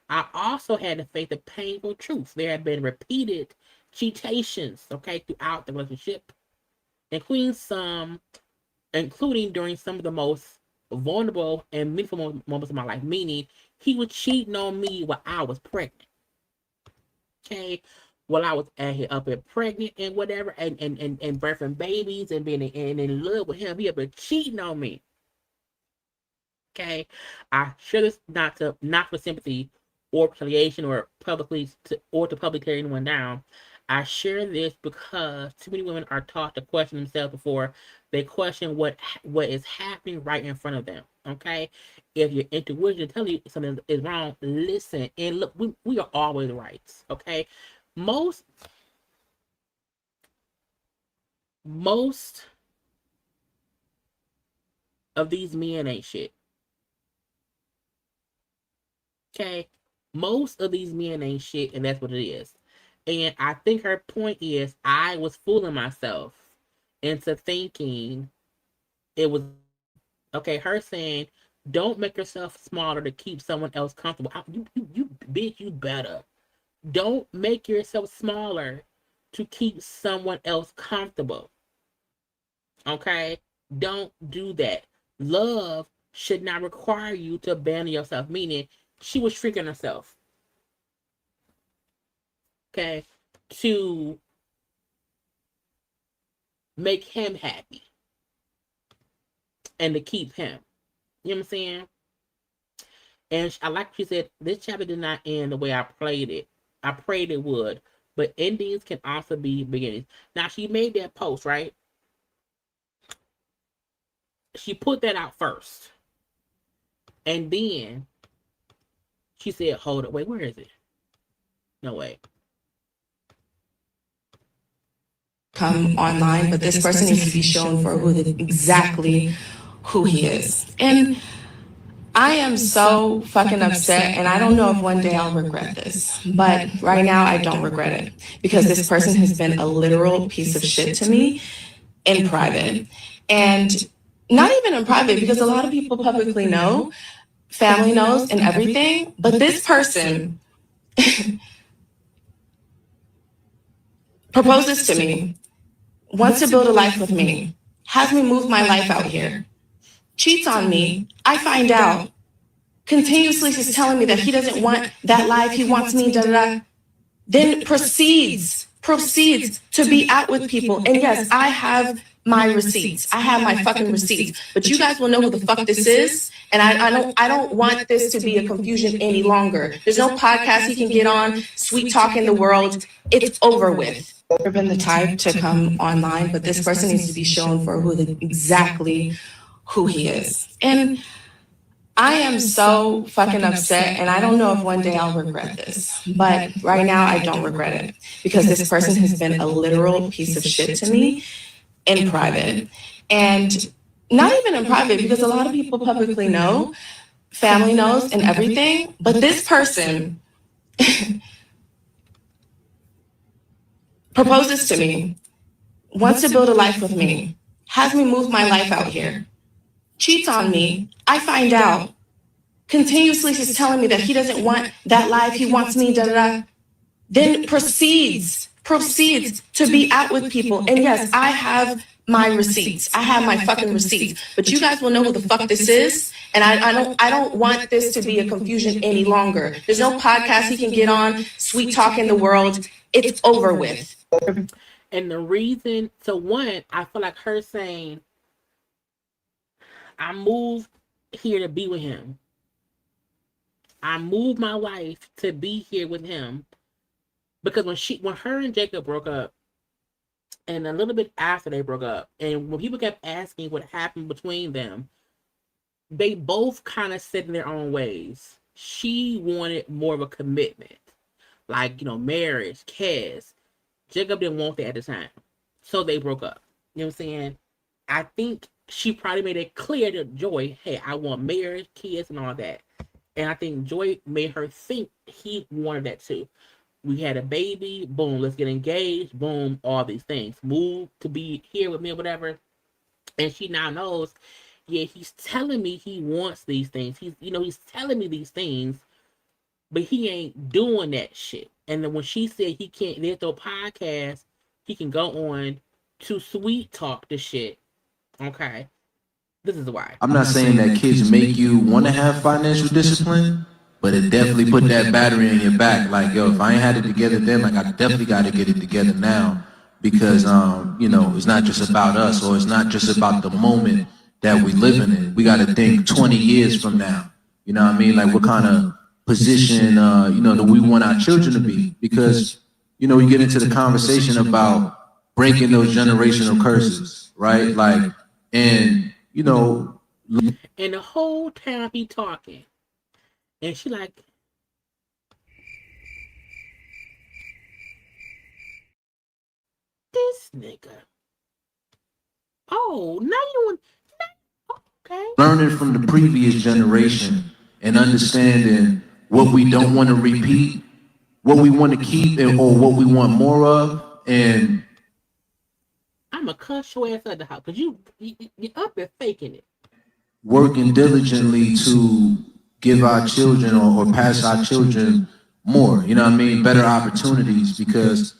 I also had to face the painful truth. There have been repeated cheatations, okay, throughout the relationship, including during some of the most vulnerable and meaningful moments of my life. Meaning, he was cheating on me while I was pregnant. Okay, while I was up and pregnant and whatever, and birthing babies and being in love with him, he had been cheating on me. Okay, I share this not for sympathy or retaliation or to publicly tear anyone down. I share this because too many women are taught to question themselves before they question what is happening right in front of them. Okay, if your intuition tells you something is wrong, listen and look. We are always right. Okay, most of these men ain't shit. Okay, most of these men ain't shit, and that's what it is. And I think her point is I was fooling myself into thinking it was okay. Her saying, "Don't make yourself smaller to keep someone else comfortable." You bitch, you better. Don't make yourself smaller to keep someone else comfortable. Okay? Don't do that. Love should not require you to abandon yourself, meaning she was shrinking herself. Okay? To make him happy and to keep him. You know what I'm saying? And I like she said, this chapter did not end the way I played it. I prayed it would, but endings can also be beginnings. Now, she made that post, right? She put that out first. And then she said, hold up, wait, where is it? No way. Come online, but this person needs to be shown for exactly who he is. And I am so fucking upset, and I don't know if one day I'll regret this, but right now I don't regret it because this person has been a literal piece of shit to me in private. And not even in private, because a lot of people publicly know, family knows, and everything, but this person proposes to me, wants to build a life with me, has me move my life out here, cheats on me. I find out, continuously is telling me that he doesn't want that life, he wants me, da da da. Then proceeds to be out with people. And yes, I have my receipts. I have my fucking receipts. But you guys will know who the fuck this is. And I don't want this to be a confusion any longer. There's no podcast he can get on, sweet talking the world. It's over with. I've never been the type to come online, but this person needs to be shown for exactly who he is. And I am so fucking upset, and I don't know if one day I'll regret this, but right now I don't regret it because this person has been a literal piece of shit to me in private. And not even in private, because a lot of people publicly know, family knows, and everything, but this person proposes to me, wants to build a life with me, has me move my life out here, cheats on me. I find out, continuously is telling me that he doesn't want that life, he wants me, da da da. Then proceeds to be out with people. And yes, I have my receipts. I have my fucking receipts. But you guys will know who the fuck this is. And I don't want this to be a confusion any longer. There's no podcast he can get on, sweet talking the world. It's over with. And the reason, so one, I feel like her saying, I moved here to be with him. I moved my life to be here with him. Because when her and Jacob broke up, and a little bit after they broke up, and when people kept asking what happened between them, they both kind of said in their own ways. She wanted more of a commitment. Like, marriage, kids. Jacob didn't want that at the time. So they broke up. You know what I'm saying? I think she probably made it clear to Joy, hey, I want marriage, kids, and all that. And I think Joy made her think he wanted that too. We had a baby, boom, let's get engaged, boom, all these things. Move to be here with me or whatever. And she now knows, yeah, he's telling me he wants these things. He's telling me these things, but he ain't doing that shit. And then when she said he can't, there's no podcast, he can go on to sweet talk the shit. Okay. This is why. I'm not saying that kids make you want to have financial discipline, but it definitely put that battery in your back. Like, yo, if I ain't had it together then, like, I definitely got to get it together now because, it's not just about us, or it's not just about the moment that we living in. We got to think 20 years from now. You know what I mean? Like, what kind of position, do we want our children to be? Because, we get into the conversation about breaking those generational curses, right? Like, and the whole time he talking, and she like, this nigga. Oh, now you want, okay. Learning from the previous generation and understanding what we don't want to repeat, what we want to keep, or what we want more of, and I'm gonna cuss your ass at the house because you up there faking it. Working diligently to give our children or pass our children more, better opportunities, because,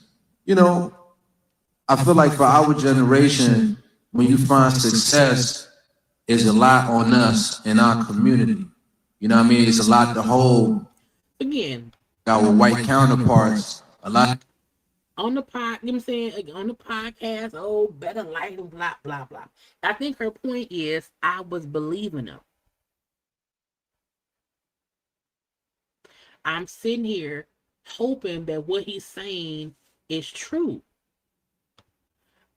I feel like for our generation, when you find success, is a lot on us in our community. It's a lot to hold. Again, our white counterparts, a lot. On the pod, you know what I'm saying? On the podcast, oh, better life, blah, blah, blah. I think her point is, I was believing him. I'm sitting here hoping that what he's saying is true.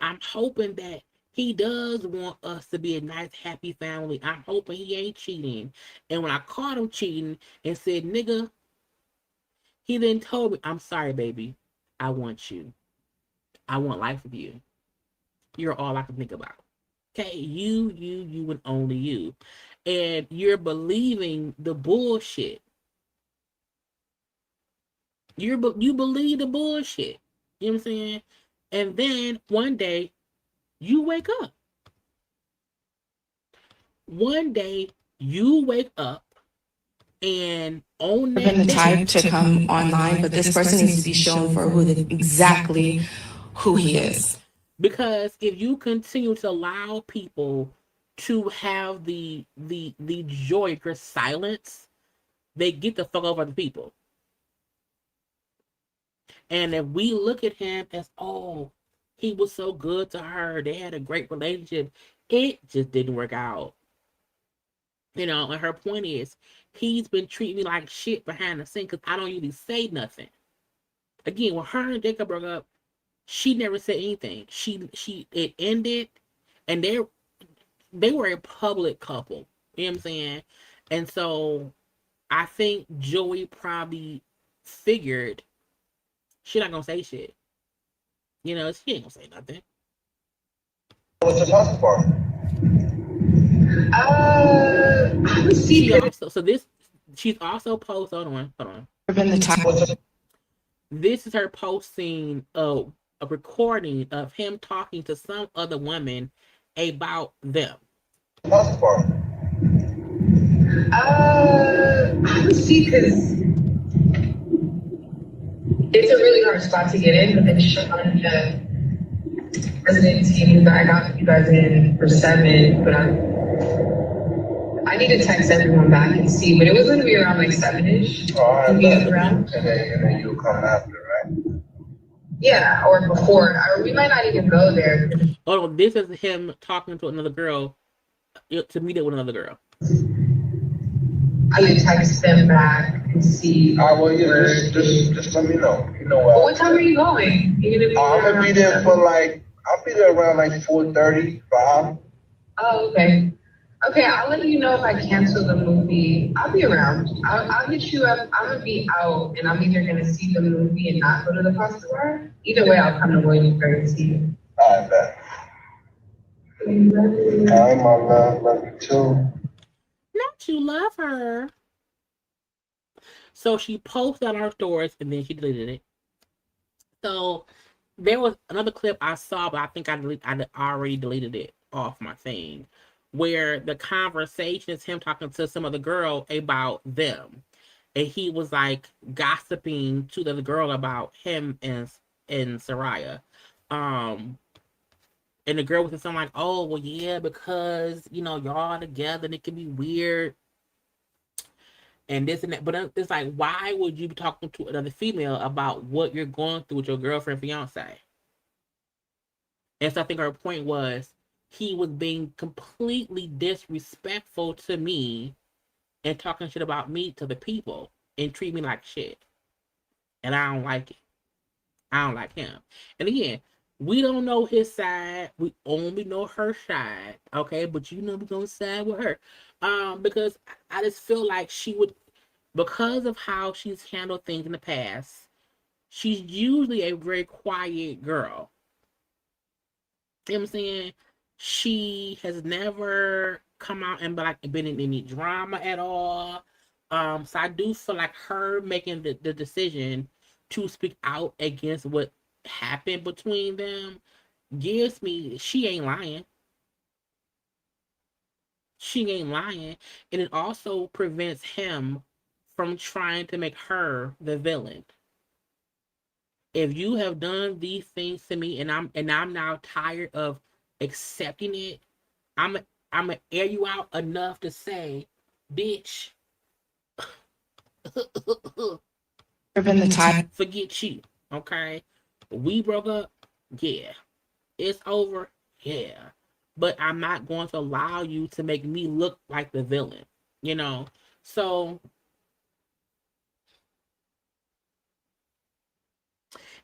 I'm hoping that he does want us to be a nice, happy family. I'm hoping he ain't cheating. And when I caught him cheating and said, nigga, he then told me, I'm sorry, baby. I want you. I want life with you. You're all I can think about. Okay, you, and only you. and you're believing the bullshit. You believe the bullshit. You know what I'm saying? And then one day you wake up. One day you wake up and on I've that been the day, type to come online, but this person needs to be shown for exactly who he is. Because if you continue to allow people to have the joy of your silence, they get the fuck over the people. And if we look at him as, oh, he was so good to her, they had a great relationship, it just didn't work out. You know, and her point is, he's been treating me like shit behind the scenes because I don't usually say nothing. Again, when her and Jacob broke up, she never said anything. It ended, and they were a public couple. You know what I'm saying? And so I think Joey probably figured she not gonna say shit. You know, she ain't gonna say nothing. What's the house party? She's also post. Hold on. Been the type. This is her posting a recording of him talking to some other woman about them. House party. See, because it's a really hard spot to get in, but then Sean, the resident team that I got you guys in for 7, but I need to text everyone back and see, but it was going to be around like 7-ish. And then you'll come after, right? Yeah, or before, or we might not even go there. Oh, this is him talking to another girl to meet up with another girl. I can text them back and see. Well, yeah, just let me know. You know what? What time are you going? I'm gonna be there for I'll be there around 4:35. Oh, okay. Okay, I'll let you know if I cancel the movie. I'll be around. I'll hit you up. I'm gonna be out, and I'm either gonna see the movie and not go to the pasta bar. Either way, I'll come to Williamsburg and see you. All right, bet. All right, my love. Love you too. Not you love her. So she posted on her stories and then she deleted it. So there was another clip I saw, but I think I already deleted it off my thing, where the conversation is him talking to some other girl about them. And he was like gossiping to the girl about him and Serayah. And the girl was something like, oh, well, yeah, because, you know, y'all together and it can be weird. And this and that. But it's like, why would you be talking to another female about what you're going through with your girlfriend, fiance? And so I think her point was, he was being completely disrespectful to me and talking shit about me to the people and treat me like shit. And I don't like it. I don't like him. And again, we don't know his side. We only know her side. Okay, but you know we're gonna side with her. Because I just feel like she would, because of how she's handled things in the past, she's usually a very quiet girl. You know what I'm saying? She has never come out and been in any drama at all. So I do feel like her making the decision to speak out against what happened between them gives me, she ain't lying. She ain't lying. And it also prevents him from trying to make her the villain. If you have done these things to me and I'm now tired of accepting it, I'm gonna air you out enough to say, bitch, Been the time. Forget you, okay? We broke up, yeah. It's over, yeah. But I'm not going to allow you to make me look like the villain, you know? So,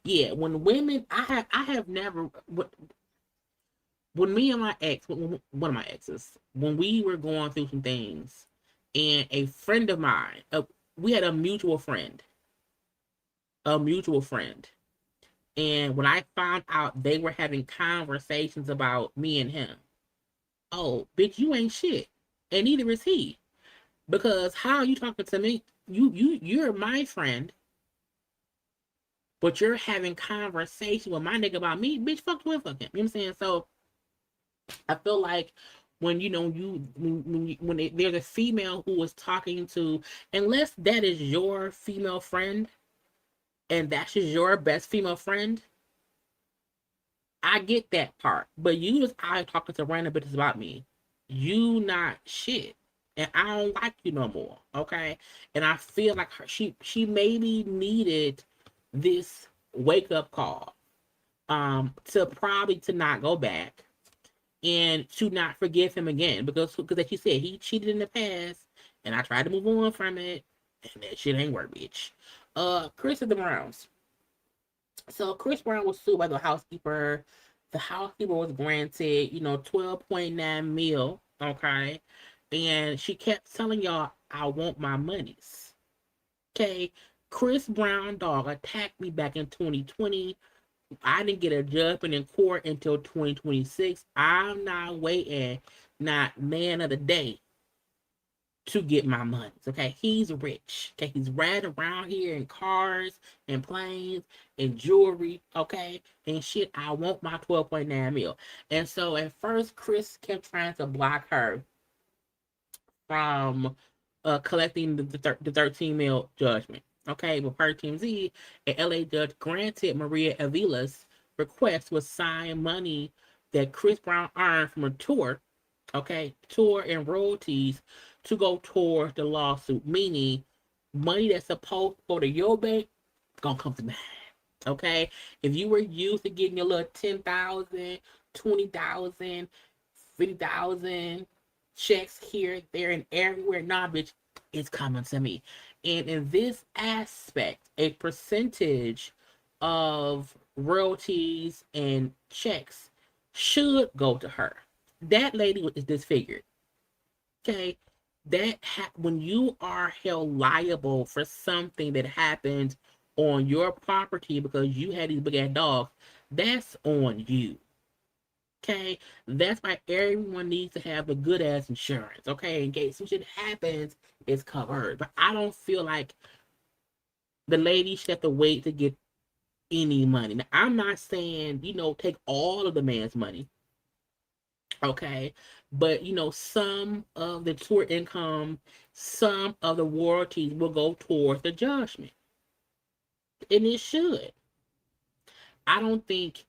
yeah, when women, I have never, when me and my ex, one of my exes, when we were going through some things, and a friend of mine, we had a mutual friend. And when I found out they were having conversations about me and him, oh, bitch, you ain't shit. and neither is he. Because how are you talking to me? You're my friend, but you're having conversation with my nigga about me, bitch. Fuck you and fuck him. You know what I'm saying? So I feel like when there's a female who is talking to, unless that is your female friend, and that's just your best female friend, I get that part. But you just out talking to random bitches about me. You not shit. And I don't like you no more. Okay? And I feel like she maybe needed this wake up call. To not go back and to not forgive him again. Because like you said, he cheated in the past and I tried to move on from it. And that shit ain't work, bitch. Chris of the Browns. So Chris Brown was sued by the housekeeper. The housekeeper was granted, 12.9 mil. Okay. And she kept telling y'all, I want my monies. Okay. Chris Brown dog attacked me back in 2020. I didn't get a judgment in court until 2026. I'm not waiting, not man of the day, to get my money. Okay, he's rich. Okay, he's riding around here in cars and planes and jewelry. Okay, and shit. I want my 12.9 mil. And so at first, Chris kept trying to block her from collecting the 13 mil judgment. Okay, but per TMZ, an LA judge granted Maria Avila's request to assign money that Chris Brown earned from a tour, tour and royalties to go towards the lawsuit, meaning money that's supposed to go to your bank gonna come to mine. Okay, if you were used to getting your little 10,000, 20,000, 50,000 checks here, there, and everywhere, nah, bitch, it's coming to me. And in this aspect, a percentage of royalties and checks should go to her. That lady is disfigured. Okay, when you are held liable for something that happened on your property because you had these big ass dogs, that's on you. Okay, that's why everyone needs to have a good ass insurance. Okay, in case some shit happens, it's covered. But I don't feel like the lady should have to wait to get any money. Now, I'm not saying take all of the man's money. Okay, but some of the tour income, some of the royalties will go towards the judgment, and it should. I don't think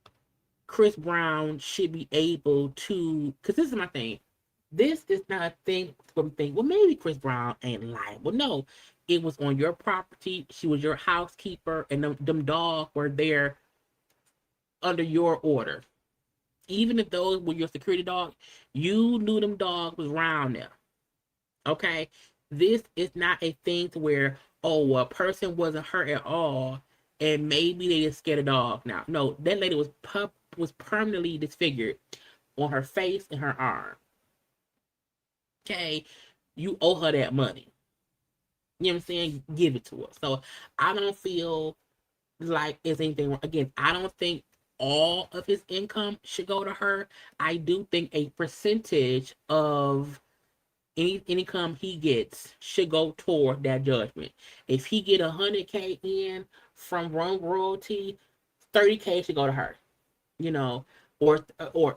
Chris Brown should be able to, because this is my thing. This is not a thing from think, well, maybe Chris Brown ain't liable. No, it was on your property. She was your housekeeper, and them dogs were there under your order. Even if those were your security dogs, you knew them dogs was around there. Okay? This is not a thing to where, oh, a person wasn't hurt at all, and maybe they just scared a dog. Now, no, that lady was permanently disfigured on her face and her arm. Okay? You owe her that money. You know what I'm saying? Give it to her. So I don't feel like it's anything wrong. Again, I don't think all of his income should go to her. I do think a percentage of any income he gets should go toward that judgment. If he get 100K in from wrong royalty, 30K should go to her. Or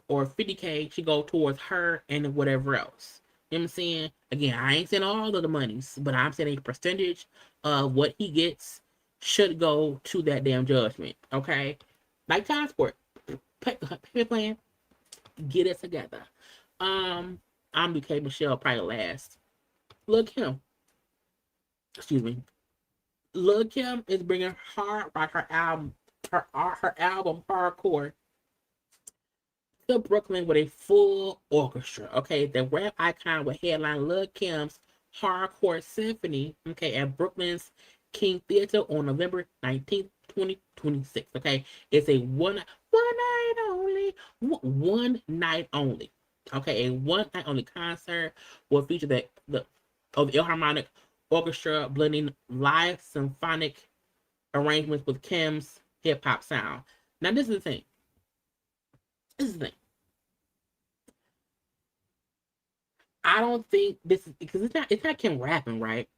50K should go towards her and whatever else. You know what I'm saying? Again, I ain't saying all of the monies, but I'm saying a percentage of what he gets should go to that damn judgment. Okay? Like child support. Payment plan. Get it together. I'm BK Michelle probably last. Lil' Kim. Excuse me. Lil' Kim is bringing her album Hardcore to Brooklyn with a full orchestra. Okay, the rap icon will headline Lil' Kim's Hardcore Symphony. Okay, at Brooklyn's King Theater on November 19th, 2026. Okay, it's a one night only. Okay, a one night only concert will feature the Philharmonic Orchestra blending live symphonic arrangements with Kim's hip hop sound. Now, this is the thing. I don't think this is because it's not Kim rapping, right?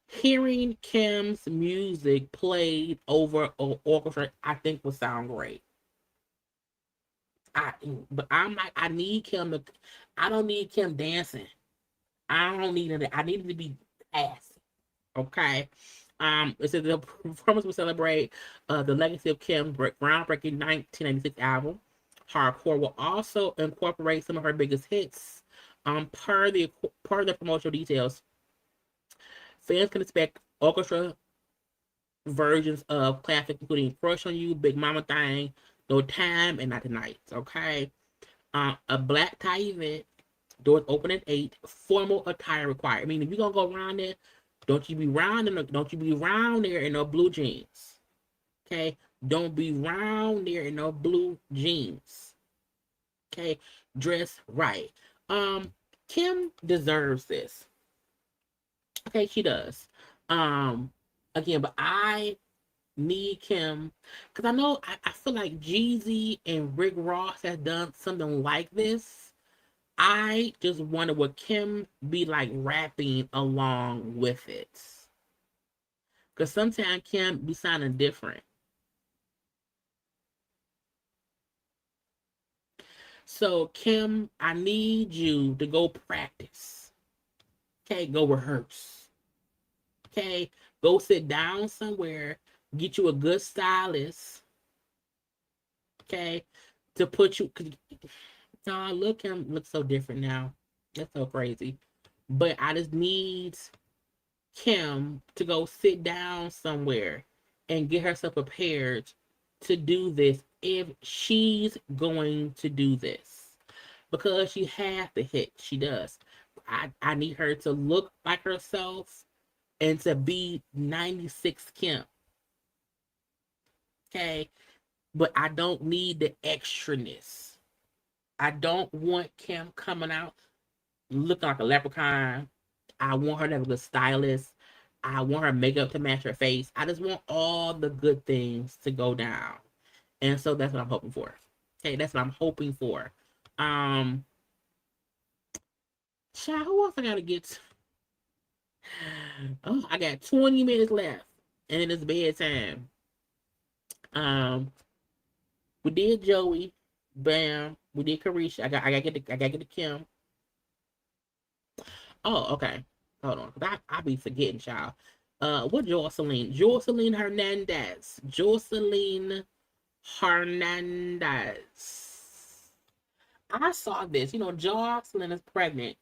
Hearing Kim's music played over an orchestra, I think would sound great. But I'm like, I need Kim to. I don't need Kim dancing. I don't need it. I need it to be classy. Okay. It says the performance will celebrate the legacy of Kim's groundbreaking 1996 album. Hardcore will also incorporate some of her biggest hits. Per the promotional details, fans can expect orchestra versions of classics including "Crush on You," "Big Mama Thing," "No Time," and "Not Tonight." Okay. A black tie event. Doors open at 8. Formal attire required. I mean, if you're gonna go around there, don't you be round there in no blue jeans. Okay? Don't be round there in no blue jeans. Okay? Dress right. Kim deserves this. Okay, she does. Again, but I need Kim because I feel like Jeezy and Rick Ross has done something like this. I just wonder what Kim be like rapping along with it. Because sometimes Kim be sounding different. So, Kim, I need you to go practice. Okay, go rehearse. Okay, go sit down somewhere, get you a good stylist. Okay, to put you. No, look, Kim looks so different now. That's so crazy. But I just need Kim to go sit down somewhere and get herself prepared to do this if she's going to do this. Because she has the hit. She does. I need her to look like herself and to be 96 Kim. Okay? But I don't need the extraness. I don't want Kim coming out looking like a leprechaun. I want her to have a good stylist. I want her makeup to match her face. I just want all the good things to go down. And so that's what I'm hoping for. Okay, that's what I'm hoping for. Child, who else I gotta get to? Oh, I got 20 minutes left. And then it's bedtime. We did Joey. Bam. We did Carisha. I gotta get to Kim. Oh, okay. Hold on. I be forgetting, child. What Joseline? Joseline Hernandez. Joseline Hernandez. I saw this. You know, Joseline is pregnant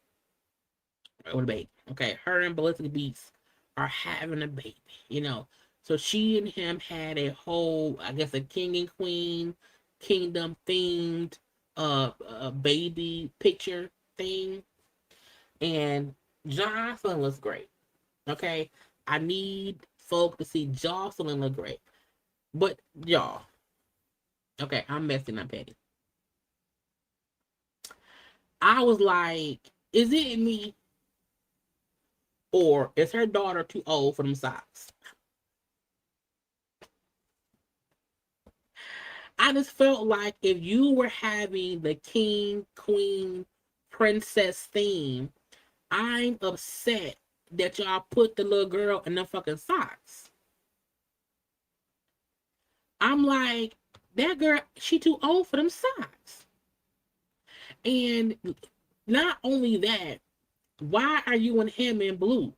with a baby. Okay, her and Ballistic Beats are having a baby. You know, so she and him had a whole, I guess, a king and queen kingdom themed baby picture thing. And Joseline looks great. Okay. I need folk to see Joseline look great. But y'all, okay, I'm messing up petty. I was like, is it me? Or is her daughter too old for them socks? I just felt like if you were having the king, queen, princess theme, I'm upset that y'all put the little girl in the fucking socks. I'm like, that girl, she too old for them socks. And not only that, why are you and him in blue?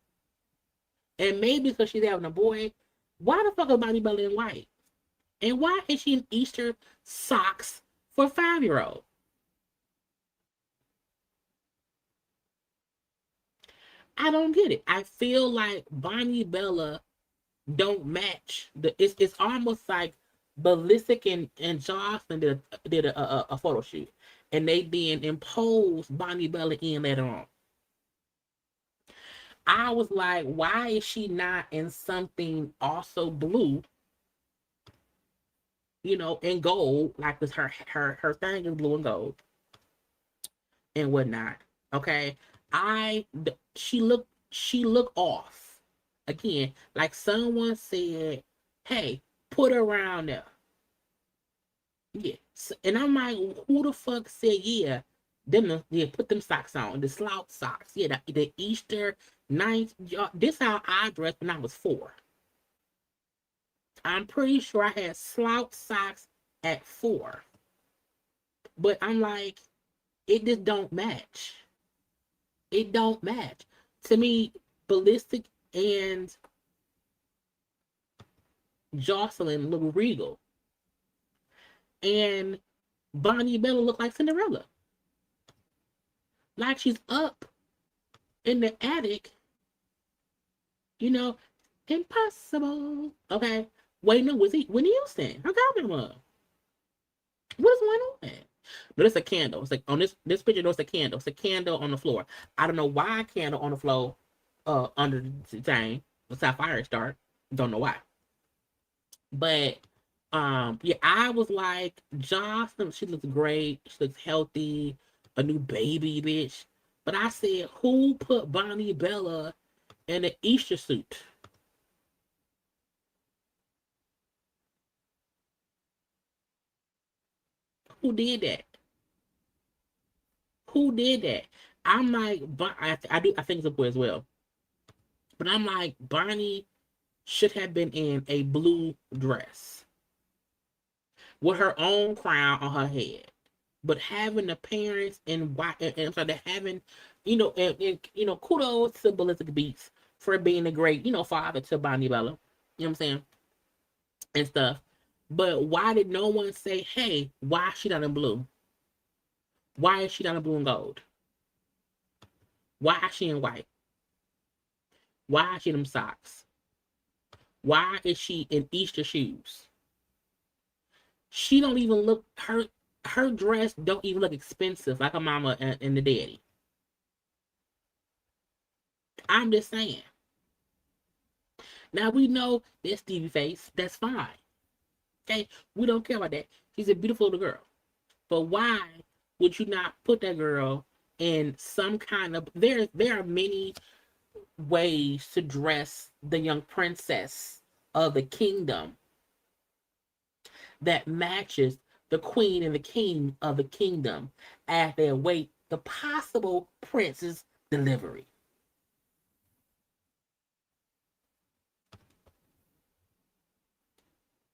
And maybe because she's having a boy, why the fuck is Bonnie Bella in white? And why is she in Easter socks for a 5-year-old? I don't get it. I feel like Bonnie Bella don't match. It's almost like Ballistic and Jocelyn did a photo shoot. And they then imposed Bonnie Bella in later on. I was like, why is she not in something also blue? You know, and gold, like this her thing is blue and gold and whatnot. Okay. She looked off. Again, like someone said, hey, put her around there. Yeah. And I'm like, who the fuck said yeah? Put them socks on, the slouch socks. Yeah, the Easter night. This how I dressed when I was 4. I'm pretty sure I had slouch socks at 4. But I'm like, it just don't match. It don't match. To me, Ballistic and Joseline look regal. And Bonnie Bella look like Cinderella. Like she's up in the attic. You know, impossible. Okay. Wait, no, Whitney Houston. How got him up? What is going on? But it's a candle. It's like on this picture, there's a candle. It's a candle on the floor. I don't know why a candle on the floor under the thing. That's how fire start. Don't know why. But yeah, I was like, Jocelyn, she looks great. She looks healthy. A new baby, bitch. But I said, who put Bonnie Bella in an Easter suit? Who did that? Who did that? I'm like, I think it's a boy as well. But I'm like, Bonnie should have been in a blue dress with her own crown on her head. But having the parents and I'm sorry, having, you know, and kudos to Ballistic Beats for being a great, father to Bonnie Bella. You know what I'm saying? And stuff. But why did no one say, hey, why is she not in blue? Why is she not in blue and gold? Why is she in white? Why is she in them socks? Why is she in Easter shoes? She don't even look, her dress don't even look expensive like her mama and the daddy. I'm just saying. Now we know this Stevie face. That's fine. Okay? We don't care about that. She's a beautiful little girl. But why would you not put that girl in some kind of... There are many ways to dress the young princess of the kingdom that matches the queen and the king of the kingdom as they await the possible prince's delivery.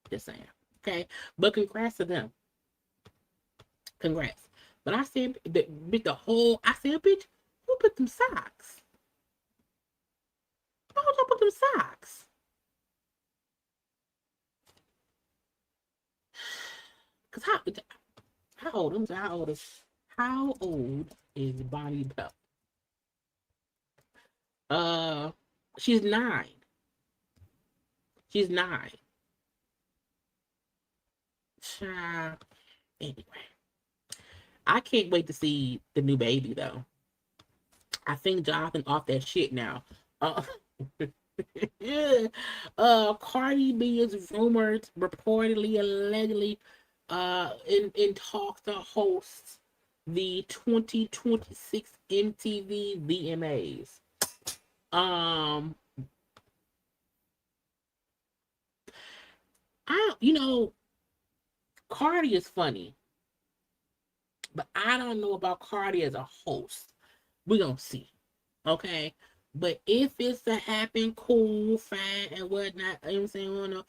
Just saying. Okay? But congrats to them. Congrats. But I said, I said, bitch, who put them socks? Why would y'all put them socks? Because how old is Bonnie Bell? She's 9. She's 9. Child. Anyway. I can't wait to see the new baby though. I think Jonathan off that shit now. Cardi B is rumored, reportedly, allegedly, in talks to host the 2026 MTV VMAs. Cardi is funny, but I don't know about Cardi as a host. We're gonna see. Okay? But if it's to happen, cool, fine, and whatnot, you know what I'm saying?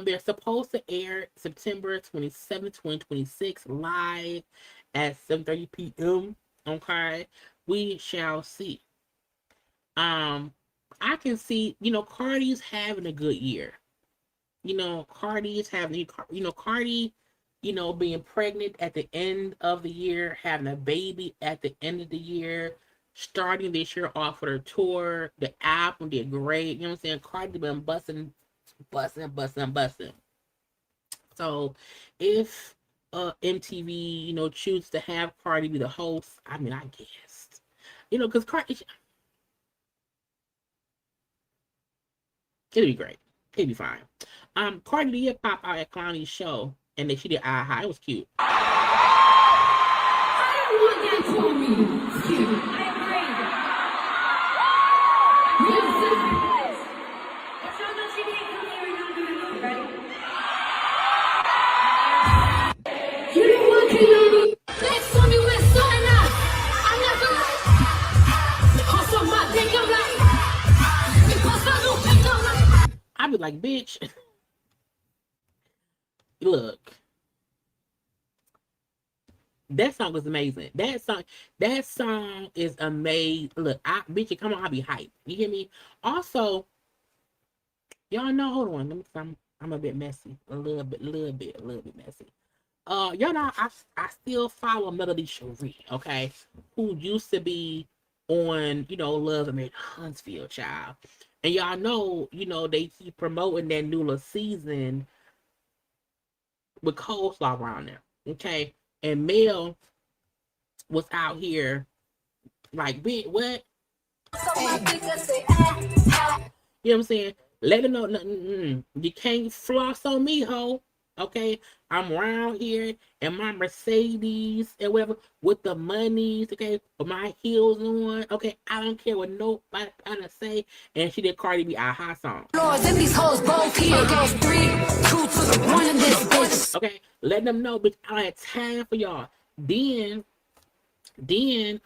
They're supposed to air September 27, 2026, live at 7:30 p.m. Okay? We shall see. I can see, Cardi's having a good year. Cardi's having, Cardi, being pregnant at the end of the year, having a baby at the end of the year, starting this year off with her tour. The album did great. You know what I'm saying? Cardi been busting. So if MTV, chooses to have Cardi be the host, I mean, I guess. Because Cardi, it'll be great. It'll be fine. Cardi did pop out at Clowney's show, and then she did Aha. It was cute. like, bitch, look, that song is amazing. That song is amazing. Look, bitch, come on, I'll be hyped. You hear me? Also, y'all know, hold on, let me, I'm a bit messy. A little bit messy. Y'all know, I still follow Melody Cherie, okay, who used to be on, Love and Married Huntsville, child. And y'all know, they keep promoting that new little season with coleslaw around there, okay? And Mel was out here like, bitch, what? You know what I'm saying? Let them know, you can't floss on me, ho. Okay, I'm around here in my Mercedes and whatever with the monies, okay, with my heels on, okay. I don't care what nobody to say. And she did Cardi B a hot song. Okay, let them know, bitch, I had time for y'all. Then,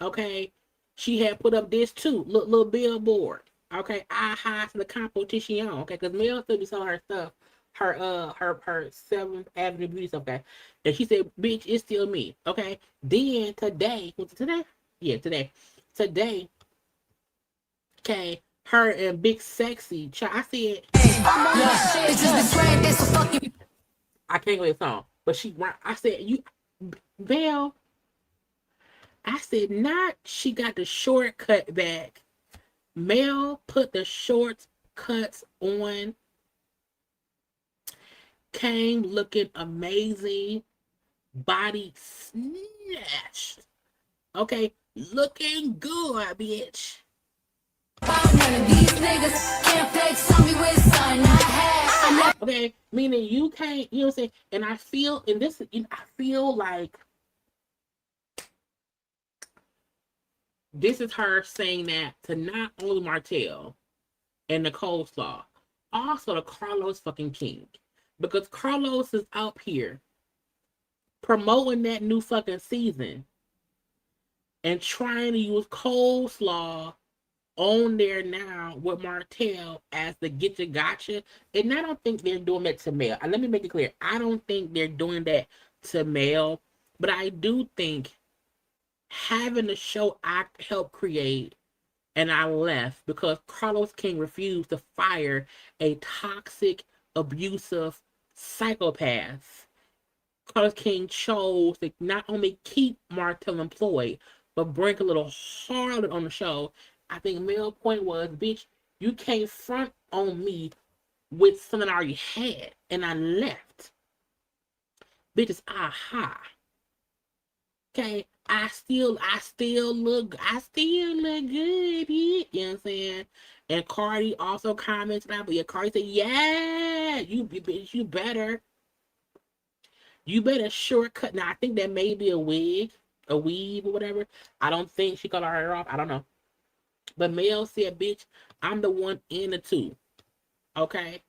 okay, she had put up this too, little billboard. Okay, I hide the competition, okay, because Mel still be selling her stuff, her 7th Avenue Beauty stuff, okay. And she said, bitch, it's still me, okay. Then today, was it today? Yeah, today, okay, her and Big Sexy, I said, I can't go this song, but I said, you, Belle, I said, not she got the shortcut back. Mel put the short cuts on, came looking amazing, body snatched. Okay, looking good, bitch. Okay, meaning you can't, you know what I'm saying? And I feel, I feel like this is her saying that to not only Martell and the coleslaw, also to Carlos fucking King. Because Carlos is up here promoting that new fucking season and trying to use coleslaw on there now with Martell as the get you gotcha. And I don't think they're doing that to Mel. Let me make it clear. I don't think they're doing that to Mel, but I do think having the show I helped create and I left because Carlos King refused to fire a toxic, abusive psychopath. Carlos King chose to not only keep Martell employed, but bring a little harlot on the show. I think Mel's point was, bitch, you can't front on me with something I already had, and I left. Bitches, aha. Okay, I still look good, bitch. You know what I'm saying? And Cardi also commented that, but yeah, Cardi said, yeah, you bitch, you better shortcut. Now I think that may be a wig, a weave or whatever. I don't think she cut her hair off. I don't know. But Mel said, bitch, I'm the one in the two. Okay?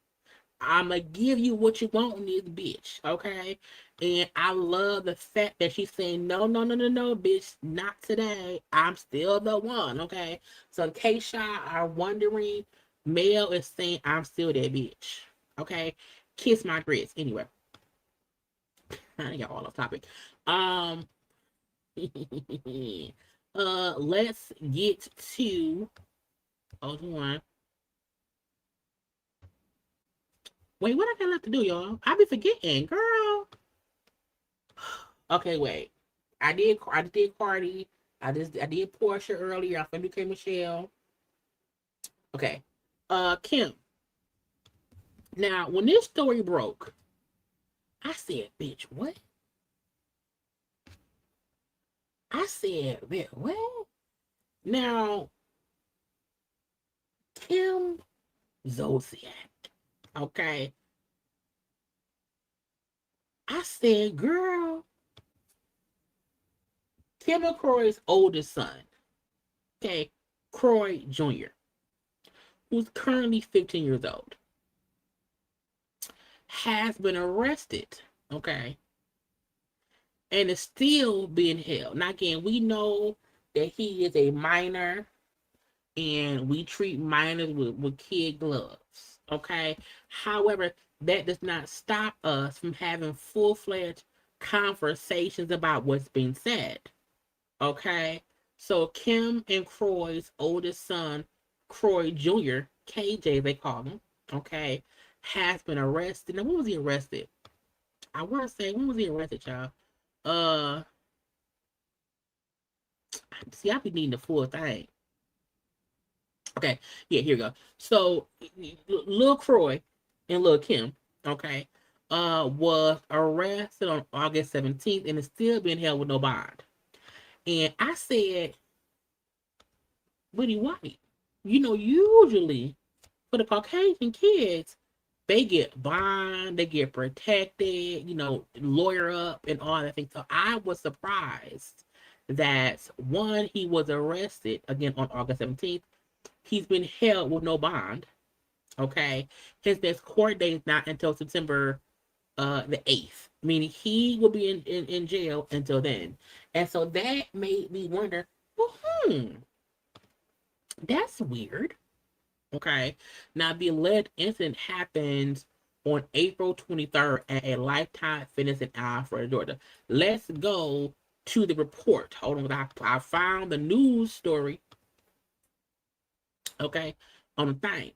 I'ma give you what you want in this bitch. Okay? And I love the fact that she's saying, no, bitch, not today. I'm still the one. Okay? So in case y'all are wondering, Mel is saying I'm still that bitch. Okay? Kiss my grits. Anyway. Y'all all off topic. Let's get to hold on. Wait, what I got left to do, y'all? I be forgetting, girl. Okay, wait. I did Cardi. I did Porsha earlier. I finally came Michelle. Okay. Kim. Now, when this story broke, I said, bitch, what? I said, bitch, what? Now, Kim Zolciak. Okay. I said, girl, Kim McCroy's oldest son, okay, Croy Jr., who's currently 15 years old, has been arrested, okay, and is still being held. Now, again, we know that he is a minor, and we treat minors with kid gloves, Okay. However, that does not stop us from having full-fledged conversations about what's being said. Okay. So Kim and Croy's oldest son, Croy Jr., KJ, they call him, okay, has been arrested. Now, when was he arrested? I want to say, when was he arrested, y'all? See, I be needing the full thing. Okay, yeah, here we go. So, Lil Croy and Lil Kim, okay, was arrested on August 17th and is still being held with no bond. And I said, Woody White, usually for the Caucasian kids, they get bond, they get protected, lawyer up and all that thing. So I was surprised that one, he was arrested again on August 17th. He's been held with no bond. Okay. His next court date is not until September the 8th, meaning he will be in jail until then. And so that made me wonder, that's weird. Okay. Now, the alleged incident happened on April 23rd at a Lifetime Fitness in Alpharetta, Georgia. Let's go to the report. Hold on. I found the news story. Okay. On the thing.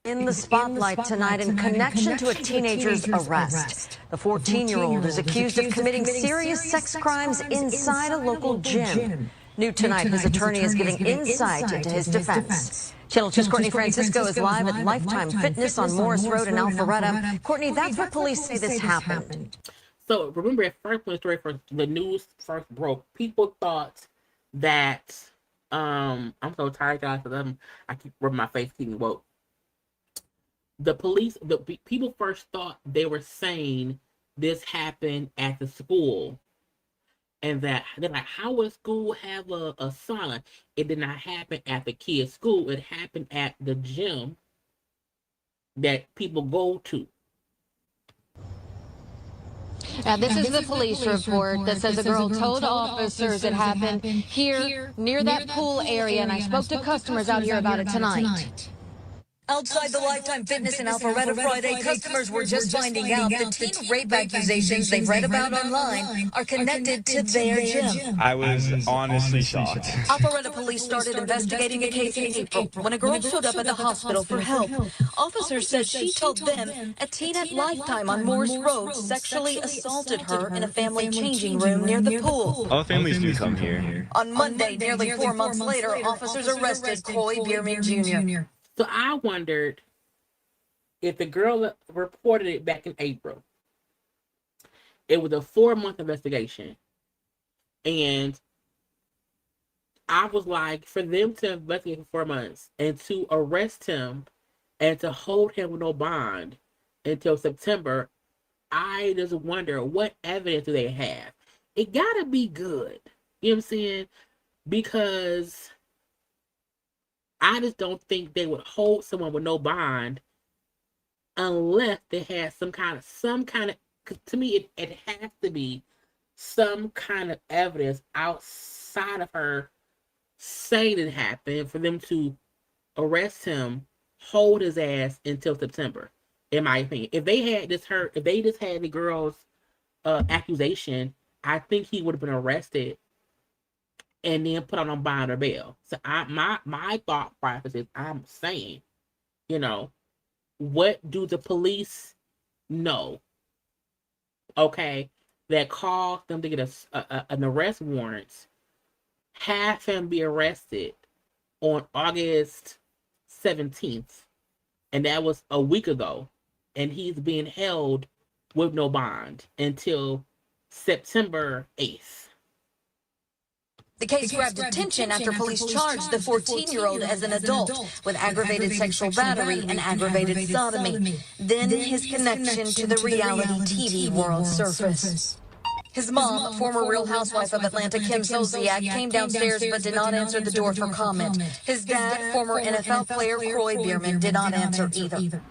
In the spotlight tonight in connection to a teenager's arrest. The 14-year-old is accused of committing serious sex crimes inside a local gym. New tonight, his attorney is giving insight into his defense. Channel 2's Courtney Francisco is live at Lifetime Fitness on Morris Road in Alpharetta. Courtney, that's where police say this happened. So remember, at first when the news first broke, people thought that I'm so tired, guys, because I keep rubbing my face, keeping woke. The people first thought they were saying this happened at the school. And that they're like, how would school have a sign? It did not happen at the kids' school. It happened at the gym that people go to. Now, this is the police report that says a girl told officers it happened here near that pool area, and I spoke to customers out here about it tonight. Outside the Lifetime Fitness in Alpharetta Friday, customers were just finding out the teen rape accusations they've read about online are connected to their gym. I was honestly shocked. Alpharetta police started investigating the case in April when a girl showed up at the hospital for help. Officers said she told them a teen at Lifetime on Morris Road sexually assaulted her in a family changing room near the pool. All families do come here. On Monday, nearly 4 months later, officers arrested Coy Bierman Jr. So I wondered if the girl reported it back in April. It was a 4-month investigation. And I was like, for them to investigate for 4 months and to arrest him and to hold him with no bond until September, I just wonder, what evidence do they have? It gotta be good. You know what I'm saying? Because I just don't think they would hold someone with no bond unless they had some kind of, because to me, it has to be some kind of evidence outside of her saying it happened for them to arrest him, hold his ass until September, in my opinion. If they just had the girl's accusation, I think he would have been arrested and then put on bond or bail. So my thought process is, I'm saying, what do the police know? Okay, that caused them to get an arrest warrant, have him be arrested on August 17th, and that was a week ago, and he's being held with no bond until September 8th. The case grabbed attention after police charged the 14-year-old as an adult with aggravated sexual battery and aggravated sodomy. Then his connection to the reality TV world surfaced. His mom, former Real Housewife of Atlanta Kim Zolciak, came downstairs but did not answer the door for comment. His dad, former NFL player Coy Bierman, did not answer either.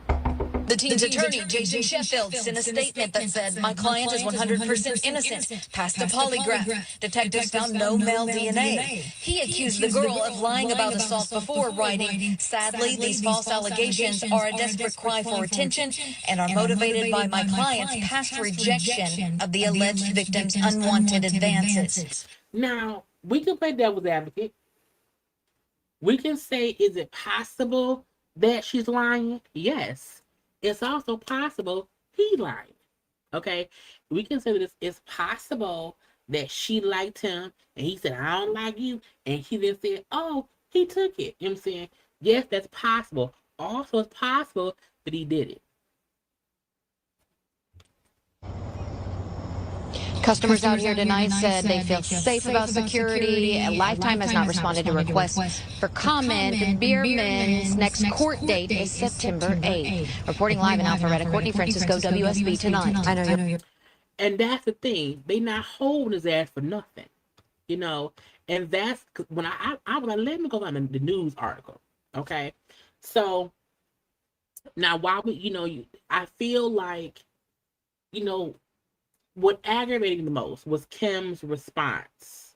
The teen's attorney, Jason Sheffield, sent a statement that said, "My client is 100% innocent. Passed a polygraph. Detectives found no male DNA." He accused the girl of lying about assault before, writing, "Sadly, these false allegations are a desperate cry for attention and are motivated by my client's past rejection of the alleged victim's unwanted advances." Now, we can play devil's advocate. We can say, is it possible that she's lying? Yes. It's also possible he lied. Okay? We can say that it's possible that she liked him and he said, "I don't like you." And he then said, "Oh, he took it." You know what I'm saying? Yes, that's possible. Also, it's possible that he did it. Customers out here tonight said they feel safe about security. Lifetime has not responded to requests for comment. Bierman's next court date is September 8th. Reporting live in Alpharetta, Courtney Francisco, WSB Tonight. I know you're... And that's the thing. They not holding his ass for nothing. You know? And that's when I was like, let me go on the news article. Okay? So now while I feel like, what aggravated me the most was Kim's response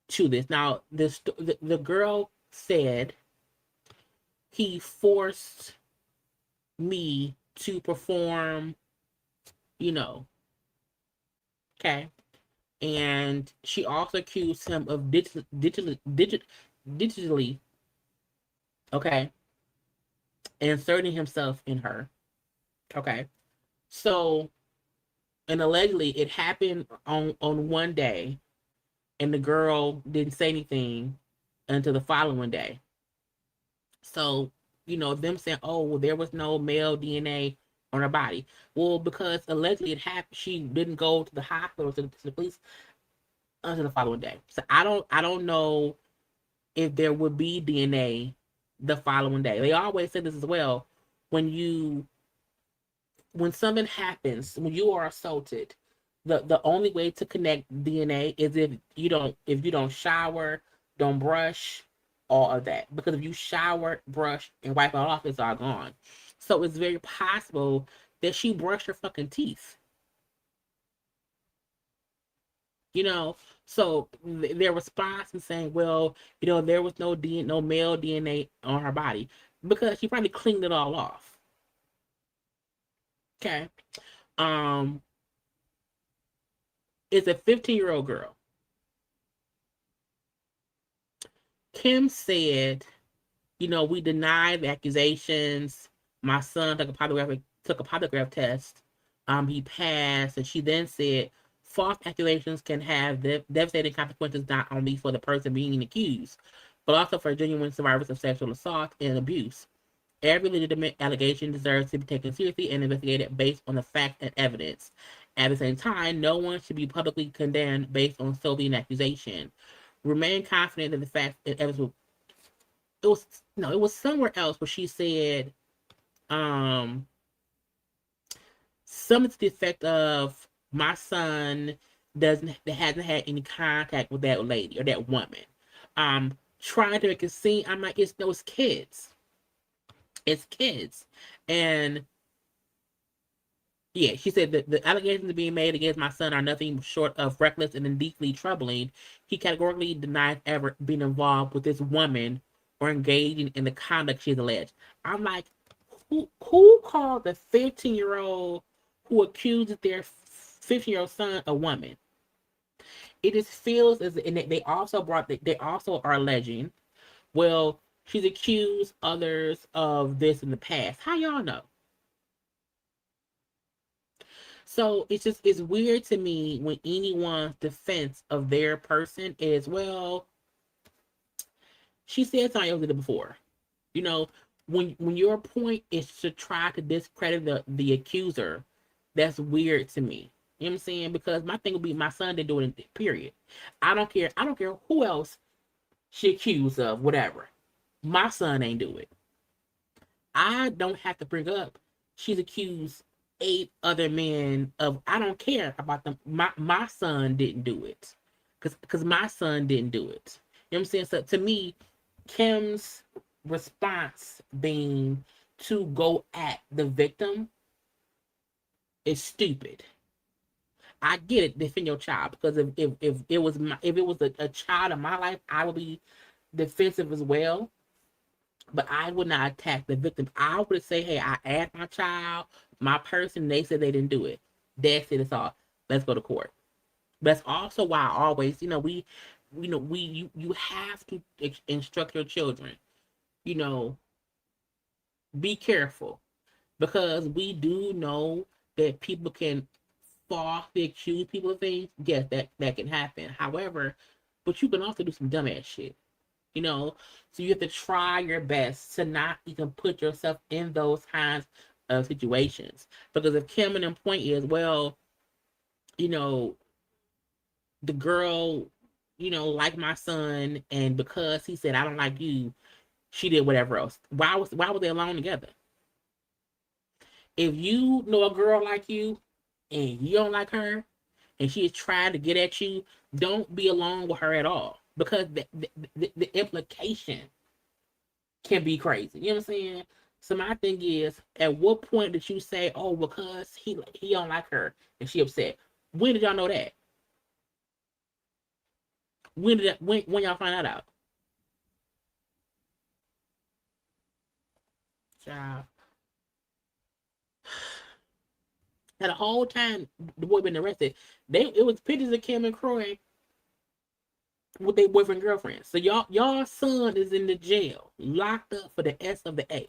to this. Now, the girl said he forced me to perform, okay. And she also accused him of digitally, okay, inserting himself in her, okay. So, and allegedly it happened on one day, and the girl didn't say anything until the following day. So, them saying, "Oh, well, there was no male DNA on her body." Well, because allegedly it happened, she didn't go to the hospital, to the police until the following day. So I don't know if there would be DNA the following day. They always say this as well. When something happens, when you are assaulted, the only way to connect DNA is if you don't shower, don't brush, all of that. Because if you shower, brush, and wipe it off, it's all gone. So it's very possible that she brushed her fucking teeth. So their response is saying, well, there was no male DNA on her body because she probably cleaned it all off. Okay. It's a 15-year-old girl. Kim said, we denied the accusations. My son took a polygraph test. He passed. And she then said, false accusations can have devastating consequences not only for the person being accused, but also for genuine survivors of sexual assault and abuse. Every legitimate allegation deserves to be taken seriously and investigated based on the facts and evidence. At the same time, no one should be publicly condemned based on solely an accusation. Remain confident that the facts and evidence it was somewhere else where she said something to the effect of, my son hasn't had any contact with that lady or that woman. Trying to make it seem, I'm like, it's those kids. It's kids. And yeah, she said that the allegations being made against my son are nothing short of reckless and deeply troubling. He categorically denies ever being involved with this woman or engaging in the conduct she's alleged. I'm like, who called the 15-year-old who accuses their 15-year-old son a woman? It just feels as, and they also are alleging, well, she's accused others of this in the past. How y'all know? So it's weird to me when anyone's defense of their person is, well, she said something else before. When your point is to try to discredit the accuser, that's weird to me. You know what I'm saying? Because my thing would be, my son didn't do it, period. I don't care who else she accused of, whatever. My son ain't do it. I don't have to bring up she's accused 8 other men of, I don't care about them. My son didn't do it. Because my son didn't do it. You know what I'm saying? So to me, Kim's response being to go at the victim is stupid. I get it, defend your child, because if it was a child in my life, I would be defensive as well. But I would not attack the victim. I would say, hey, I asked my child, my person, they said they didn't do it. That's it. It's all. Let's go to court. That's also why I always, you have to instruct your children. Be careful, because we do know that people can falsely accuse people of things. Yes, that can happen. However, but you can also do some dumbass shit. So you have to try your best to not even put yourself in those kinds of situations. Because if Kim and them point is, well, the girl, like my son, and because he said I don't like you, she did whatever else. Why were they alone together? If you know a girl like you and you don't like her and she is trying to get at you, don't be alone with her at all. Because the implication can be crazy. You know what I'm saying? So my thing is, at what point did you say, oh, because he don't like her and she upset? When did y'all know that? When y'all find that out? Child. And the whole time the boy been arrested, it was pictures of Kim and Croy with their boyfriend girlfriend. So y'all son is in the jail, locked up for the S of the A.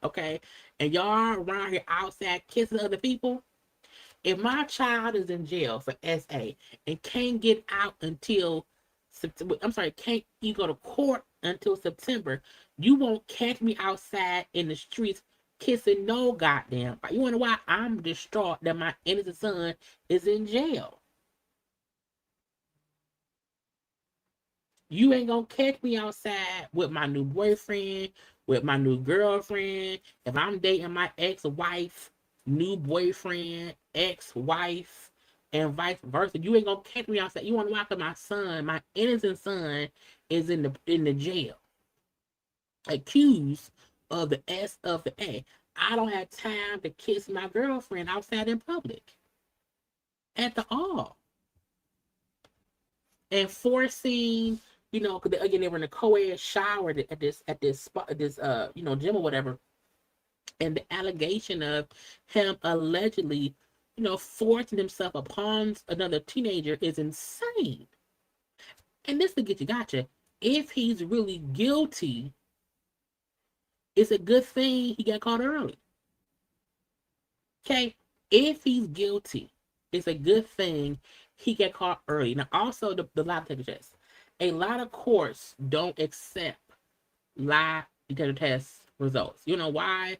Okay? And y'all around here outside kissing other people. If my child is in jail for SA and can't get out until September, can't even go to court until September, you won't catch me outside in the streets kissing no goddamn. You wonder why I'm distraught that my innocent son is in jail? You ain't gonna catch me outside with my new boyfriend, with my new girlfriend. If I'm dating my ex-wife, new boyfriend, ex-wife, and vice versa, you ain't gonna catch me outside. You wanna walk with my son, my innocent son, is in the jail, accused of the S of the A. I don't have time to kiss my girlfriend outside in public at the all. And forcing, because again, they were in a co-ed shower at this spot, this gym or whatever, and the allegation of him allegedly, forcing himself upon another teenager is insane. And this to get you gotcha. If he's really guilty, it's a good thing he got caught early. Okay, if he's guilty, it's a good thing he got caught early. Now, also the lie detector test. A lot of courts don't accept lie detector test results. You know why?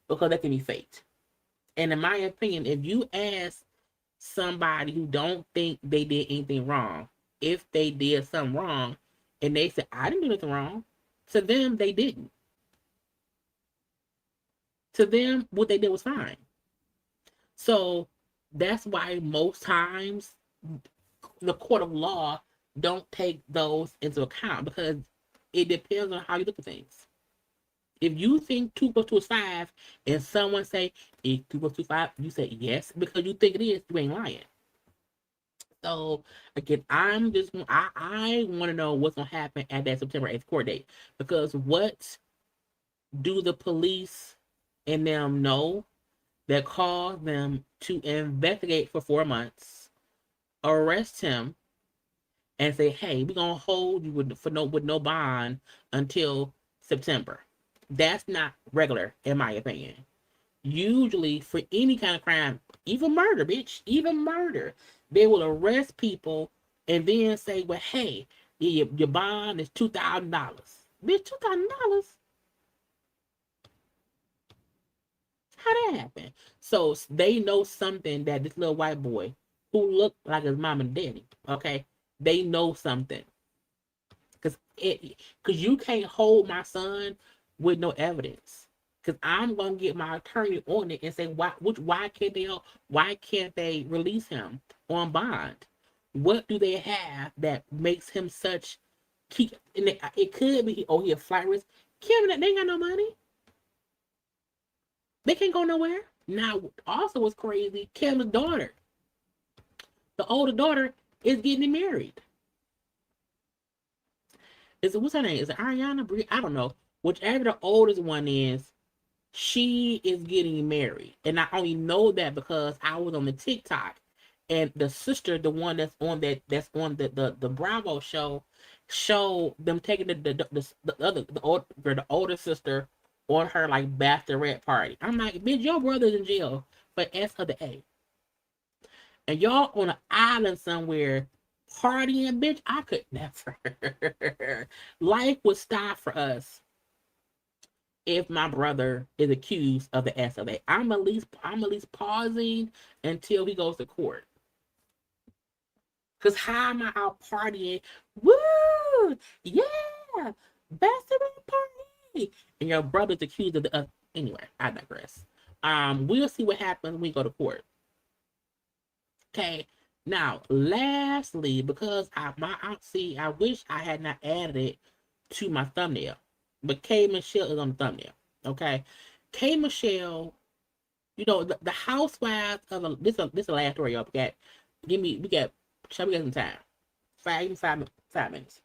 Because they can be faked. And in my opinion, if you ask somebody who don't think they did anything wrong, if they did something wrong, and they said, I didn't do anything wrong, to them, they didn't. To them, what they did was fine. So that's why most times the court of law don't take those into account, because it depends on how you look at things. If you think 2 + 2 is 5 and someone say it's 2 + 2 5, you say yes because you think it is, you ain't lying. So again, I want to know what's gonna happen at that September 8th court date, because what do the police and them know that caused them to investigate for 4 months, arrest him, and say, hey, we're gonna hold you with no bond until September? That's not regular, in my opinion. Usually, for any kind of crime, even murder, bitch, even murder, they will arrest people and then say, well, hey, your bond is $2,000. Bitch, $2,000? How that happen? So they know something that this little white boy who looked like his mom and daddy, okay, they know something. Because you can't hold my son with no evidence. Because I'm gonna get my attorney on it and say, why can't they release him on bond? What do they have that makes him such key? And it could be, he a flight risk. Kevin, they ain't got no money. They can't go nowhere. Now, also what's crazy, Kim's daughter, the older daughter, is getting married. What's her name? Is it Ariana? Brie? I don't know. Whichever the oldest one is, she is getting married. And I only know that because I was on the TikTok, and the sister, the one that's on the Bravo show, showed them taking the older sister on her like bachelorette party. I'm like, bitch, your brother's in jail for S of the A, and y'all on an island somewhere partying, bitch. I could never. Life would stop for us if my brother is accused of the S of A. I'm at least pausing until he goes to court. Cause how am I out partying? Woo! Yeah! Bachelorette party! And your brother's accused of the anyway, I digress. We'll see what happens when we go to court. Okay. Now, lastly, because I wish I had not added it to my thumbnail. But K Michelle is on the thumbnail. Okay. K Michelle, you know, the housewives of this is the last story, y'all. We got some time. 5 minutes.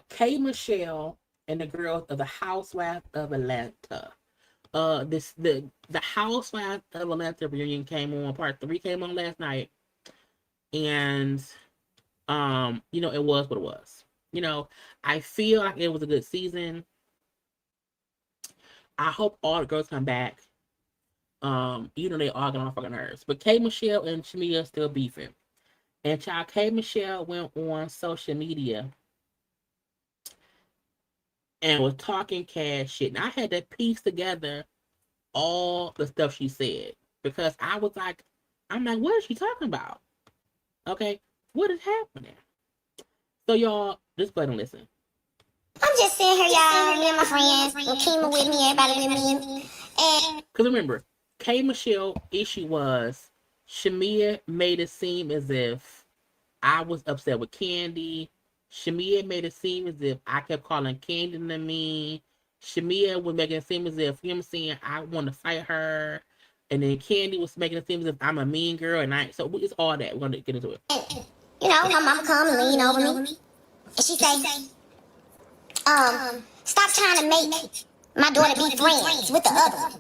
K Michelle and the girls of the Housewives of Atlanta. The Housewives of Atlanta reunion came on. Part 3 came on last night. And you know, it was what it was. You know, I feel like it was a good season. I hope all the girls come back. You know, they all get on fucking nerves. But K Michelle and Shamia still beefing. And child, K Michelle went on social media and was talking cash shit. And I had to piece together all the stuff she said. Because I'm like, what is she talking about? Okay, what is happening? So y'all, just go ahead and listen. I'm just sitting here, y'all, me and my friends, and Kima with me, everybody with me. And because remember, K Michelle issue was Shamia made it seem as if I was upset with Candy. Shamia made it seem as if I kept calling Candy to me. Shamia was making it seem as if, you know what I'm saying, I want to fight her. And then Candy was making it seem as if I'm a mean girl. So it's all that. We're going to get into it. you know, my mama come and lean over me. And she say, stop trying to make my daughter be friends with the other one.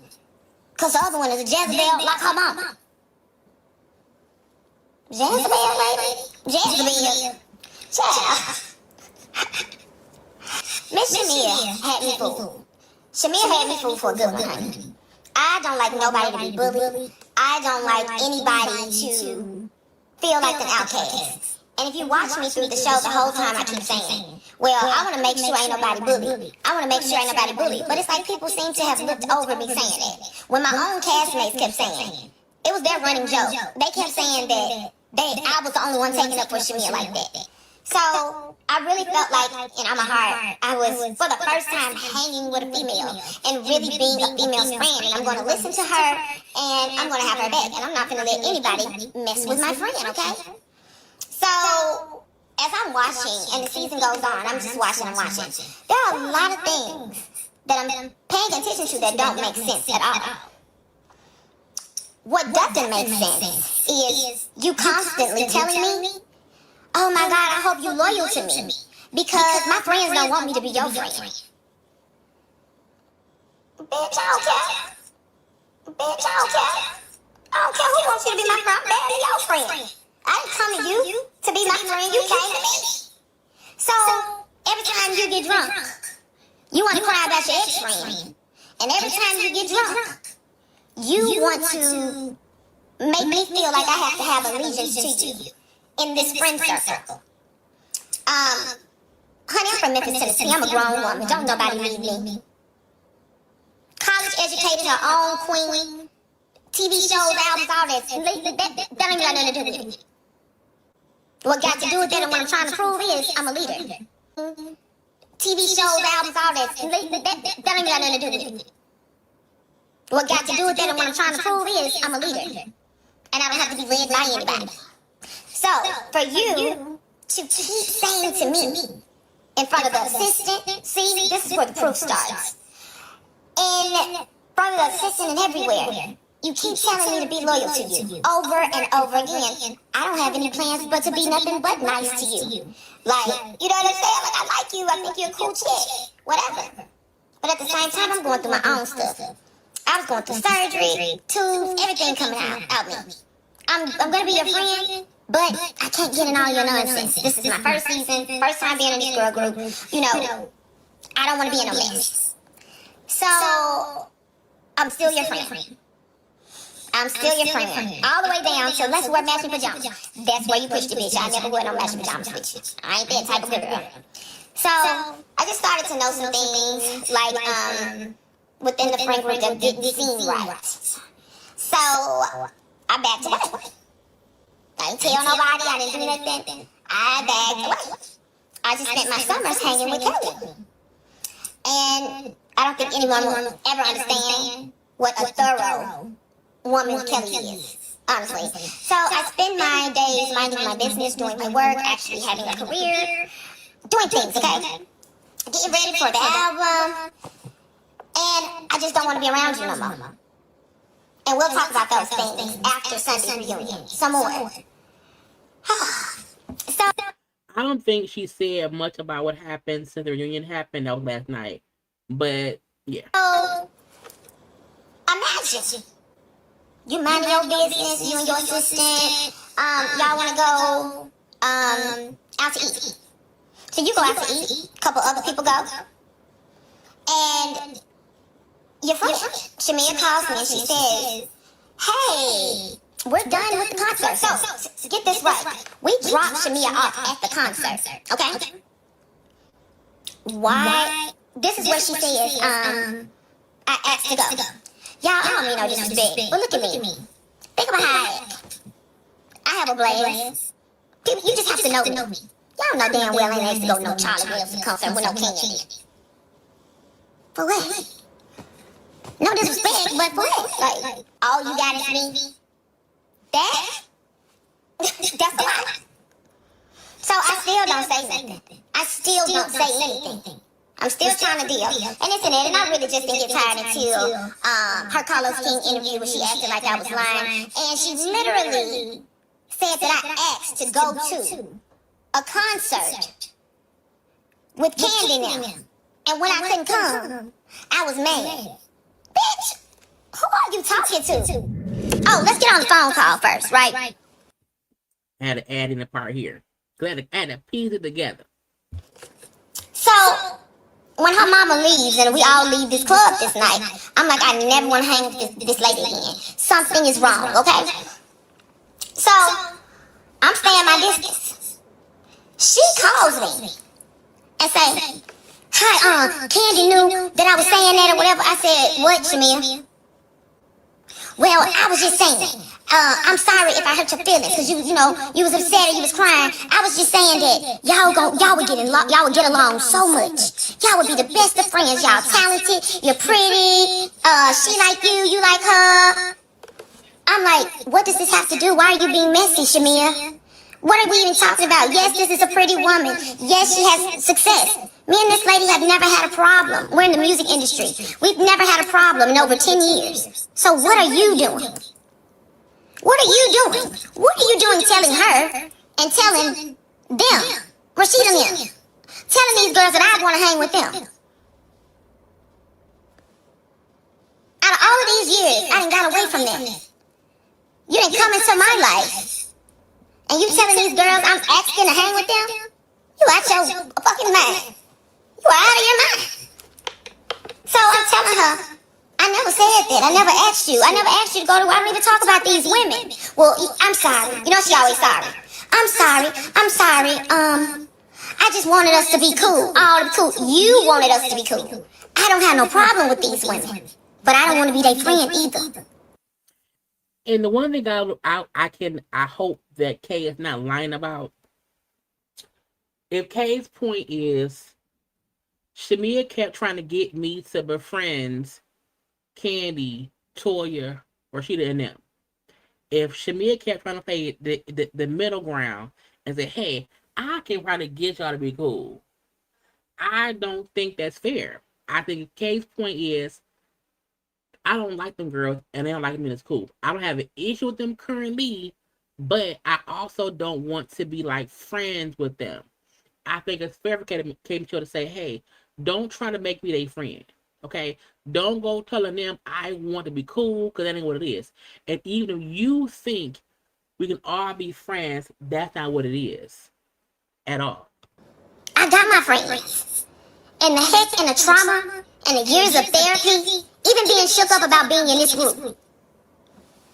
Because the other one is a Jezebel like her mama. Jezebel, lady? Jezebel. Child. Miss Shamia had me fooled. Shamia had me fooled for a good one, honey. I don't like nobody to be bullied. I don't like anybody to feel like an outcast. And if you watch me through the show the whole time, I keep saying, well, I want to make sure ain't nobody bullied. I want to make sure ain't nobody bullied. But it's like people seem to have looked over me saying that. When my own castmates kept saying, it was their running joke. They kept saying that I was the only one taking up for Shamia like that. So I really felt like, in my heart, I was, for the first time, hanging with a female and really being a female's friend. And I'm going to listen to her, and I'm going to have her back. And I'm not going to let anybody mess with my friend, okay? So as I'm watching, and the season goes on, I'm just watching and watching. There are a lot of things that I'm paying attention to that don't make sense at all. What doesn't make sense is you constantly telling me, oh my God, I hope you're loyal to me. Because my friends don't want me to be your friend. Bitch, I don't care. Bitch, I don't care. I don't care who wants you to be my friend. I'm barely your friend. I didn't come to you to be my friend. You came to me. So, every time you get drunk, you want to cry about your ex-friend. And every time you get drunk, you want to make me feel like I have to have allegiance to you in this friend circle. Honey, I'm from Memphis, Tennessee. I'm a grown woman. Don't nobody leave me. College educated, her own queen. TV shows, albums, all that. That ain't got nothing to do with it. What got to do with that and what I'm trying to prove is I'm a leader. TV shows, albums, all that. That ain't got nothing to do with it. What got to do with that and what I'm trying to prove is I'm a leader. And I don't have to be led by anybody. So, for you to keep saying to me in front of the assistant, see, this is where the proof starts. In brother, assistant, and everywhere. You keep telling me to be loyal to you over and over again. I don't have any plans but to be nothing but nice to you. Like, you know what I'm saying? Like, I like you. I think you're a cool chick. Whatever. But at the same time, I'm going through my own stuff. I was going through surgery, tubes, everything coming out me. I'm going to be your friend, but I can't get in all your nonsense. This is my first season, first time being in this girl group. You know, I don't want to be in no mess. So, I'm still your friend. I'm still your friend. All the way down to let's wear matching pajamas. That's where you push the bitch. I never wear no matching pajamas, bitch. I ain't that type of girl. So, I just started to know some things, like, within the friend group that didn't seem right. So, I backed away. I didn't tell nobody, I didn't do nothing. I backed away. I just spent my summers hanging with Kelly. And I don't think anyone will ever understand what a thorough woman Kelly is, honestly. So I spend my days minding my business, doing my work, actually having a career, doing things, okay? Getting ready for the album. And I just don't want to be around you no more. And we'll talk about those things after Sunday's reunion. Some more. So I don't think she said much about what happened since the reunion happened. That was last night. But, yeah. So, imagine you minding your business, you and your assistant, y'all want to go out to eat. So you go out to eat, a couple other people go, and your friend, Shamia, calls me and she says, hey, we're done with the concert. So get this right. We dropped Shamia off at the concert, okay? Why? This is where she says, I asked to go. Y'all, I don't mean no disrespect, but look at me. Think about how I act. I have a blaze. You just have to know me. Y'all know damn well I ain't asked to go to no Charlie Wilson concert with no Kenya. For what? No disrespect, but for what? Like, all you got is me. That's a lot. So I still don't say nothing. I still don't say anything. I'm still trying to deal. And this and that, and I really just didn't get tired until her Carlos King interview where she acted like I was lying. And she literally said that I asked to go to a concert with Candy now. And when I couldn't come, I was mad. Bitch, who are you talking to? Oh, let's get on the phone call first, right? I had to add in the part here. I had to piece it together. So, when her mama leaves and we all leave this club this night, I'm like, I never want to hang with this lady again. Something is wrong, okay? So, I'm staying my distance. She calls me and say, hi, Candy knew that I was saying that or whatever. I said, what, Shamia? Well, I was just saying, I'm sorry if I hurt your feelings, because you know, you was upset and you was crying. I was just saying that y'all would get along so much. Y'all would be the best of friends. Y'all talented, you're pretty, she like you like her. I'm like, what does this have to do? Why are you being messy, Shamia? What are we even talking about? Yes, this is a pretty woman. Yes, she has success. Me and this lady have never had a problem. We're in the music industry. We've never had a problem in over 10 years. So what are you doing? What are you doing? What are you doing telling her and telling them, Rashida and them, telling these girls that I want to hang with them? Out of all of these years, I done got away from them. You didn't come into my life. And you telling these girls I'm asking to hang with them? You out your fucking mind. You are out of your mind. So I'm telling her, I never said that. I never asked you. I never asked you to go to, I don't even talk about these women. Well, I'm sorry. You know she always sorry. I'm sorry. I just wanted us to be cool. All the cool. You wanted us to be cool. I don't have no problem with these women. But I don't want to be their friend either. And the one thing I hope that Kay is not lying about. If Kay's point is Shamia kept trying to get me to befriend Candy, Toya, Rashida, and them. If Shamia kept trying to play the middle ground and say, hey, I can probably get y'all to be cool, I don't think that's fair. I think Kay's point is, I don't like them girls, and they don't like me. It's cool. I don't have an issue with them currently, but I also don't want to be like friends with them. I think it's fair for Katie Show to say, hey, don't try to make me their friend. Okay? Don't go telling them I want to be cool, because that ain't what it is. And even if you think we can all be friends, that's not what it is. At all. I got my friends. And the heck and the trauma and the years of therapy, even being shook up about being in this group,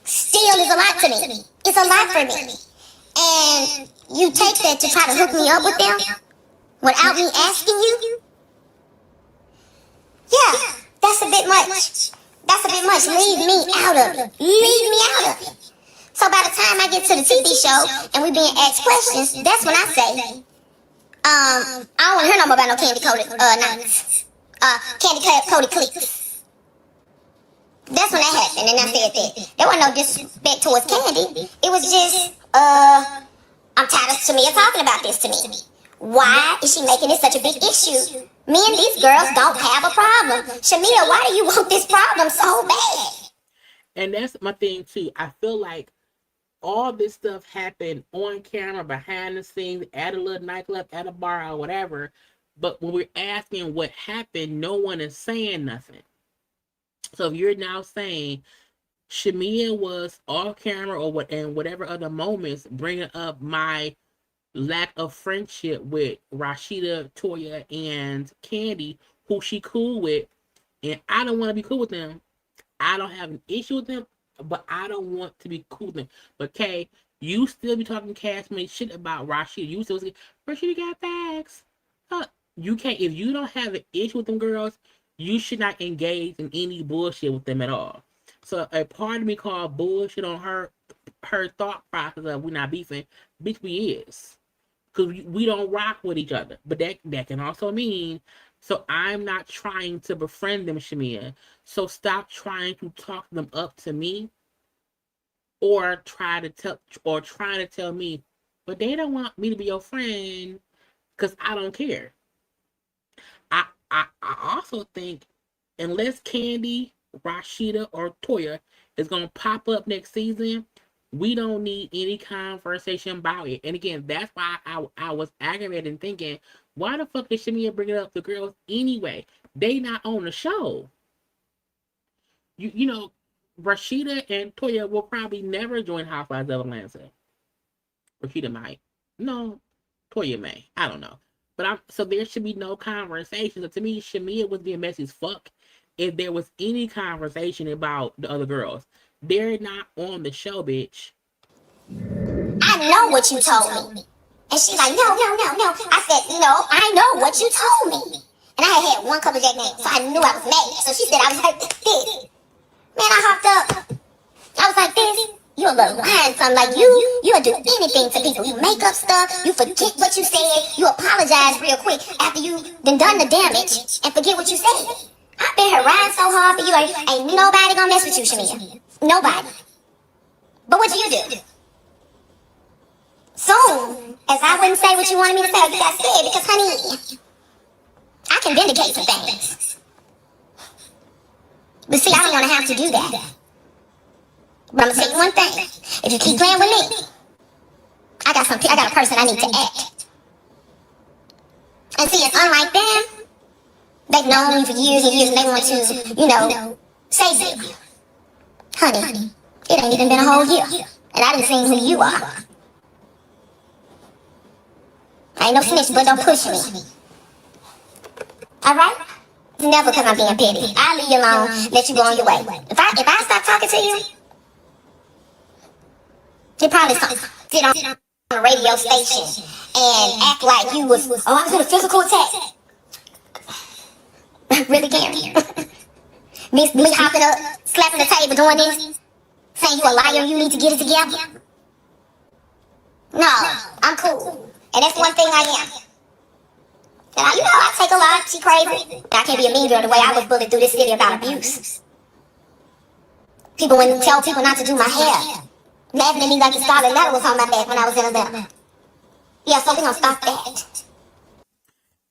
still is a lot to me. It's a lot for me. And you take that to try to hook me up with them without me asking you? Yeah, that's a bit much. That's a bit much. Leave me out of it. Leave me out of it. So by the time I get to the TV show and we being asked questions, that's when I say, I don't want to hear no more about no candy-coated nights. Candy-coated clicks. That's when that happened, and I said that. There wasn't no disrespect towards Candy. It was just, I'm tired of Shamia talking about this to me. Why is she making this such a big issue? Me and these girls don't have a problem. Shamia, why do you want this problem so bad? And that's my thing, too. I feel like all this stuff happened on camera, behind the scenes, at a little nightclub, at a bar, or whatever. But when we're asking what happened, no one is saying nothing. So if you're now saying Shamia was off camera or what, and whatever other moments, bringing up my lack of friendship with Rashida, Toya, and Candy, who she cool with, and I don't want to be cool with them. I don't have an issue with them, but I don't want to be cool with them. But Kay, you still be talking cash money shit about Rashida. You still say Rashida got bags. You can't. If you don't have an issue with them girls, you should not engage in any bullshit with them at all. So a part of me called bullshit on her thought process of we not beefing. Bitch, we is. Because we don't rock with each other. But that can also mean, so I'm not trying to befriend them, Shamia. So stop trying to talk them up to me, or trying to tell me, but they don't want me to be your friend because I don't care. I also think unless Candy, Rashida, or Toya is gonna pop up next season, we don't need any conversation about it. And again, that's why I was aggravated and thinking, why the fuck is Shamia bringing up the girls anyway? They not on the show. You know, Rashida and Toya will probably never join Housewives of Atlanta. Rashida might. No, Toya may. I don't know. But so there should be no conversation. So to me, Shamia was being messy as fuck if there was any conversation about the other girls. They're not on the show, bitch. I know what you told me. And she's like, no. I said, no, I know what you told me. And I had one cup of Jack Daniels, so I knew I was mad. So she said, I was like, this. Man, I hopped up. I was like, this. You a little lying something. Like, you'll do anything to people. You make up stuff. You forget what you said. You apologize real quick after you done the damage and forget what you said. I've been here riding so hard for you. Like, ain't nobody gonna mess with you, Shamia. Nobody. But what do? Soon, as I wouldn't say what you wanted me to say, you got said, because, honey, I can vindicate some things. But see, I don't want to have to do that. But I'm gonna tell you one thing. If you keep playing with me, I got a person I need to act. And see, it's unlike them. They've known me for years and years, and they want to, save you. Honey, it ain't even been a whole year, and I didn't see who you are. I ain't no snitch, but don't push me. All right? It's never because I'm being petty. I'll leave you alone, let you go on your way. If I stop talking to you, you probably sit on a radio station and act like you was, I was in a physical attack. Really, Karen? me hopping up, slapping the table, doing this, saying you a liar and you need to get it together? No, I'm cool. And that's one thing I am. And I take a lot. She crazy. And I can't be a mean girl the way I was bullied through this city about abuse. People wouldn't tell people not to do my hair. Laughing at me like the scarlet letter was on my back when I was in Atlanta. Yeah, so we're gonna stop that.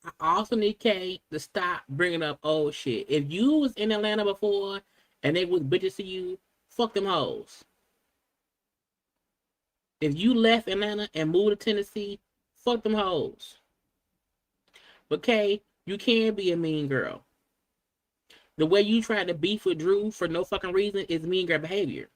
I also need Kay to stop bringing up old shit. If you was in Atlanta before and they was bitches to you, fuck them hoes. If you left Atlanta and moved to Tennessee, fuck them hoes. But Kay, you can be a mean girl. The way you tried to beef with Drew for no fucking reason is mean girl behavior.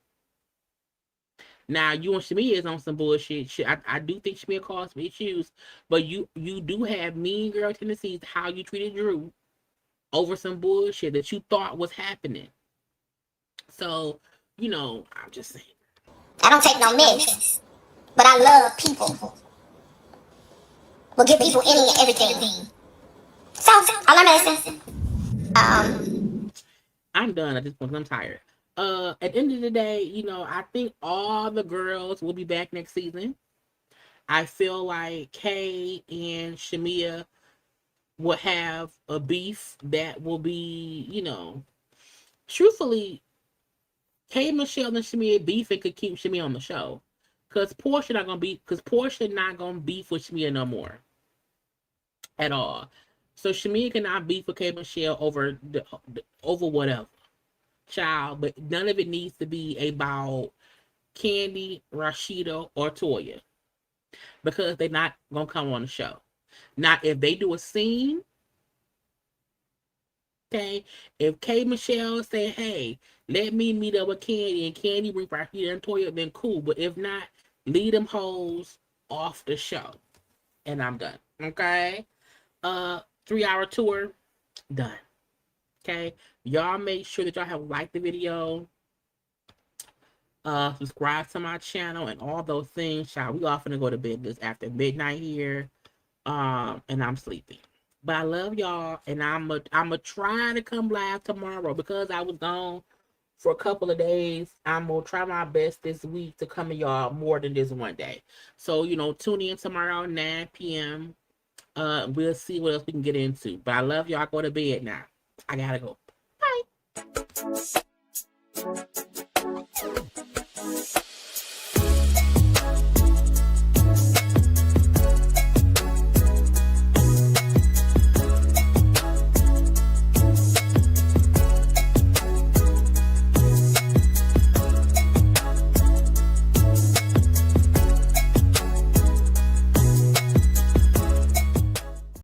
Now, you and Shamia is on some bullshit. I do think Shamia caused some issues, but you do have mean girl tendencies how you treated Drew over some bullshit that you thought was happening. So, I'm just saying. I don't take no mess, but I love people. Will give people any and everything. So, all I'm asking, I'm done at this point. I'm tired. At the end of the day, I think all the girls will be back next season. I feel like Kay and Shamia will have a beef that will be, truthfully, Kay, Michelle, and Shamia beefing could keep Shamia on the show. Because Porsha not gonna beef with Shamia no more. At all. So Shamia cannot beef with Kay Michelle over whatever. Child, but none of it needs to be about Candy, Rashida, or Toya. Because they're not gonna come on the show. Now, if they do a scene, okay, if Kay Michelle say, hey, let me meet up with Candy and Candy bring Rashida and Toya, then cool. But if not, leave them hoes off the show. And I'm done. Okay? 3-hour tour, done. Okay? Y'all make sure that y'all have liked the video. Subscribe to my channel and all those things. Child, we often go to bed this after midnight here. And I'm sleepy. But I love y'all, and I'm try to come live tomorrow because I was gone for a couple of days. I'm gonna try my best this week to come to y'all more than this one day. So tune in tomorrow 9 p.m. We'll see what else we can get into. But I love y'all. Go to bed now. I gotta go. Bye.